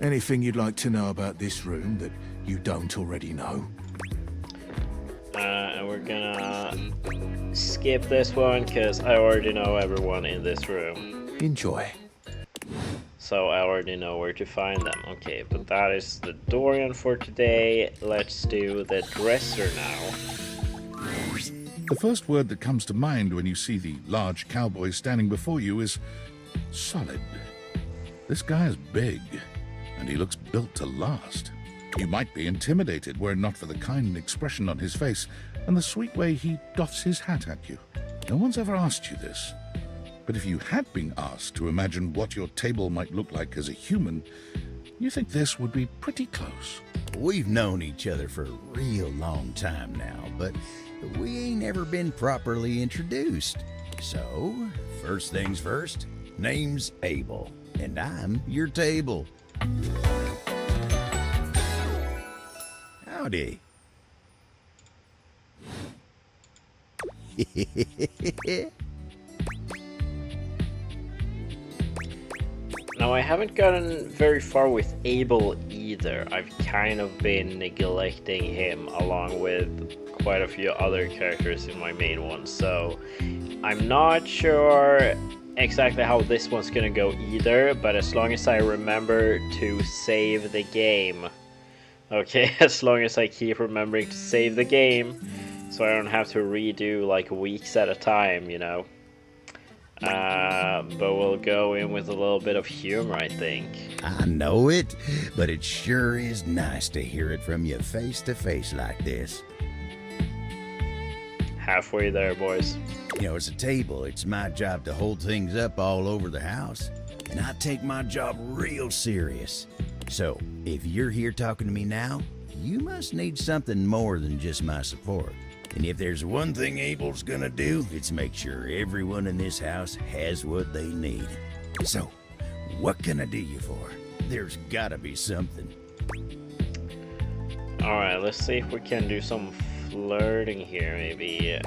anything you'd like to know about this room that you don't already know? And we're gonna skip this one because I already know everyone in this room. Enjoy. So I already know where to find them. Okay, but that is the Dorian for today. Let's do the dresser now. The first word that comes to mind when you see the large cowboy standing before you is solid. This guy is big, and he looks built to last. You might be intimidated were it not for the kind expression on his face and the sweet way he doffs his hat at you. No one's ever asked you this. But if you had been asked to imagine what your table might look like as a human, you think this would be pretty close. We've known each other for a real long time now, but we ain't ever been properly introduced. So, first things first, name's Abel, and I'm your table. Howdy. Now I haven't gotten very far with Abel either. I've kind of been neglecting him along with quite a few other characters in my main one, so I'm not sure exactly how this one's gonna go either, but as long as I remember to save the game. Okay, as long as I keep remembering to save the game, so I don't have to redo like weeks at a time, you know. But we'll go in with a little bit of humor, I think. I know it, but it sure is nice to hear it from you face to face like this. Halfway there, boys. You know, as a table, it's my job to hold things up all over the house, and I take my job real serious. So, if you're here talking to me now, you must need something more than just my support. And if there's one thing Abel's gonna do, it's make sure everyone in this house has what they need. So, what can I do you for? There's gotta be something. Alright, let's see if we can do some flirting here, maybe.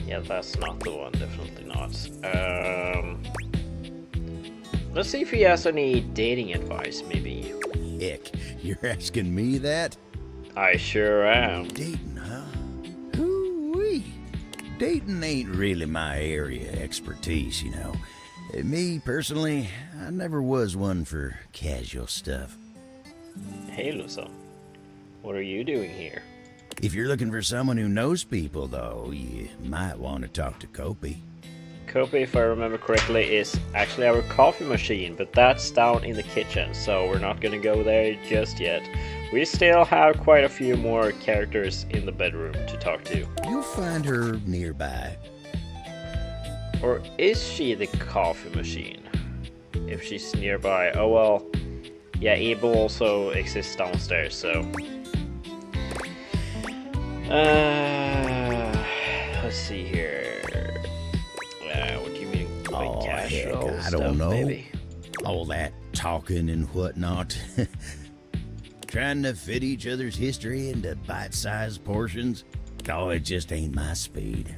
Yeah, that's not the one, definitely not. Let's see if he has any dating advice, maybe. Heck, you're asking me that? I sure am. Dating, huh? Hoo-wee. Dating ain't really my area of expertise, you know. Me, personally, I never was one for casual stuff. Hey, Lusa. What are you doing here? If you're looking for someone who knows people, though, you might want to talk to Kopi. Kopi, if I remember correctly, is actually our coffee machine, but that's down in the kitchen, so we're not gonna go there just yet. We still have quite a few more characters in the bedroom to talk to. You'll find her nearby. Or is she the coffee machine? If she's nearby, oh well. Yeah, Abel also exists downstairs, so... let's see here. What do you mean by casual heck, I stuff, don't know. maybe? All that talking and whatnot. Trying to fit each other's history into bite-sized portions. Oh, it just ain't my speed.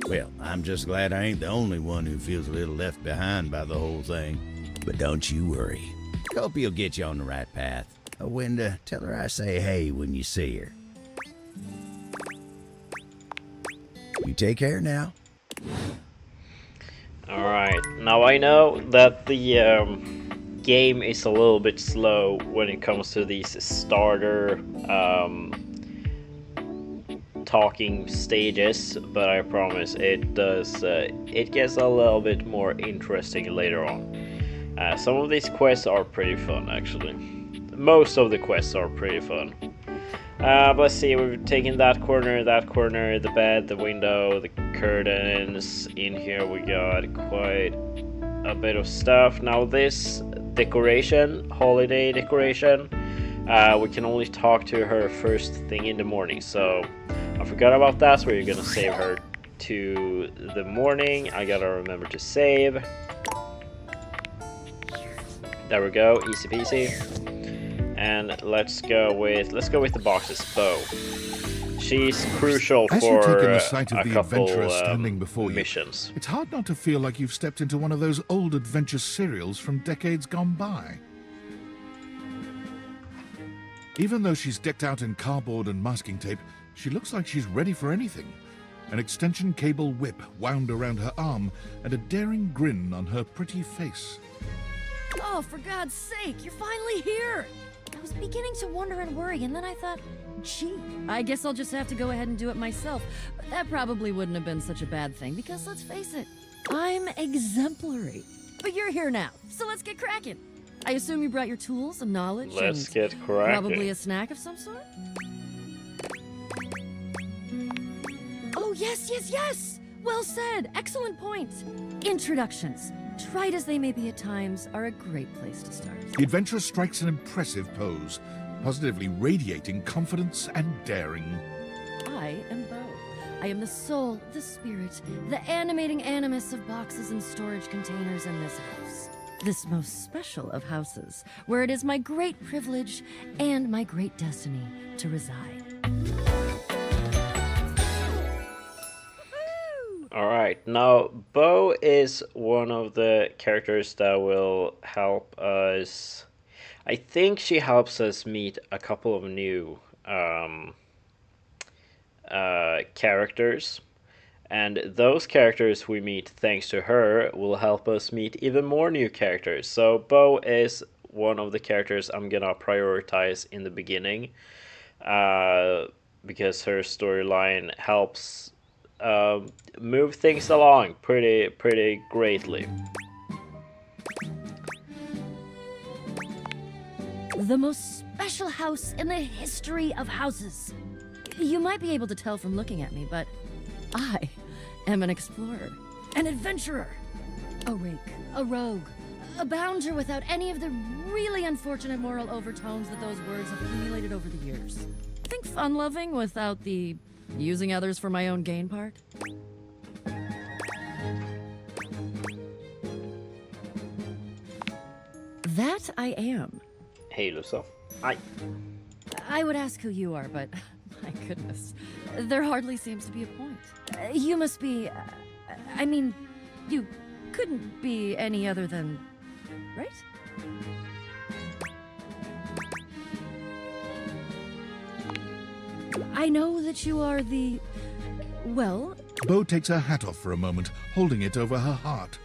Well, I'm just glad I ain't the only one who feels a little left behind by the whole thing. But don't you worry. Kopi will get you on the right path. When tell her I say hey when you see her. You take care now. Alright, now I know that the game is a little bit slow when it comes to these starter talking stages, but I promise it does, it gets a little bit more interesting later on. Some of these quests are pretty fun, actually. Most of the quests are pretty fun. But let's see, we've taken that corner, the bed, the window, the curtains. In here we got quite a bit of stuff. Now this decoration, holiday decoration, we can only talk to her first thing in the morning. So I forgot about that, so we're gonna save her to the morning. I gotta remember to save. There we go, easy peasy. And let's go with the boxes. Bo. She's crucial As for you take in the sight of a the couple adventurers standing before missions. you, it's hard not to feel like you've stepped into one of those old adventure serials from decades gone by. Even though she's decked out in cardboard and masking tape, she looks like she's ready for anything. An extension cable whip wound around her arm and a daring grin on her pretty face. Oh, for God's sake, you're finally here! I was beginning to wonder and worry, and then I thought, gee, I guess I'll just have to go ahead and do it myself. But that probably wouldn't have been such a bad thing, because let's face it, I'm exemplary. But you're here now, so let's get cracking. I assume you brought your tools and knowledge. Let's and get cracking. Probably a snack of some sort? Oh, yes, yes, yes! Well said. Excellent point. Introductions, trite as they may be at times, are a great place to start. The adventurer strikes an impressive pose, positively radiating confidence and daring. I am Bo. I am the soul, the spirit, the animating animus of boxes and storage containers in this house. This most special of houses, where it is my great privilege and my great destiny to reside. Alright, now Bo is one of the characters that will help us. I think she helps us meet a couple of new characters, and those characters we meet thanks to her will help us meet even more new characters. So Bo is one of the characters I'm gonna prioritize in the beginning, because her storyline helps move things along pretty greatly. The most special house in the history of houses. You might be able to tell from looking at me, but I am an explorer, an adventurer, a rake, a rogue, a bounder without any of the really unfortunate moral overtones that those words have accumulated over the years. Think fun-loving without the using others for my own gain part? That I am. Hey, Lusa. Hi. I would ask who you are, but my goodness, there hardly seems to be a point. You must be. I mean, you couldn't be any other than. Right? I know that you are the. Well. Bo takes her hat off for a moment, holding it over her heart.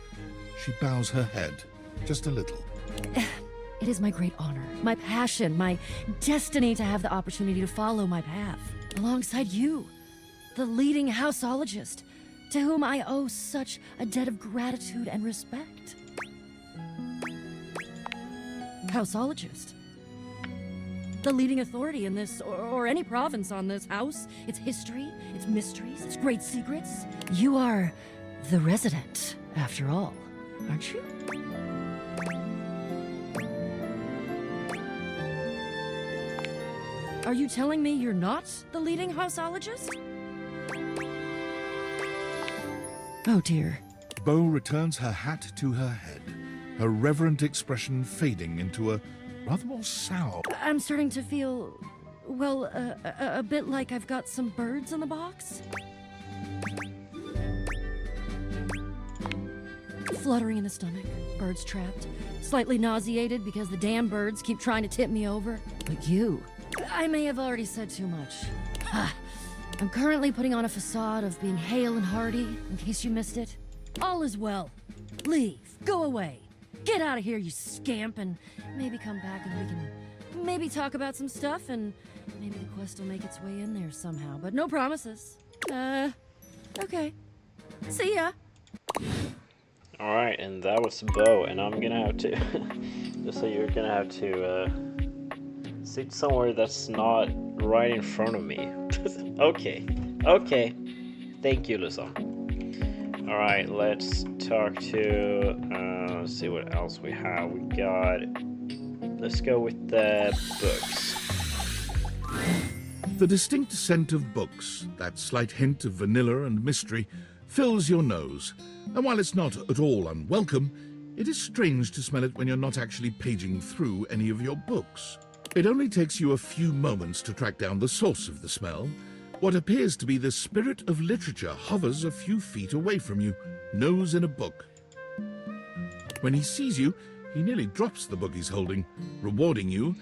She bows her head, just a little. It is my great honor, my passion, my destiny to have the opportunity to follow my path alongside you, the leading houseologist, to whom I owe such a debt of gratitude and respect. Houseologist. The leading authority in this, or any province on this house, its history, its mysteries, its great secrets. You are the resident, after all, aren't you? Are you telling me you're not the leading houseologist? Oh dear. Bo returns her hat to her head, her reverent expression fading into a rather more sour. I'm starting to feel, well, a bit like I've got some birds in the box. Fluttering in the stomach, birds trapped, slightly nauseated because the damn birds keep trying to tip me over. But you, I may have already said too much. I'm currently putting on a facade of being hale and hearty, in case you missed it. All is well. Leave. Go away. Get out of here, you scamp, and maybe come back and we can maybe talk about some stuff, and maybe the quest will make its way in there somehow, but no promises. Okay. See ya. Alright, and that was Bo, and I'm gonna have to, just so you're gonna have to, sit somewhere that's not right in front of me. Okay. Thank you, Lusa. Alright, let's talk to, let's see what else we have. Let's go with the books. The distinct scent of books, that slight hint of vanilla and mystery, fills your nose. And while it's not at all unwelcome, it is strange to smell it when you're not actually paging through any of your books. It only takes you a few moments to track down the source of the smell. What appears to be the spirit of literature hovers a few feet away from you, nose in a book. When he sees you, he nearly drops the book he's holding, rewarding you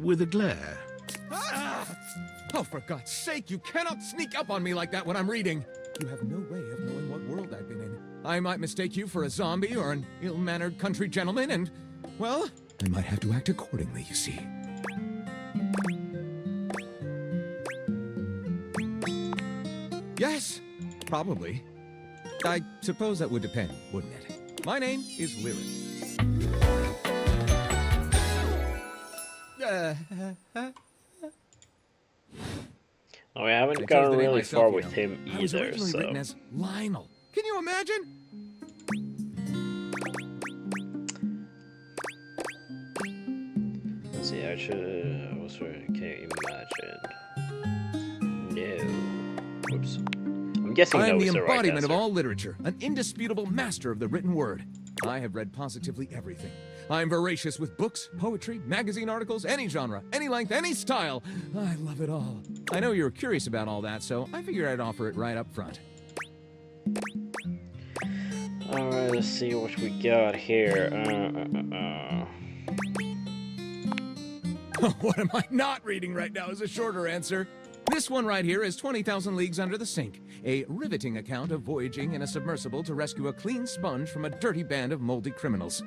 with a glare. Ah! Oh, for God's sake, you cannot sneak up on me like that when I'm reading. You have no way of knowing what world I've been in. I might mistake you for a zombie or an ill-mannered country gentleman, and, well, I might have to act accordingly, you see. Yes, probably. I suppose that would depend, wouldn't it? My name is Lyric. Oh, we haven't gotten really far with him I was either, originally so... written as Lionel. Can you imagine? Let's see, can you imagine? No. Whoops. I'm guessing I am no the is the right embodiment of answer. all literature, an indisputable master of the written word. I have read positively everything. I am voracious with books, poetry, magazine articles, any genre, any length, any style. I love it all. I know you're curious about all that, so I figured I'd offer it right up front. Alright, let's see what we got here. What am I not reading right now is a shorter answer. This one right here is 20,000 Leagues Under the Sink. a riveting account of voyaging in a submersible to rescue a clean sponge from a dirty band of moldy criminals.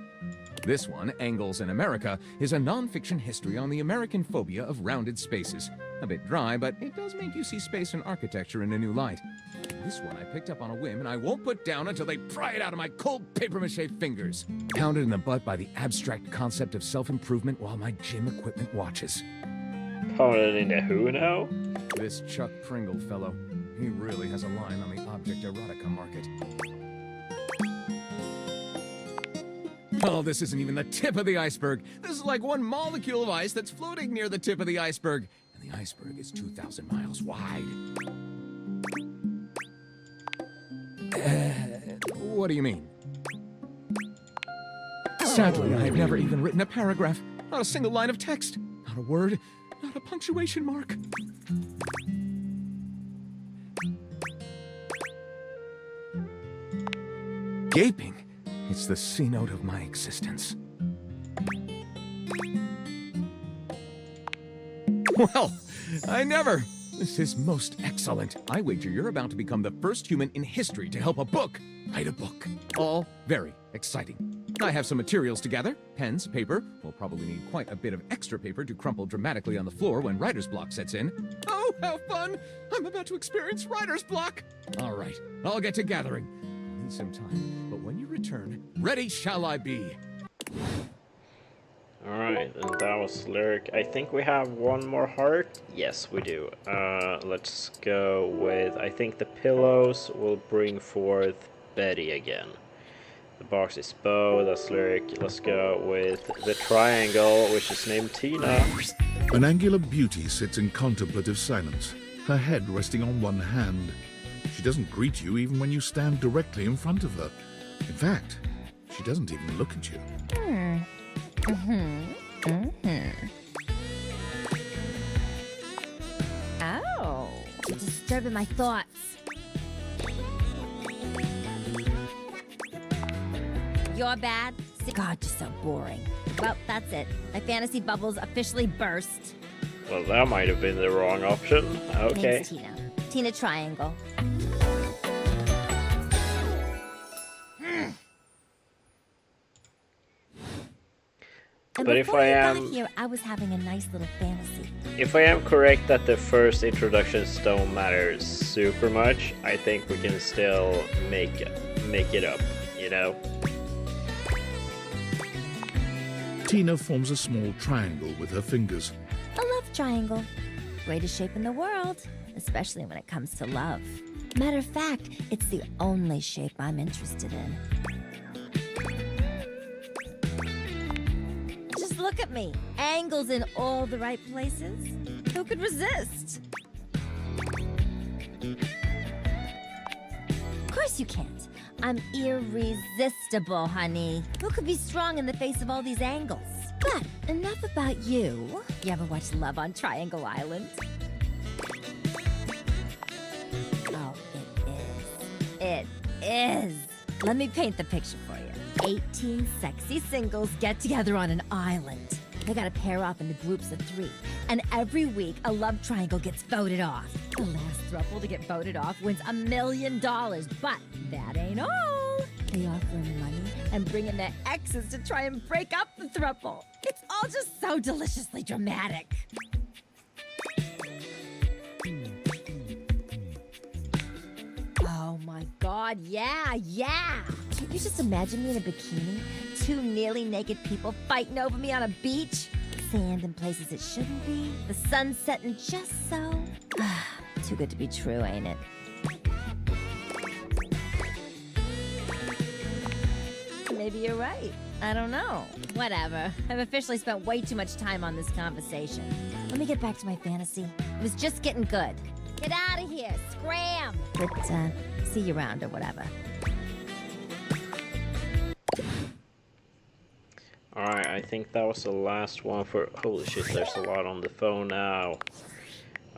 This one, Angles in America, is a non-fiction history on the American phobia of rounded spaces. A bit dry, but it does make you see space and architecture in a new light. This one I picked up on a whim, and I won't put down until they pry it out of my cold papier-mâché fingers. Pounded in the butt by the abstract concept of self-improvement while my gym equipment watches. Pounded in the who now? This Chuck Pringle fellow. He really has a line on the object erotica market. Oh, this isn't even the tip of the iceberg. This is like one molecule of ice that's floating near the tip of the iceberg. And the iceberg is 2,000 miles wide. What do you mean? Sadly, I've never even written a paragraph. Not a single line of text. Not a word. Not a punctuation mark. Gaping. It's the C-note of my existence. Well, I never. This is most excellent. I wager you're about to become the first human in history to help a book write a book. All very exciting. I have some materials to gather. Pens, paper. We'll probably need quite a bit of extra paper to crumple dramatically on the floor when writer's block sets in. Oh, how fun! I'm about to experience writer's block! All right, I'll get to gathering. I'll need some time, but when you return, ready shall I be. Alright, and that was lyric. I think we have one more heart. Yes, we do. Let's go with, I think the pillows will bring forth Betty again. The box is bow, that's lyric. Let's go with the triangle, which is named Tina. An angular beauty sits in contemplative silence, her head resting on one hand. She doesn't greet you even when you stand directly in front of her. In fact, she doesn't even look at you. Oh, you're disturbing my thoughts. You're bad? God, you're so boring. Well, that's it. My fantasy bubbles officially burst. Well, that might have been the wrong option. Okay. Name's Tina. Tina Triangle. And But if before I you am... got here, I was having a nice little fantasy. If I am correct that the first introductions don't matter super much, I think we can still make it up, you know? Tina forms a small triangle with her fingers. A love triangle. Greatest shape in the world, especially when it comes to love. Matter of fact, it's the only shape I'm interested in. Just look at me. Angles in all the right places. Who could resist? Of course you can't. I'm irresistible, honey. Who could be strong in the face of all these angles? But enough about you. You ever watch Love on Triangle Island? Oh, it is. Let me paint the picture for you. 18 sexy singles get together on an island. They gotta pair off into groups of 3. And every week, a love triangle gets voted off. The last throuple to get voted off wins $1 million. But that ain't all. They offer him money and bring in their exes to try and break up the throuple. It's all just so deliciously dramatic. Oh my God, yeah. Can't you just imagine me in a bikini? 2 nearly naked people fighting over me on a beach? Sand in places it shouldn't be. The sun setting just so. Too good to be true, ain't it? Maybe you're right. I don't know. Whatever. I've officially spent way too much time on this conversation. Let me get back to my fantasy. It was just getting good. Get out of here! Scram! But, see you around or whatever. Alright, I think that was the last one for... Holy shit, there's a lot on the phone now.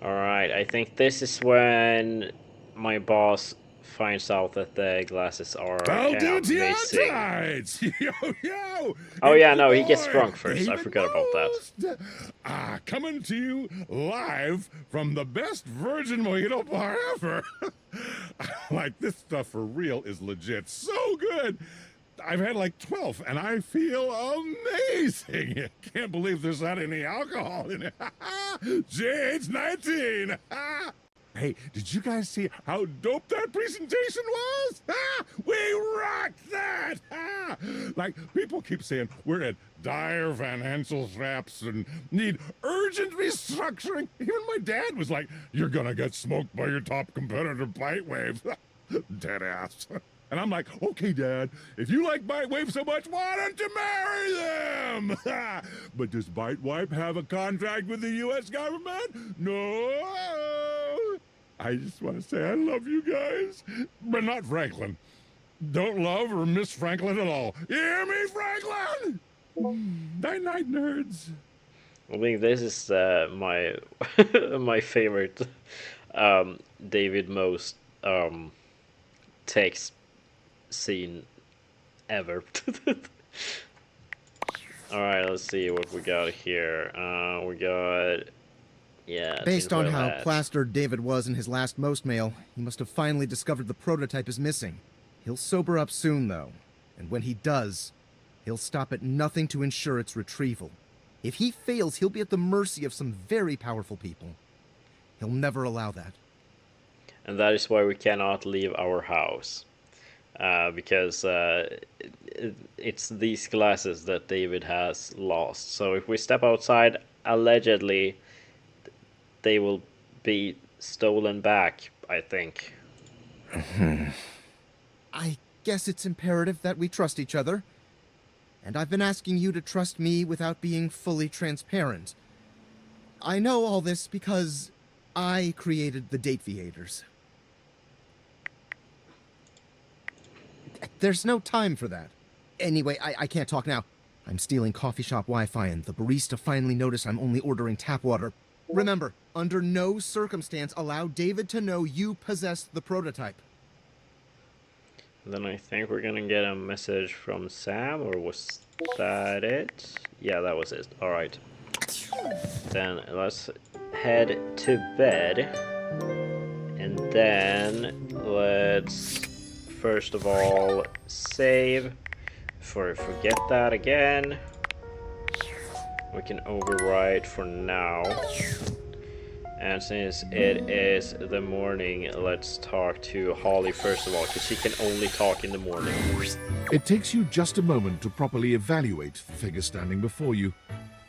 Alright, I think this is when my boss finds out that the glasses are Valdivia missing. tides! Yo, yo! Oh yeah, no, he gets Boy, drunk first. I David forgot about that. Most. Coming to you live from the best virgin mojito bar ever. Like, this stuff for real is legit so good. I've had like 12, and I feel amazing. Can't believe there's not any alcohol in it. JH19. Hey, did you guys see how dope that presentation was? We rocked that! Like, people keep saying we're at dire financial straps and need urgent restructuring. Even my dad was like, you're gonna get smoked by your top competitor, Bitewave. Dead ass. And I'm like, okay, Dad, if you like Bitewave so much, why don't you marry them? But does Bitewave have a contract with the U.S. government? No. I just want to say I love you guys, but not Franklin. Don't love or miss Franklin at all. You hear me, Franklin? Night-night, nerds. I think this is my my favorite David Most text scene ever. Alright, let's see what we got here. We got... Yeah. Based on how that. plastered David was in his last Most mail, he must have finally discovered the prototype is missing. He'll sober up soon, though. And when he does, he'll stop at nothing to ensure its retrieval. If he fails, he'll be at the mercy of some very powerful people. He'll never allow that. And that is why we cannot leave our house. Because it's these glasses that David has lost. So if we step outside, allegedly, they will be stolen back, I think. I guess it's imperative that we trust each other. And I've been asking you to trust me without being fully transparent. I know all this because I created the Dateviators. There's no time for that. Anyway, I can't talk now. I'm stealing coffee shop Wi-Fi and the barista finally noticed I'm only ordering tap water. Remember, under no circumstance allow David to know you possess the prototype. Then I think we're gonna get a message from Sam, or was that it? Yeah, that was it. Alright. Then let's head to bed. And then let's first of all save before I forget that again. We can override for now. And since it is the morning, let's talk to Holly first of all, because she can only talk in the morning. It takes you just a moment to properly evaluate the figure standing before you.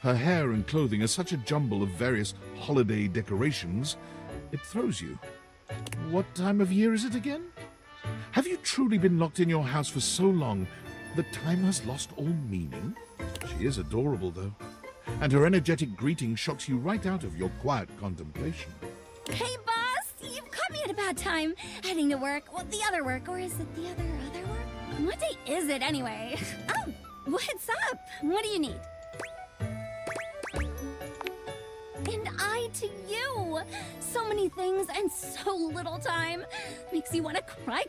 Her hair and clothing are such a jumble of various holiday decorations, it throws you. What time of year is it again? Have you truly been locked in your house for so long that time has lost all meaning? She is adorable, though. And her energetic greeting shocks you right out of your quiet contemplation. Hey, boss! You've caught me at a bad time. Heading to work. Well, the other work. Or is it the other work? What day is it, anyway? Oh, what's up? What do you need? And I to you. So many things and so little time. Makes you want to cry.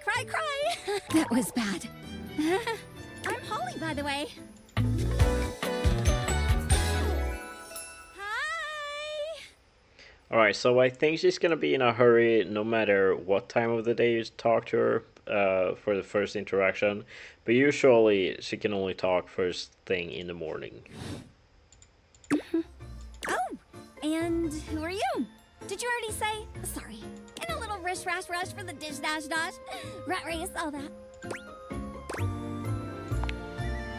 That was bad. I'm Holly, by the way. Alright, so I think she's gonna be in a hurry no matter what time of the day you talk to her for the first interaction. But usually she can only talk first thing in the morning. Oh, and who are you? Did you already say? Sorry. In a little rush for the dish dash. Rat race, all that.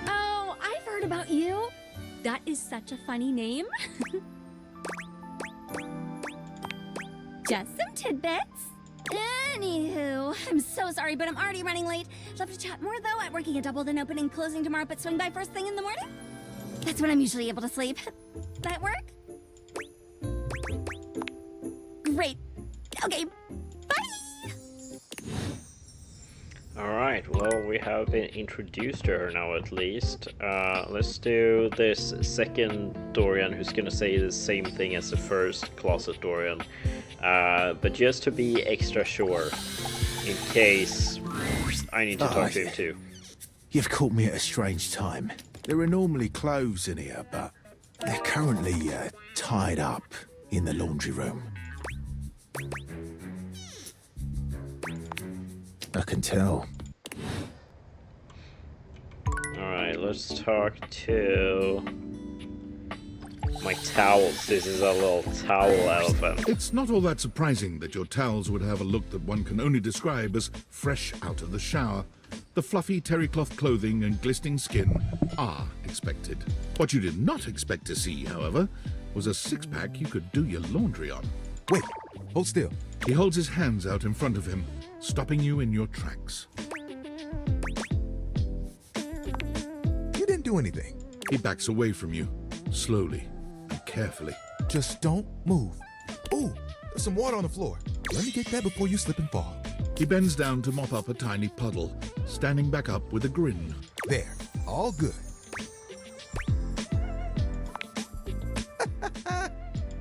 Oh, I've heard about you. That is such a funny name. Just some tidbits. Anywho, I'm so sorry, but I'm already running late. Love to chat more, though. I'm working a double, then open and closing tomorrow, but swing by first thing in the morning. That's when I'm usually able to sleep. That work? Great. Okay, bye! Alright, well, we have been introduced to her now at least. Let's do this second Dorian who's gonna say the same thing as the first closet Dorian. But just to be extra sure, in case I need to talk to him too. You've caught me at a strange time. There are normally clothes in here, but they're currently tied up in the laundry room. I can tell. Alright, let's talk to my towels. This is a little towel elephant. It's not all that surprising that your towels would have a look that one can only describe as fresh out of the shower. The fluffy terry cloth clothing and glistening skin are expected. What you did not expect to see, however, was a six-pack you could do your laundry on. Wait, hold still. He holds his hands out in front of him, stopping you in your tracks. You didn't do anything. He backs away from you, slowly and carefully. Just don't move. Ooh, there's some water on the floor. Let me get that before you slip and fall. He bends down to mop up a tiny puddle, standing back up with a grin. There, all good.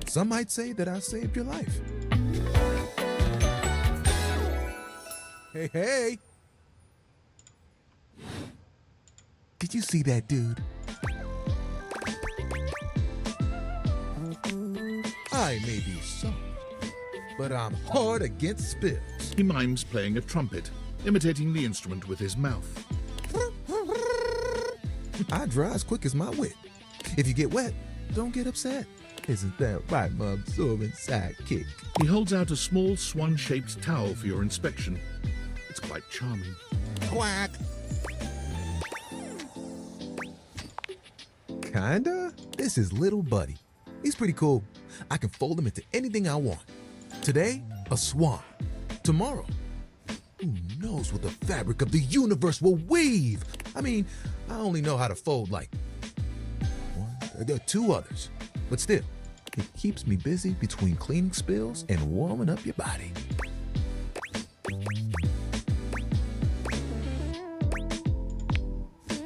Some might say that I saved your life. Hey, hey! Did you see that dude? I may be soft, but I'm hard against spills. He mimes playing a trumpet, imitating the instrument with his mouth. I dry as quick as my wit. If you get wet, don't get upset. Isn't that right, my absorbent sidekick? He holds out a small swan-shaped towel for your inspection. It's quite charming. Quack! Kinda? This is Little Buddy. He's pretty cool. I can fold him into anything I want. Today, a swan. Tomorrow, who knows what the fabric of the universe will weave? I mean, I only know how to fold like there are two others. But still, it keeps me busy between cleaning spills and warming up your body.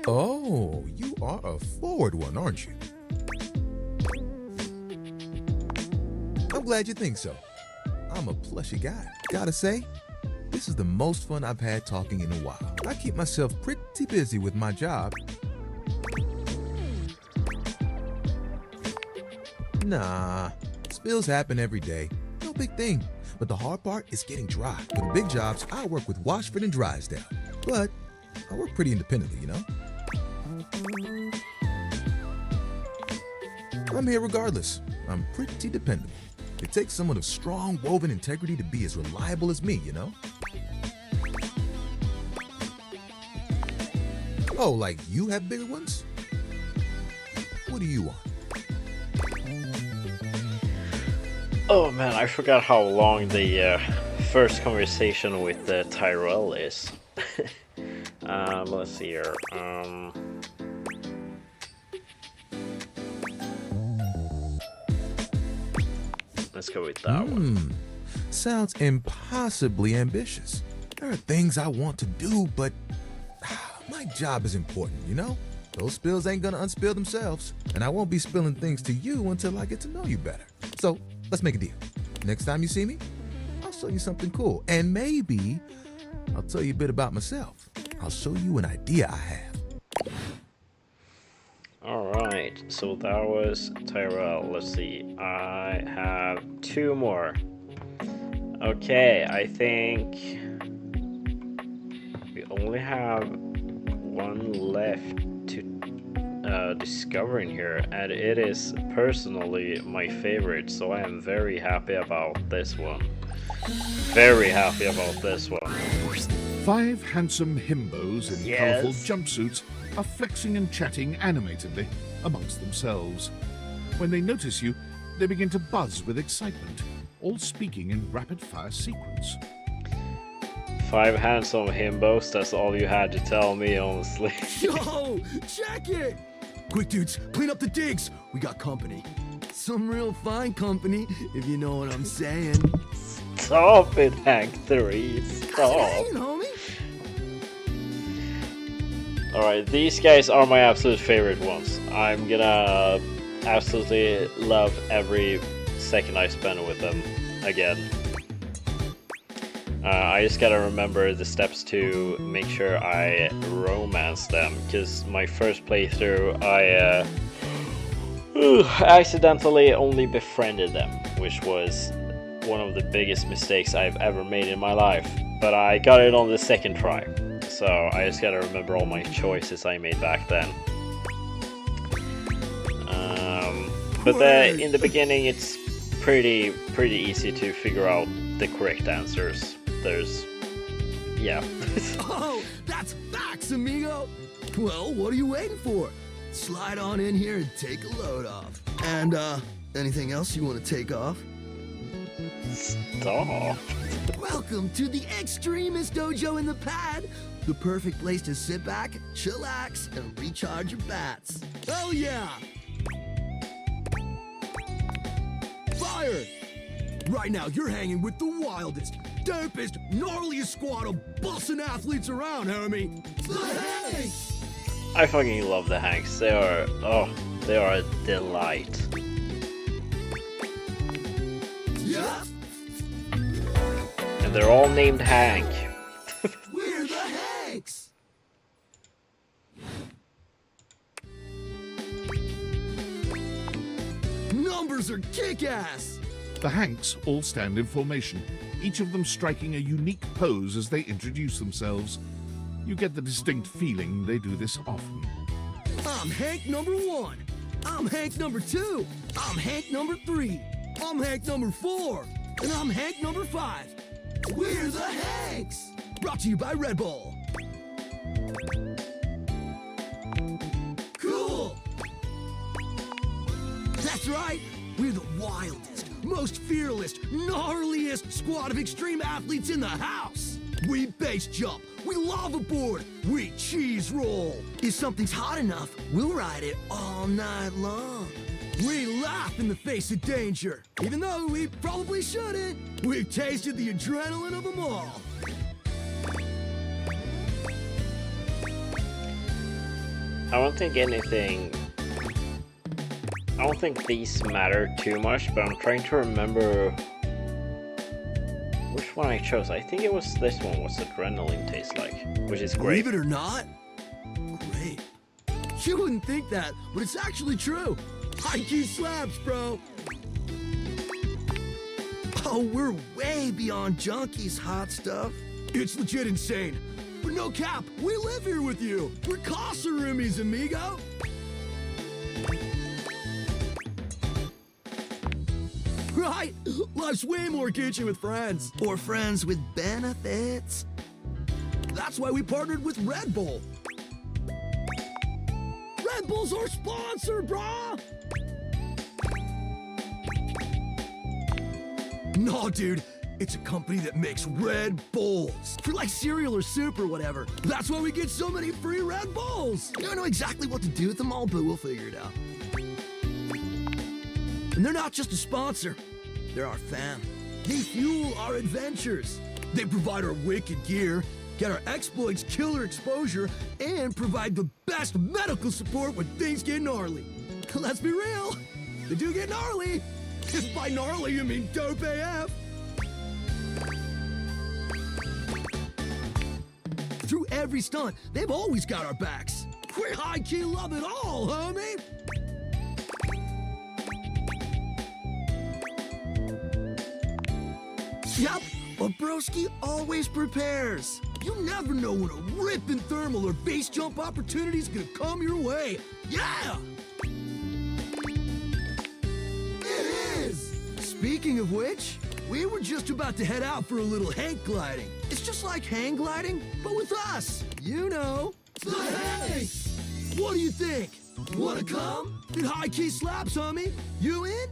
Oh, you are a forward one, aren't you? I'm glad you think so. I'm a plushy guy. Gotta say, this is the most fun I've had talking in a while. I keep myself pretty busy with my job. Nah, spills happen every day. No big thing. But the hard part is getting dry. For the big jobs, I work with Washford and Drysdale. But I work pretty independently, you know? I'm here regardless. I'm pretty dependable. It takes someone of strong woven integrity to be as reliable as me, you know? Oh, like you have bigger ones? What do you want? Oh man, I forgot how long the first conversation with Tyrell is. Let's see here. Let's go with that one. Sounds impossibly ambitious. There are things I want to do, but my job is important, you know? Those spills ain't gonna unspill themselves, and I won't be spilling things to you until I get to know you better. So, let's make a deal. Next time you see me, I'll show you something cool, and maybe I'll tell you a bit about myself. I'll show you an idea I have. Alright, so that was Tyrell. Let's see. I have two more. Okay, I think we only have one left to discover in here, and it is personally my favorite, so I am very happy about this one. Very happy about this one. 5 handsome himbos in colourful jumpsuits are flexing and chatting animatedly amongst themselves. When they notice you, they begin to buzz with excitement, all speaking in rapid-fire sequence. 5 handsome himbos, that's all you had to tell me, honestly. Yo, check it! Quick, dudes, clean up the digs. We got company. Some real fine company, if you know what I'm saying. Stop it, Hank 3. Stop. Hey, homie. Alright, these guys are my absolute favorite ones. I'm gonna absolutely love every second I spend with them again. I just gotta remember the steps to make sure I romance them, because my first playthrough I accidentally only befriended them, which was one of the biggest mistakes I've ever made in my life. But I got it on the second try, so I just gotta remember all my choices I made back then. But in the beginning it's pretty easy to figure out the correct answers. Yeah. Oh, that's facts, amigo! Well, what are you waiting for? Slide on in here and take a load off. And, anything else you want to take off? Stop. Welcome to the Extremist Dojo in the Pad! The perfect place to sit back, chillax, and recharge your bats. Oh yeah! Fire! Right now, you're hanging with the wildest, dopest, gnarliest squad of bussin' athletes around, homie! The Hanks! I fucking love the Hanks. They are a delight. Yeah? And they're all named Hank. We're the Hanks! Numbers are kick-ass! The Hanks all stand in formation, each of them striking a unique pose as they introduce themselves. You get the distinct feeling they do this often. I'm Hank number 1. I'm Hank number 2. I'm Hank number 3. I'm Hank number 4. And I'm Hank number 5. We're the Hanks! Brought to you by Red Bull. Cool! That's right! We're the wildest, most fearless, gnarliest squad of extreme athletes in the house! We base jump, we lava board, we cheese roll! If something's hot enough, we'll ride it all night long. We laugh in the face of danger, even though we probably shouldn't. We've tasted the adrenaline of them all. I don't think these matter too much, but I'm trying to remember which one I chose. I think it was this one, what's adrenaline taste like, which is great. Believe it or not, great. You wouldn't think that, but it's actually true. Hunky slaps, bro. Oh, we're way beyond junkies, hot stuff. It's legit insane. But no cap, we live here with you. We're Casa roomies, amigo. Right? Life's way more kitschy with friends. Or friends with benefits. That's why we partnered with Red Bull. Red Bull's our sponsor, brah! No, dude. It's a company that makes Red Bulls. For like cereal or soup or whatever. That's why we get so many free Red Bulls. I don't know exactly what to do with them all, but we'll figure it out. And they're not just a sponsor. They're our fam. They fuel our adventures. They provide our wicked gear, get our exploits killer exposure, and provide the best medical support when things get gnarly. Let's be real. They do get gnarly. If by gnarly you mean dope AF. Through every stunt, they've always got our backs. We high-key love it all, homie! Yup, a broski always prepares. You never know when a ripping thermal or base jump opportunity's gonna come your way. Yeah! It is! Speaking of which, we were just about to head out for a little Hank gliding. It's just like hang gliding, but with us. You know. The Hanks! What do you think? Wanna come? It high-key slaps, homie. You in?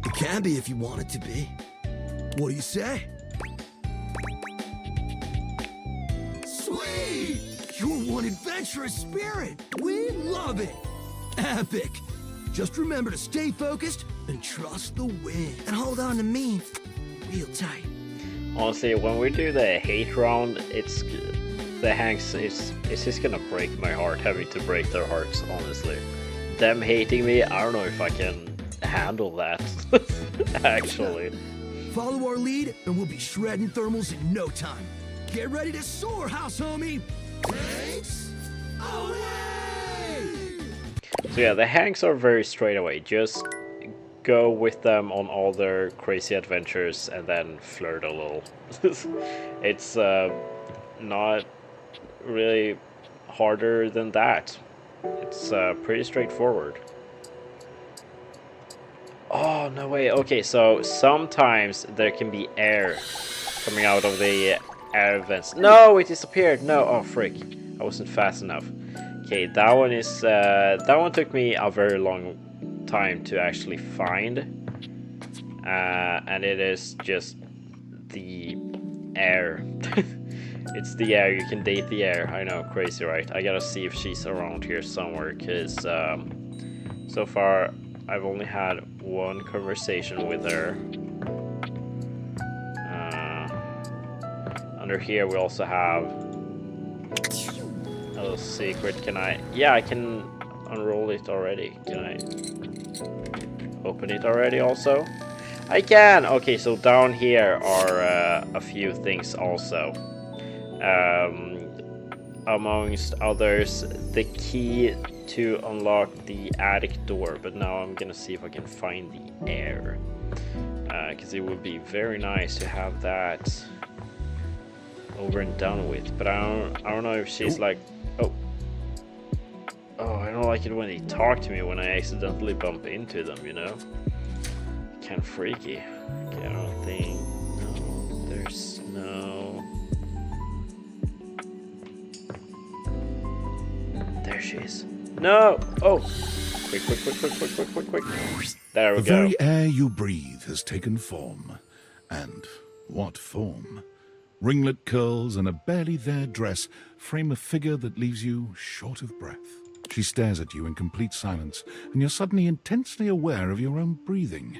It can be if you want it to be. What do you say? Sweet! You're one adventurous spirit. We love it. Epic. Just remember to stay focused and trust the wind. And hold on to me real tight. Honestly, when we do the hate round, it's the Hanks. It's just gonna break my heart, having to break their hearts. Honestly, them hating me, I don't know if I can handle that. Actually, Follow our lead, and we'll be shredding thermals in no time. Get ready to soar, house homie! Thanks! so yeah, the Hanks are very straight away. Just go with them on all their crazy adventures and then flirt a little. It's not really harder than that. It's pretty straightforward. Oh, no way. Okay, so sometimes there can be air coming out of the air vents. No, it disappeared. No, oh frick. I wasn't fast enough. Okay, that one is that one took me a very long time to actually find. And it is just the air. It's the air. You can date the air. I know, crazy, right? I gotta see if she's around here somewhere, because so far I've only had one conversation with her. Under here we also have a little secret. Can I? Yeah, I can unroll it already. Can I open it already also? I can! Okay, so down here are a few things also. Amongst others, the key to unlock the attic door, but now I'm gonna see if I can find the air, because it would be very nice to have that over and done with. But I don't know if she's like, oh, I don't like it when they talk to me when I accidentally bump into them, you know. Kind of freaky. Okay, I don't think. No, there's no. There she is. No! Oh! Quick. There we The go. very air you breathe has taken form. And what form? Ringlet curls and a barely there dress frame a figure that leaves you short of breath. She stares at you in complete silence, and you're suddenly intensely aware of your own breathing.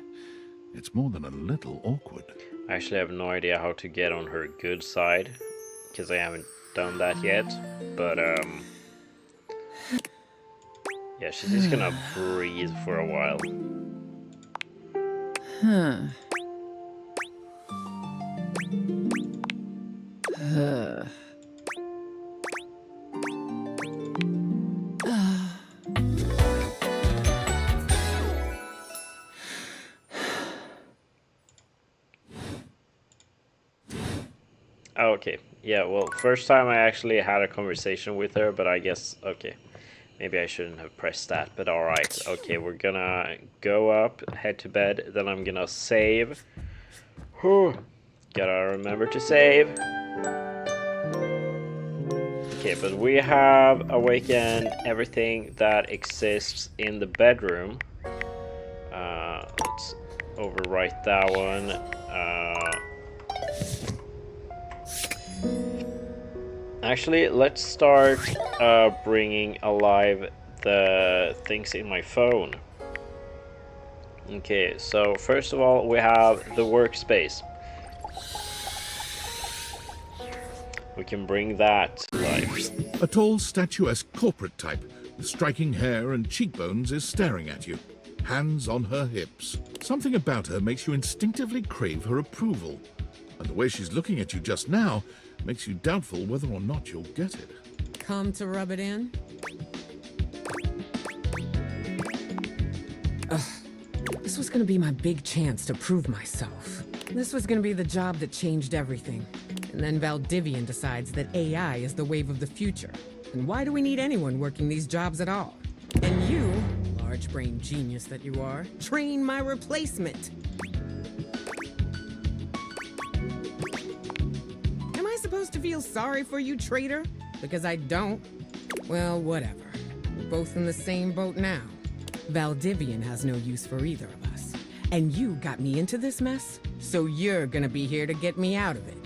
It's more than a little awkward. I actually have no idea how to get on her good side, because I haven't done that yet, but yeah, she's just gonna breathe for a while. Okay, yeah, well, first time I actually had a conversation with her, but I guess, okay, maybe I shouldn't have pressed that, but alright. Okay, we're gonna go up, head to bed, then I'm gonna save. Whew. Gotta remember to save. Okay, but we have awakened everything that exists in the bedroom. Let's overwrite that one. Actually, let's start bringing alive the things in my phone. Okay, so first of all, we have the workspace. We can bring that to life. A tall, statuesque corporate type with striking hair and cheekbones is staring at you, hands on her hips. Something about her makes you instinctively crave her approval, and the way she's looking at you just now makes you doubtful whether or not you'll get it. Come to rub it in? Ugh. This was gonna be my big chance to prove myself. This was gonna be the job that changed everything. And then Valdivian decides that AI is the wave of the future. And why do we need anyone working these jobs at all? And you, large-brained genius that you are, train my replacement. Am I supposed to feel sorry for you, traitor? Because I don't. Well, whatever. We're both in the same boat now. Valdivian has no use for either of us. And you got me into this mess, so you're gonna be here to get me out of it.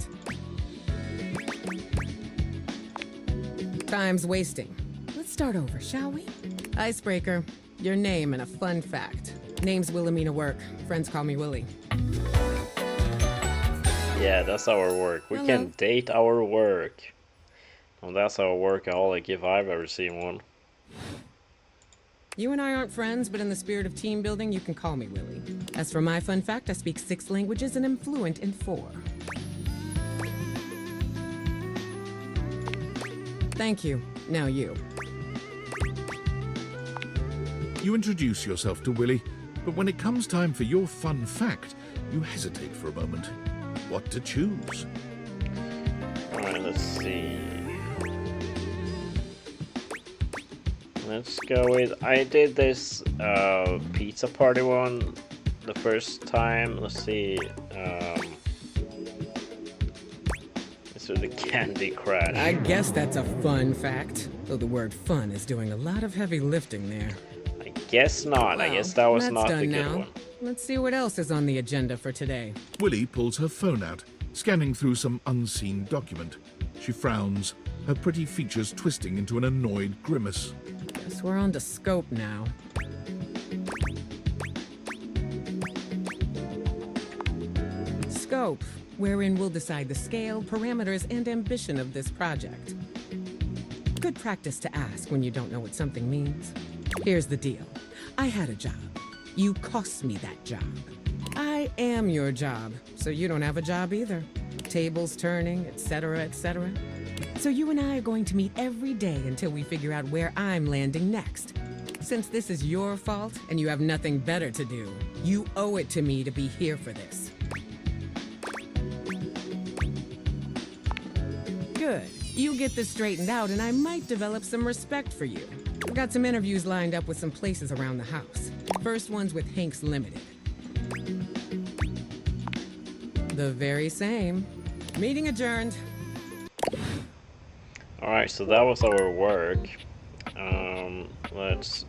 Time's wasting. Let's start over, shall we? Icebreaker. Your name and a fun fact. Name's Wilhelmina Work. Friends call me Willie. Yeah, that's our work. We Hello. can date our work. And that's our workaholic if I've ever seen one. You and I aren't friends, but in the spirit of team building, you can call me Willie. As for my fun fact, I speak 6 languages and am fluent in 4. Thank you. Now you. You introduce yourself to Willie, but when it comes time for your fun fact, you hesitate for a moment. What to choose? Alright, let's see. Let's go with... I did this pizza party one the first time. Let's see. This is the Candy Crush. I guess that's a fun fact, though the word fun is doing a lot of heavy lifting there. I guess not. I guess that was that's not done the good now. one. Let's see what else is on the agenda for today. Willie pulls her phone out, scanning through some unseen document. She frowns, her pretty features twisting into an annoyed grimace. Guess we're on to scope now. Scope, wherein we'll decide the scale, parameters, and ambition of this project. Good practice to ask when you don't know what something means. Here's the deal. I had a job. You cost me that job. I am your job, so you don't have a job either. Tables turning, etc., etc. So you and I are going to meet every day until we figure out where I'm landing next. Since this is your fault and you have nothing better to do, you owe it to me to be here for this. Good. You get this straightened out and I might develop some respect for you. I've got some interviews lined up with some places around the house. First one's with Hanks Limited. The very same. Meeting adjourned. Alright, so that was our work. Let's...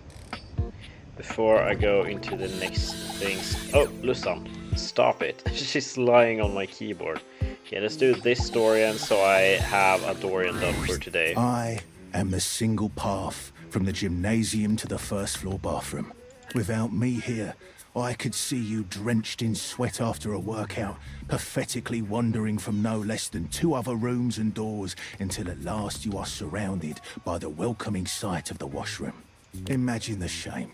Before I go into the next things... Oh, Lusam, stop it. She's lying on my keyboard. Okay, let's do this Dorian so I have a Dorian done for today. I am the single path from the gymnasium to the first floor bathroom. Without me here, I could see you drenched in sweat after a workout, pathetically wandering from no less than 2 other rooms and doors until at last you are surrounded by the welcoming sight of the washroom. Imagine the shame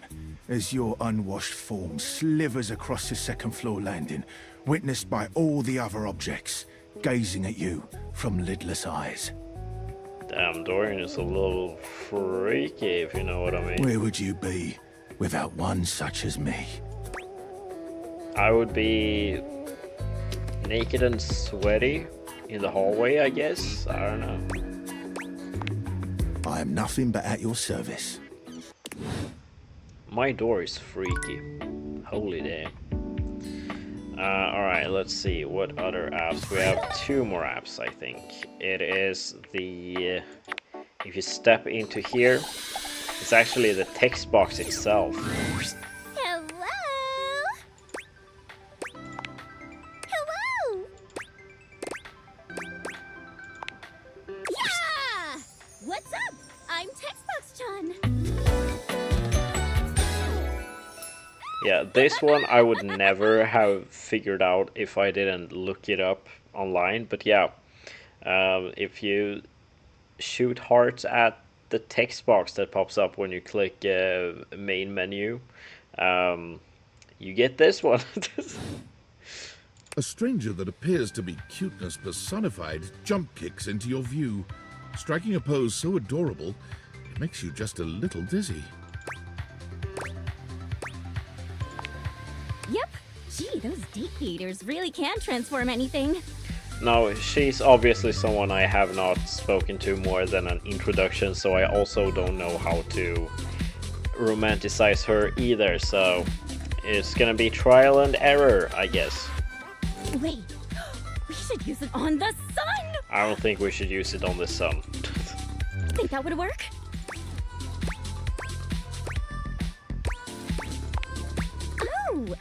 as your unwashed form slithers across the 2nd floor landing, witnessed by all the other objects, gazing at you from lidless eyes. Damn, Dorian is a little freaky, if you know what I mean. Where would you be without one such as me? I would be naked and sweaty in the hallway, I guess. I don't know. I am nothing but at your service. My door is freaky. Holy damn. Alright, let's see. What other apps? We have 2 more apps, I think. It is the... if you step into here, it's actually the text box itself. Hello? Hello? Yeah! What's up? I'm Textbox-chan. Yeah, this one I would never have figured out if I didn't look it up online. But yeah, if you shoot hearts at the text box that pops up when you click main menu, you get this one. A stranger that appears to be cuteness personified jump kicks into your view, striking a pose so adorable, it makes you just a little dizzy. Yep. Gee, those date creators really can transform anything. No, she's obviously someone I have not spoken to more than an introduction, so I also don't know how to romanticize her either, so it's gonna be trial and error, I guess. Wait, we should use it on the sun! I don't think we should use it on the sun. Think that would work? Oh,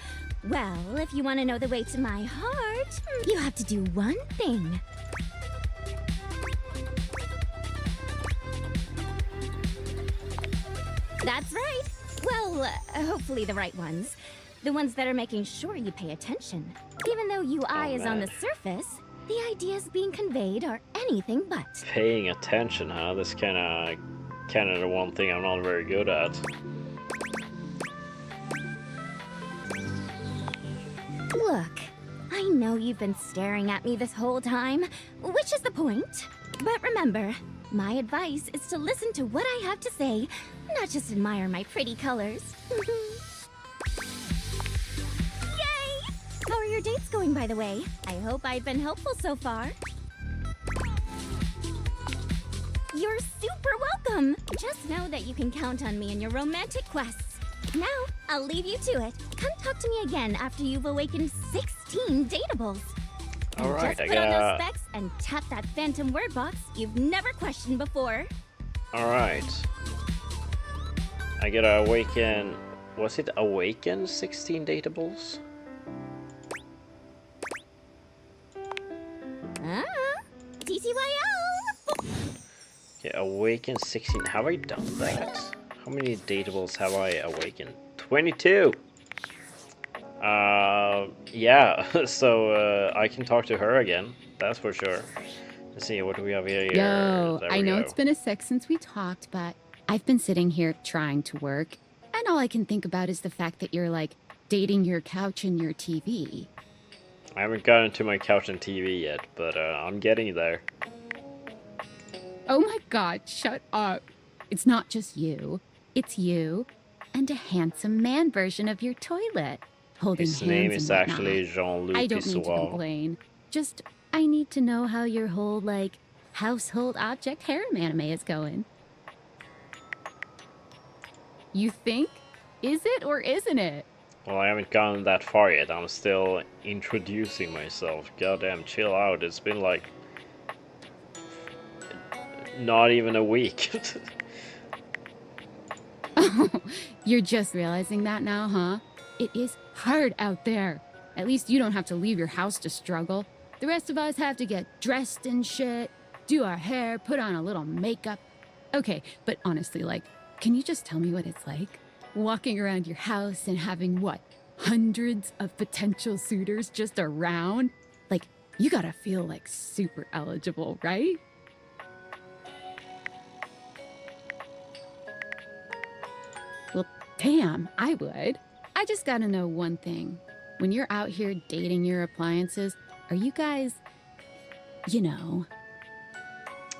well, if you want to know the way to my heart, you have to do one thing. That's right. Well, hopefully the right ones. The ones that are making sure you pay attention. Even though UI is on the surface, The ideas being conveyed are anything but. Paying attention, huh? That's kinda the one thing I'm not very good at. Look, I know you've been staring at me this whole time, which is the point. But remember, my advice is to listen to what I have to say, not just admire my pretty colors. Yay! How are your dates going, by the way? I hope I've been helpful so far. You're super welcome! Just know that you can count on me in your romantic quests. Now, I'll leave you to it. Come talk to me again after you've awakened 16 dateables. Alright, Just put on those specs and tap that phantom word box you've never questioned before. Alright. I gotta awaken... Was it awaken 16 dateables? TTYL! Okay, awaken 16. Have I done that? How many dateables have I awakened? 22! Yeah, so I can talk to her again. That's for sure. Let's see, what do we have here? Yo, There I we know go. it's been a sec since we talked, but I've been sitting here trying to work, and all I can think about is the fact that you're like dating your couch and your TV. I haven't gotten to my couch and TV yet, but I'm getting there. Oh my god, shut up. It's not just you. It's you and a handsome man version of your toilet. Holding His hands name and is whatnot. actually Jean-Luc I don't need to Pissoir. complain. Just, I need to know how your whole, like, household object harem anime is going. You think? Is it or isn't it? Well, I haven't gone that far yet. I'm still introducing myself. Goddamn, chill out. It's been like... not even a week. You're just realizing that now, huh? It is hard out there. At least you don't have to leave your house to struggle. The rest of us have to get dressed and shit, do our hair, put on a little makeup. Okay, but honestly, like, can you just tell me what it's like? Walking around your house and having, what, hundreds of potential suitors just around? Like, you gotta feel, like, super eligible, right? Well, damn, I would. I just gotta know one thing. When you're out here dating your appliances, are you guys, you know...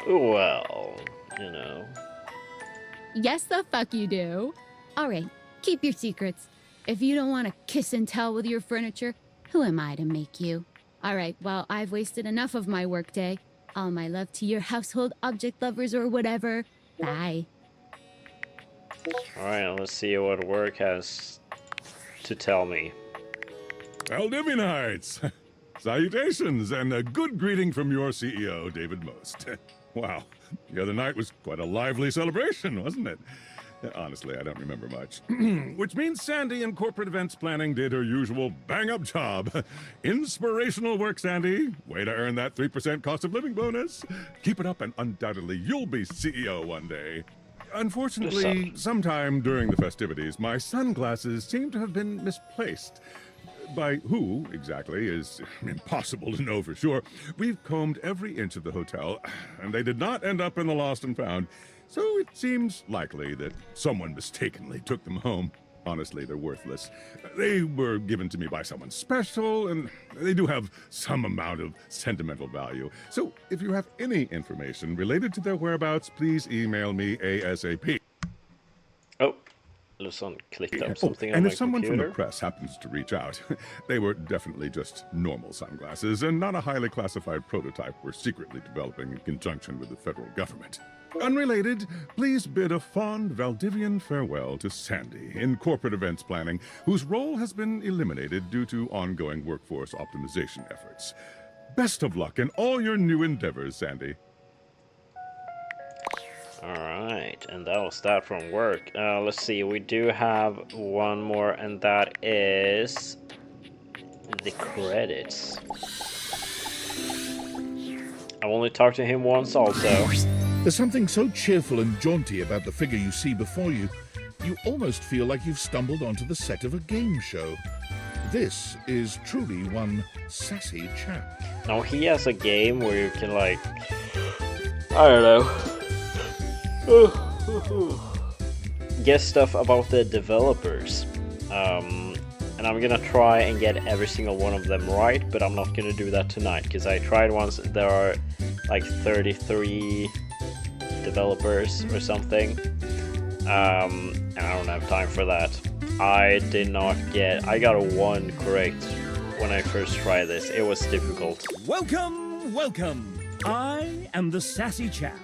Well, you know... Yes, the fuck you do. All right, keep your secrets. If you don't want to kiss and tell with your furniture, who am I to make you? All right, well, I've wasted enough of my workday. All my love to your household object lovers or whatever. Bye. Alright, let's see what work has to tell me. Valdivianites! Salutations, and a good greeting from your CEO, David Most. Wow, the other night was quite a lively celebration, wasn't it? Honestly, I don't remember much. Which means Sandy in corporate events planning did her usual bang-up job. Inspirational work, Sandy. Way to earn that 3% cost of living bonus. Keep it up and undoubtedly you'll be CEO one day. Unfortunately, sometime during the festivities, my sunglasses seem to have been misplaced. By who, exactly, is impossible to know for sure. We've combed every inch of the hotel, and they did not end up in the lost and found. So it seems likely that someone mistakenly took them home. Honestly, they're worthless. They were given to me by someone special, and they do have some amount of sentimental value. So if you have any information related to their whereabouts, please email me ASAP. Oh, Luzon clicked up something on and my if someone computer. from the press happens to reach out, they were definitely just normal sunglasses and not a highly classified prototype we're secretly developing in conjunction with the federal government. Unrelated, please bid a fond Valdivian farewell to Sandy in corporate events planning, whose role has been eliminated due to ongoing workforce optimization efforts. Best of luck in all your new endeavors, Sandy. Alright, and that was that from work. Let's see, we do have one more, and that is the credits. I've only talked to him once also. There's something so cheerful and jaunty about the figure you see before you, you almost feel like you've stumbled onto the set of a game show. This is truly one sassy chap. Now he has a game where you can like, I don't know, guess stuff about the developers. And I'm gonna try and get every single one of them right, but I'm not gonna do that tonight because I tried once. There are like 33 developers or something, and I don't have time for that. I got a 1 correct when I first tried this. It was difficult. Welcome, welcome. I am the Sassy Chap,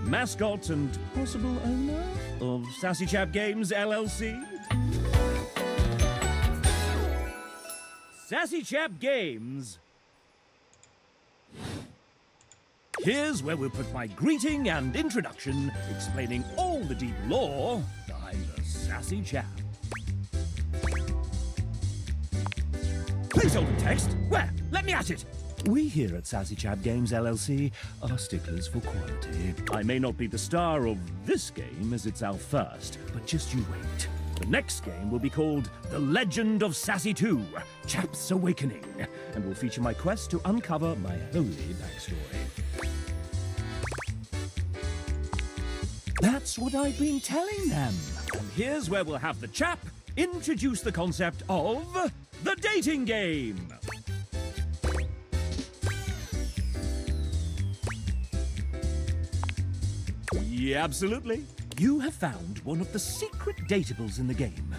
mascot and possible owner of Sassy Chap Games LLC. Sassy Chap Games. Here's where we'll put my greeting and introduction, explaining all the deep lore behind the Sassy Chap. Placeholder text? Where? Let me at it! We here at Sassy Chap Games LLC are sticklers for quality. I may not be the star of this game as it's our first, but just you wait. The next game will be called The Legend of Sassy 2, Chap's Awakening, and will feature my quest to uncover my holy backstory. That's what I've been telling them. And here's where we'll have the chap introduce the concept of the dating game. Yeah, absolutely. You have found one of the secret datables in the game.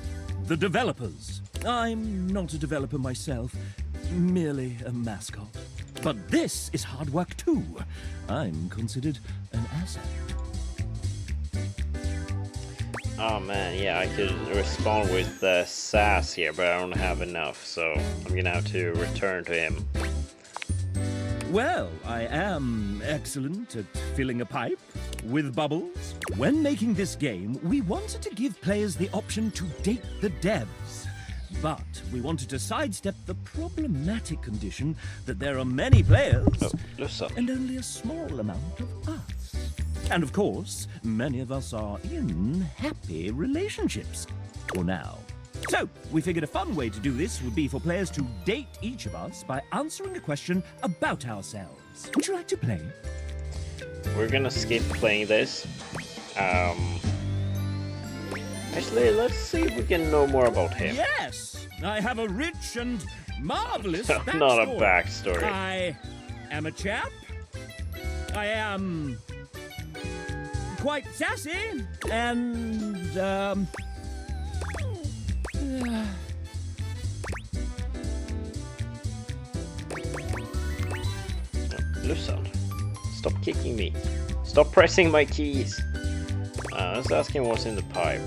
The developers. I'm not a developer myself, merely a mascot. But this is hard work too. I'm considered an asset. Oh man, yeah, I could respond with sass here, but I don't have enough, so I'm gonna have to return to him. Well, I am excellent at filling a pipe with bubbles. When making this game, we wanted to give players the option to date the devs. But we wanted to sidestep the problematic condition that there are many players and only a small amount of us. And of course, many of us are in happy relationships. For now. So, we figured a fun way to do this would be for players to date each of us by answering a question about ourselves. Would you like to play? We're gonna skip playing this. Actually, let's see if we can know more about him. Yes! I have a rich and marvelous backstory. Not a backstory. I am a chap. I am quite sassy and, Listen, stop kicking me. Stop pressing my keys. Let's ask him what's in the pipe.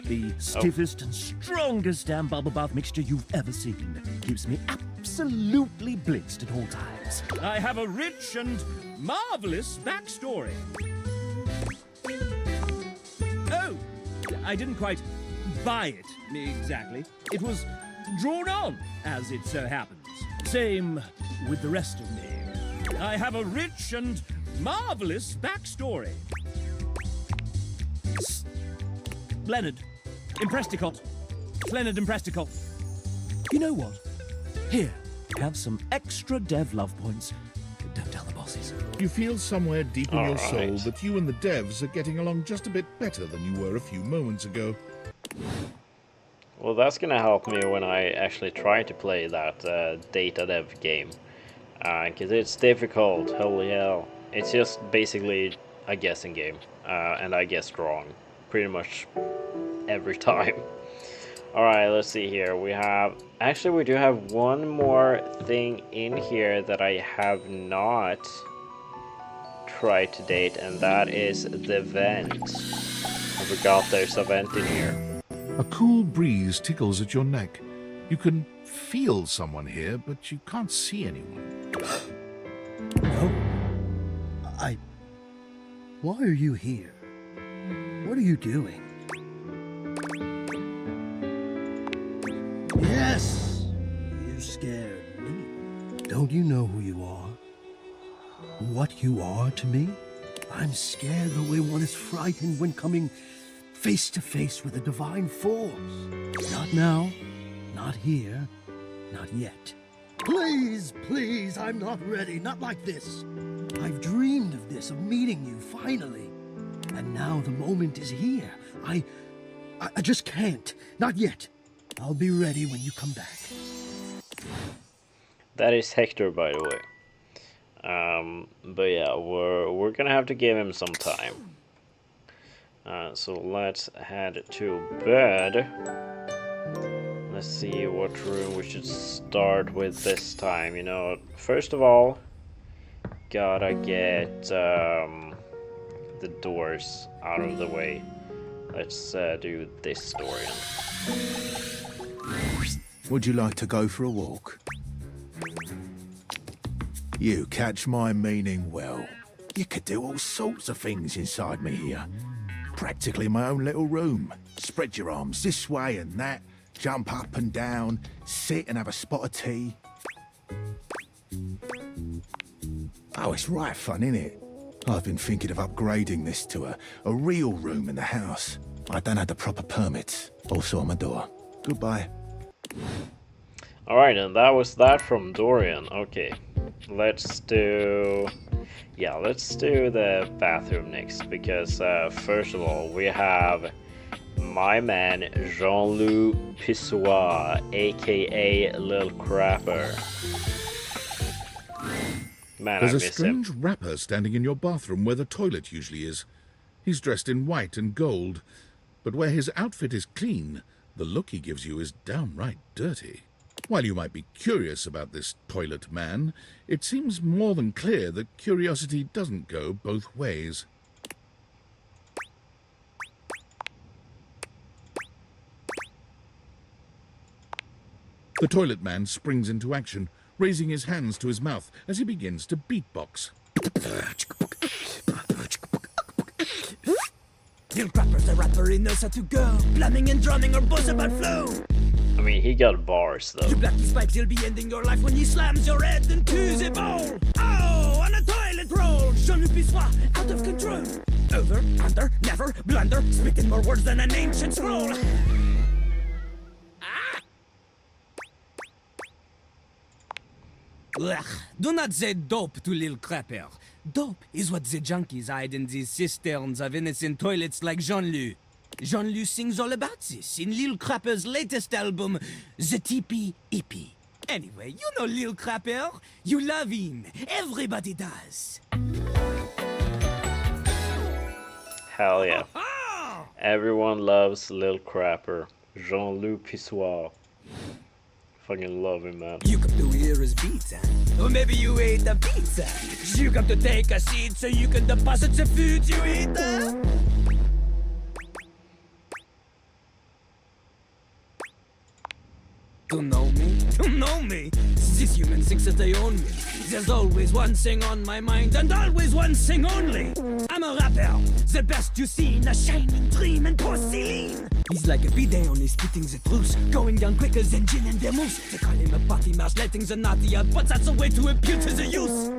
The stiffest and strongest damn bubble bath mixture you've ever seen. Keeps me absolutely blitzed at all times. I have a rich and marvelous backstory. Oh, I didn't quite buy it exactly. It was drawn on, as it so happens. Same with the rest of me. I have a rich and marvelous backstory. Leonard, Impresticot. Leonard Impresticot. You know what? Here, have some extra dev love points. Don't tell the bosses. You feel somewhere deep in All your soul right. that you and the devs are getting along just a bit better than you were a few moments ago. Well, that's gonna help me when I actually try to play that data dev game. Because it's difficult, holy hell. It's just basically a guessing game. And I guessed wrong. Pretty much every time. Alright, let's see here. We do have one more thing in here that I have not tried to date, and that is the vent. I forgot there's a vent in here. A cool breeze tickles at your neck. You can feel someone here, but you can't see anyone. Why are you here? What are you doing? Yes! You scared me. Don't you know who you are? What you are to me? I'm scared the way one is frightened when coming face to face with a divine force. Not now. Not here. Not yet. Please, please, I'm not ready. Not like this. I've dreamed of this, of meeting you, finally. And now the moment is here. I just can't. Not yet. I'll be ready when you come back. That is Hector, by the way. But yeah, we're gonna have to give him some time. So let's head to bed. Let's see what room we should start with this time. You know, first of all, gotta get the doors out of the way. Let's do this door. Would you like to go for a walk? You catch my meaning well. You could do all sorts of things inside me here. Practically my own little room. Spread your arms this way and that, jump up and down, sit and have a spot of tea. Oh, it's right fun, innit? I've been thinking of upgrading this to a real room in the house. I don't have the proper permits. Also on my door. Goodbye. Alright, and that was that from Dorian. Okay, let's do the bathroom next, because first of all, we have my man Jean-Loup Pissoir, aka Lil Crapper. Man, There's I a miss strange him. rapper standing in your bathroom where the toilet usually is. He's dressed in white and gold, but where his outfit is clean, the look he gives you is downright dirty. While you might be curious about this toilet man, it seems more than clear that curiosity doesn't go both ways. The toilet man springs into action, raising his hands to his mouth as he begins to beatbox. Lil Crapper's the rapper, he knows how to go. Plumbing and drumming are both about flow. I mean, he got bars though. You black these pipes, he'll be ending your life when he slams your head into the bowl. Oh, on a toilet roll, Jean-Loup Pissoir, out of control. Over, under, never, blunder, spitting more words than an ancient scroll. Ugh, do not say dope to Lil Crapper. Dope is what the junkies hide in these cisterns of innocent toilets like Jean-Loup. Jean-Loup sings all about this in Lil Crapper's latest album, The Teepee Hippie. Anyway, you know Lil Crapper. You love him. Everybody does. Hell yeah. Everyone loves Lil Crapper. Jean-Loup Pissoir. Fucking love him, man. You come to hear his beats, huh? Or maybe you ate a pizza. You come to take a seat so you can deposit the food you eat, huh? To know me? To know me? This human thinks that they own me. There's always one thing on my mind, and always one thing only. I'm a rapper, the best you've seen, a shining dream in porcelain. He's like a bidet, only spitting the truth, going down quicker than gin and vermouth. They call him a party mouse, letting the naughty out, but that's a way to impute to the youth.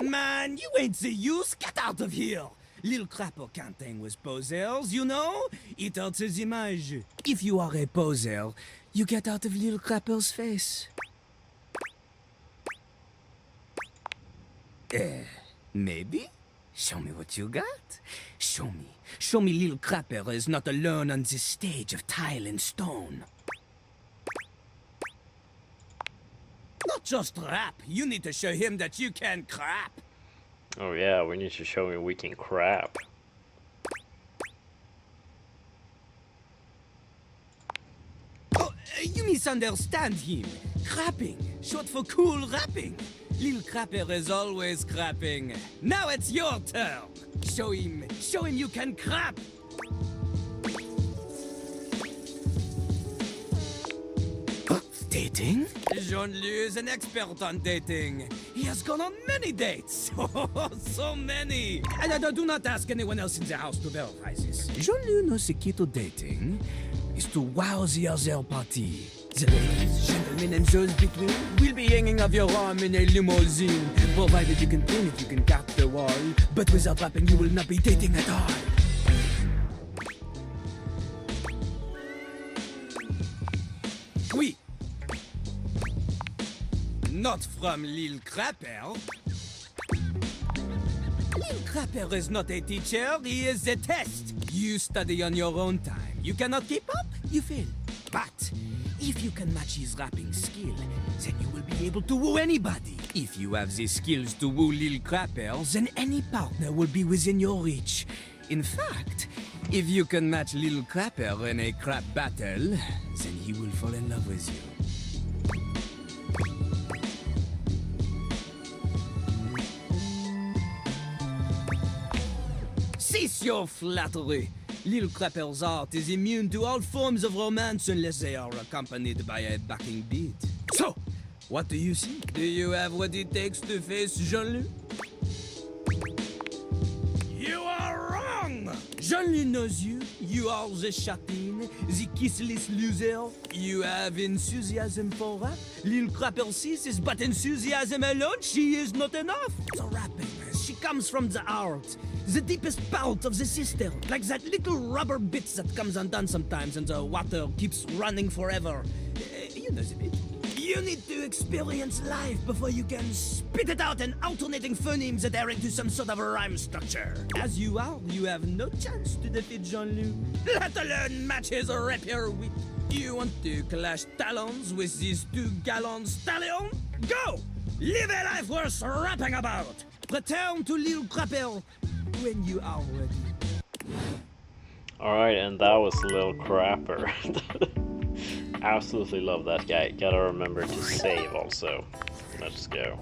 Man, you ain't the youth, get out of here. Lil Crapper can't hang with posers, you know? It hurts his image. If you are a poser, you get out of Lil Crapper's face. Maybe? Show me what you got. Show me. Show me Lil Crapper is not alone on this stage of tile and stone. Not just rap. You need to show him that you can crap. Oh yeah, we need to show him we can crap. Oh, you misunderstand him. Crapping, short for cool rapping. Lil Crapper is always crapping. Now it's your turn. Show him you can crap. Dating? Jean-Loup is an expert on dating. He has gone on many dates. Oh, so many. And do not ask anyone else in the house to verify this. Jean-Loup knows the key to dating is to wow the other party. The ladies, gentlemen, and those between will be hanging off your arm in a limousine. Provided you can clean it, you can cap the wall. But without rapping, you will not be dating at all. Not from Lil Crapper. Lil Crapper is not a teacher, he is a test. You study on your own time. You cannot keep up, you fail. But if you can match his rapping skill, then you will be able to woo anybody. If you have the skills to woo Lil Crapper, then any partner will be within your reach. In fact, if you can match Lil Crapper in a crap battle, then he will fall in love with you. Cease your flattery. Lil Crapper's art is immune to all forms of romance unless they are accompanied by a backing beat. So, what do you see? Do you have what it takes to face Jean-Luc? You are wrong! Jean-Luc knows you. You are the chatin, the kissless loser. You have enthusiasm for rap. Lil Crapper sees is but enthusiasm alone. She is not enough. The rapping, she comes from the heart. The deepest part of the system. Like that little rubber bit that comes undone sometimes and the water keeps running forever. You know the bit. You need to experience life before you can spit it out in alternating phonemes adhering to some sort of a rhyme structure. As you are, you have no chance to defeat Jean-Luc, let alone match his rapier wit. You want to clash talons with these two gallant stallions? Go! Live a life worth rapping about! Return to Lil Crapper when you are ready. Alright, and that was Lil Crapper. Absolutely love that guy. Gotta remember to save also. Let's go.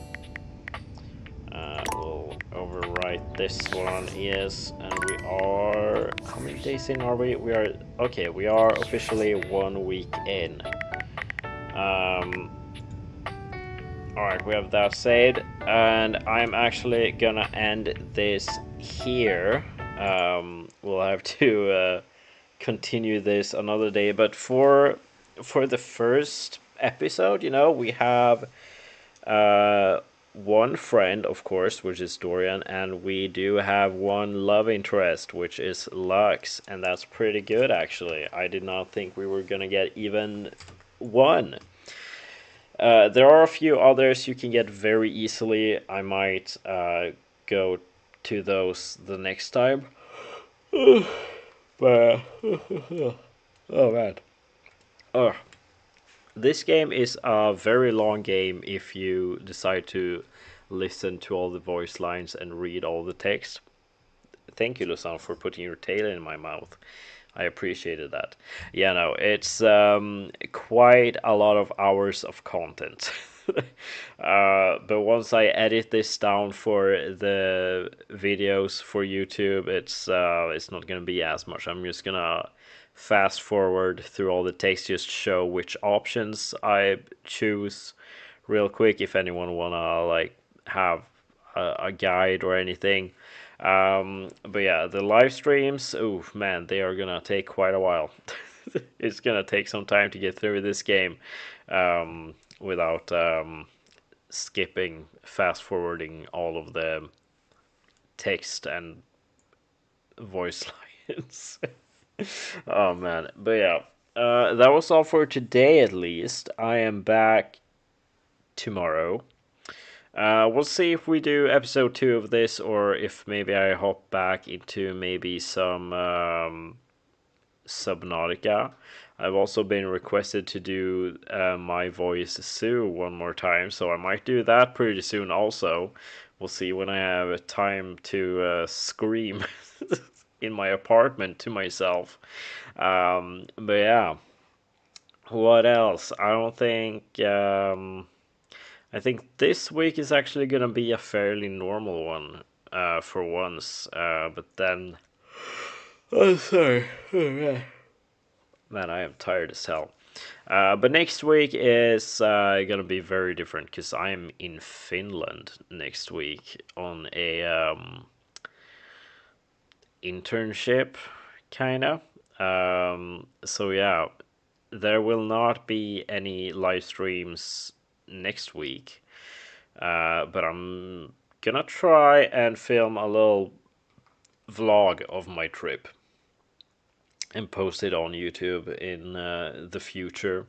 We'll overwrite this one, yes, and we are... How many days in are we? We are... Okay, we are officially 1 week in. Alright, we have that saved, and I'm actually gonna end this here. We'll have to continue this another day, but for the first episode, you know, we have one friend, of course, which is Dorian, and we do have one love interest, which is Lux, and that's pretty good, actually. I did not think we were gonna get even one. There are a few others you can get very easily. I might go to those the next time. But oh man. This game is a very long game if you decide to listen to all the voice lines and read all the text. Thank you, Lusan, for putting your tail in my mouth. I appreciated that. Yeah, no, it's quite a lot of hours of content. But once I edit this down for the videos for YouTube, it's not gonna be as much. I'm just gonna fast forward through all the text, just show which options I choose real quick if anyone wanna like have a guide or anything. But yeah, the live streams, oh man, they are gonna take quite a while. It's gonna take some time to get through this game without skipping, fast forwarding all of the text and voice lines. Oh man, but yeah, that was all for today at least. I am back tomorrow. We'll see if we do episode 2 of this, or if maybe I hop back into maybe some Subnautica. I've also been requested to do my voice Sue one more time, so I might do that pretty soon also. We'll see when I have time to scream in my apartment to myself. But yeah, what else? I don't think... I think this week is actually gonna be a fairly normal one for once, but then... Oh, sorry. Oh, man, I am tired as hell. But next week is gonna be very different, because I am in Finland next week on a internship, kinda. So yeah, there will not be any live streams next week, but I'm gonna try and film a little vlog of my trip and post it on YouTube in the future.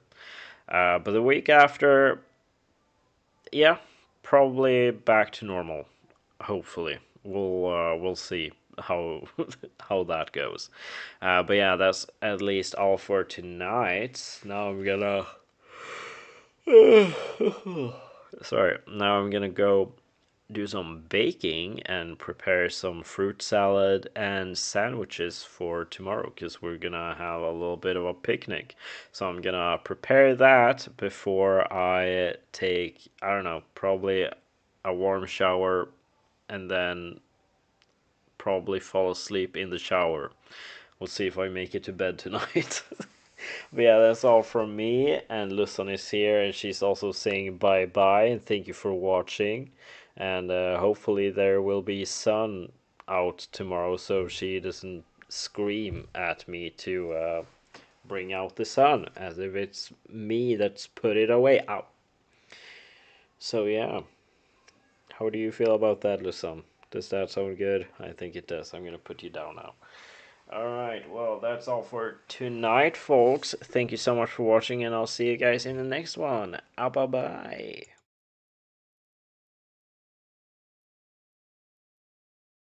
But the week after, yeah, probably back to normal. Hopefully, we'll see how how that goes. But yeah, that's at least all for tonight. Now I'm gonna sorry. Now I'm gonna go do some baking and prepare some fruit salad and sandwiches for tomorrow because we're gonna have a little bit of a picnic. So I'm gonna prepare that before I take, I don't know, probably a warm shower and then probably fall asleep in the shower. We'll see if I make it to bed tonight. But yeah, that's all from me. And Luson is here, and she's also saying bye bye and thank you for watching. And hopefully there will be sun out tomorrow, so she doesn't scream at me to bring out the sun, as if it's me that's put it away. Out. So yeah, how do you feel about that, Luson? Does that sound good? I think it does. I'm gonna put you down now. Alright, well, that's all for tonight, folks. Thank you so much for watching, and I'll see you guys in the next one. Bye bye.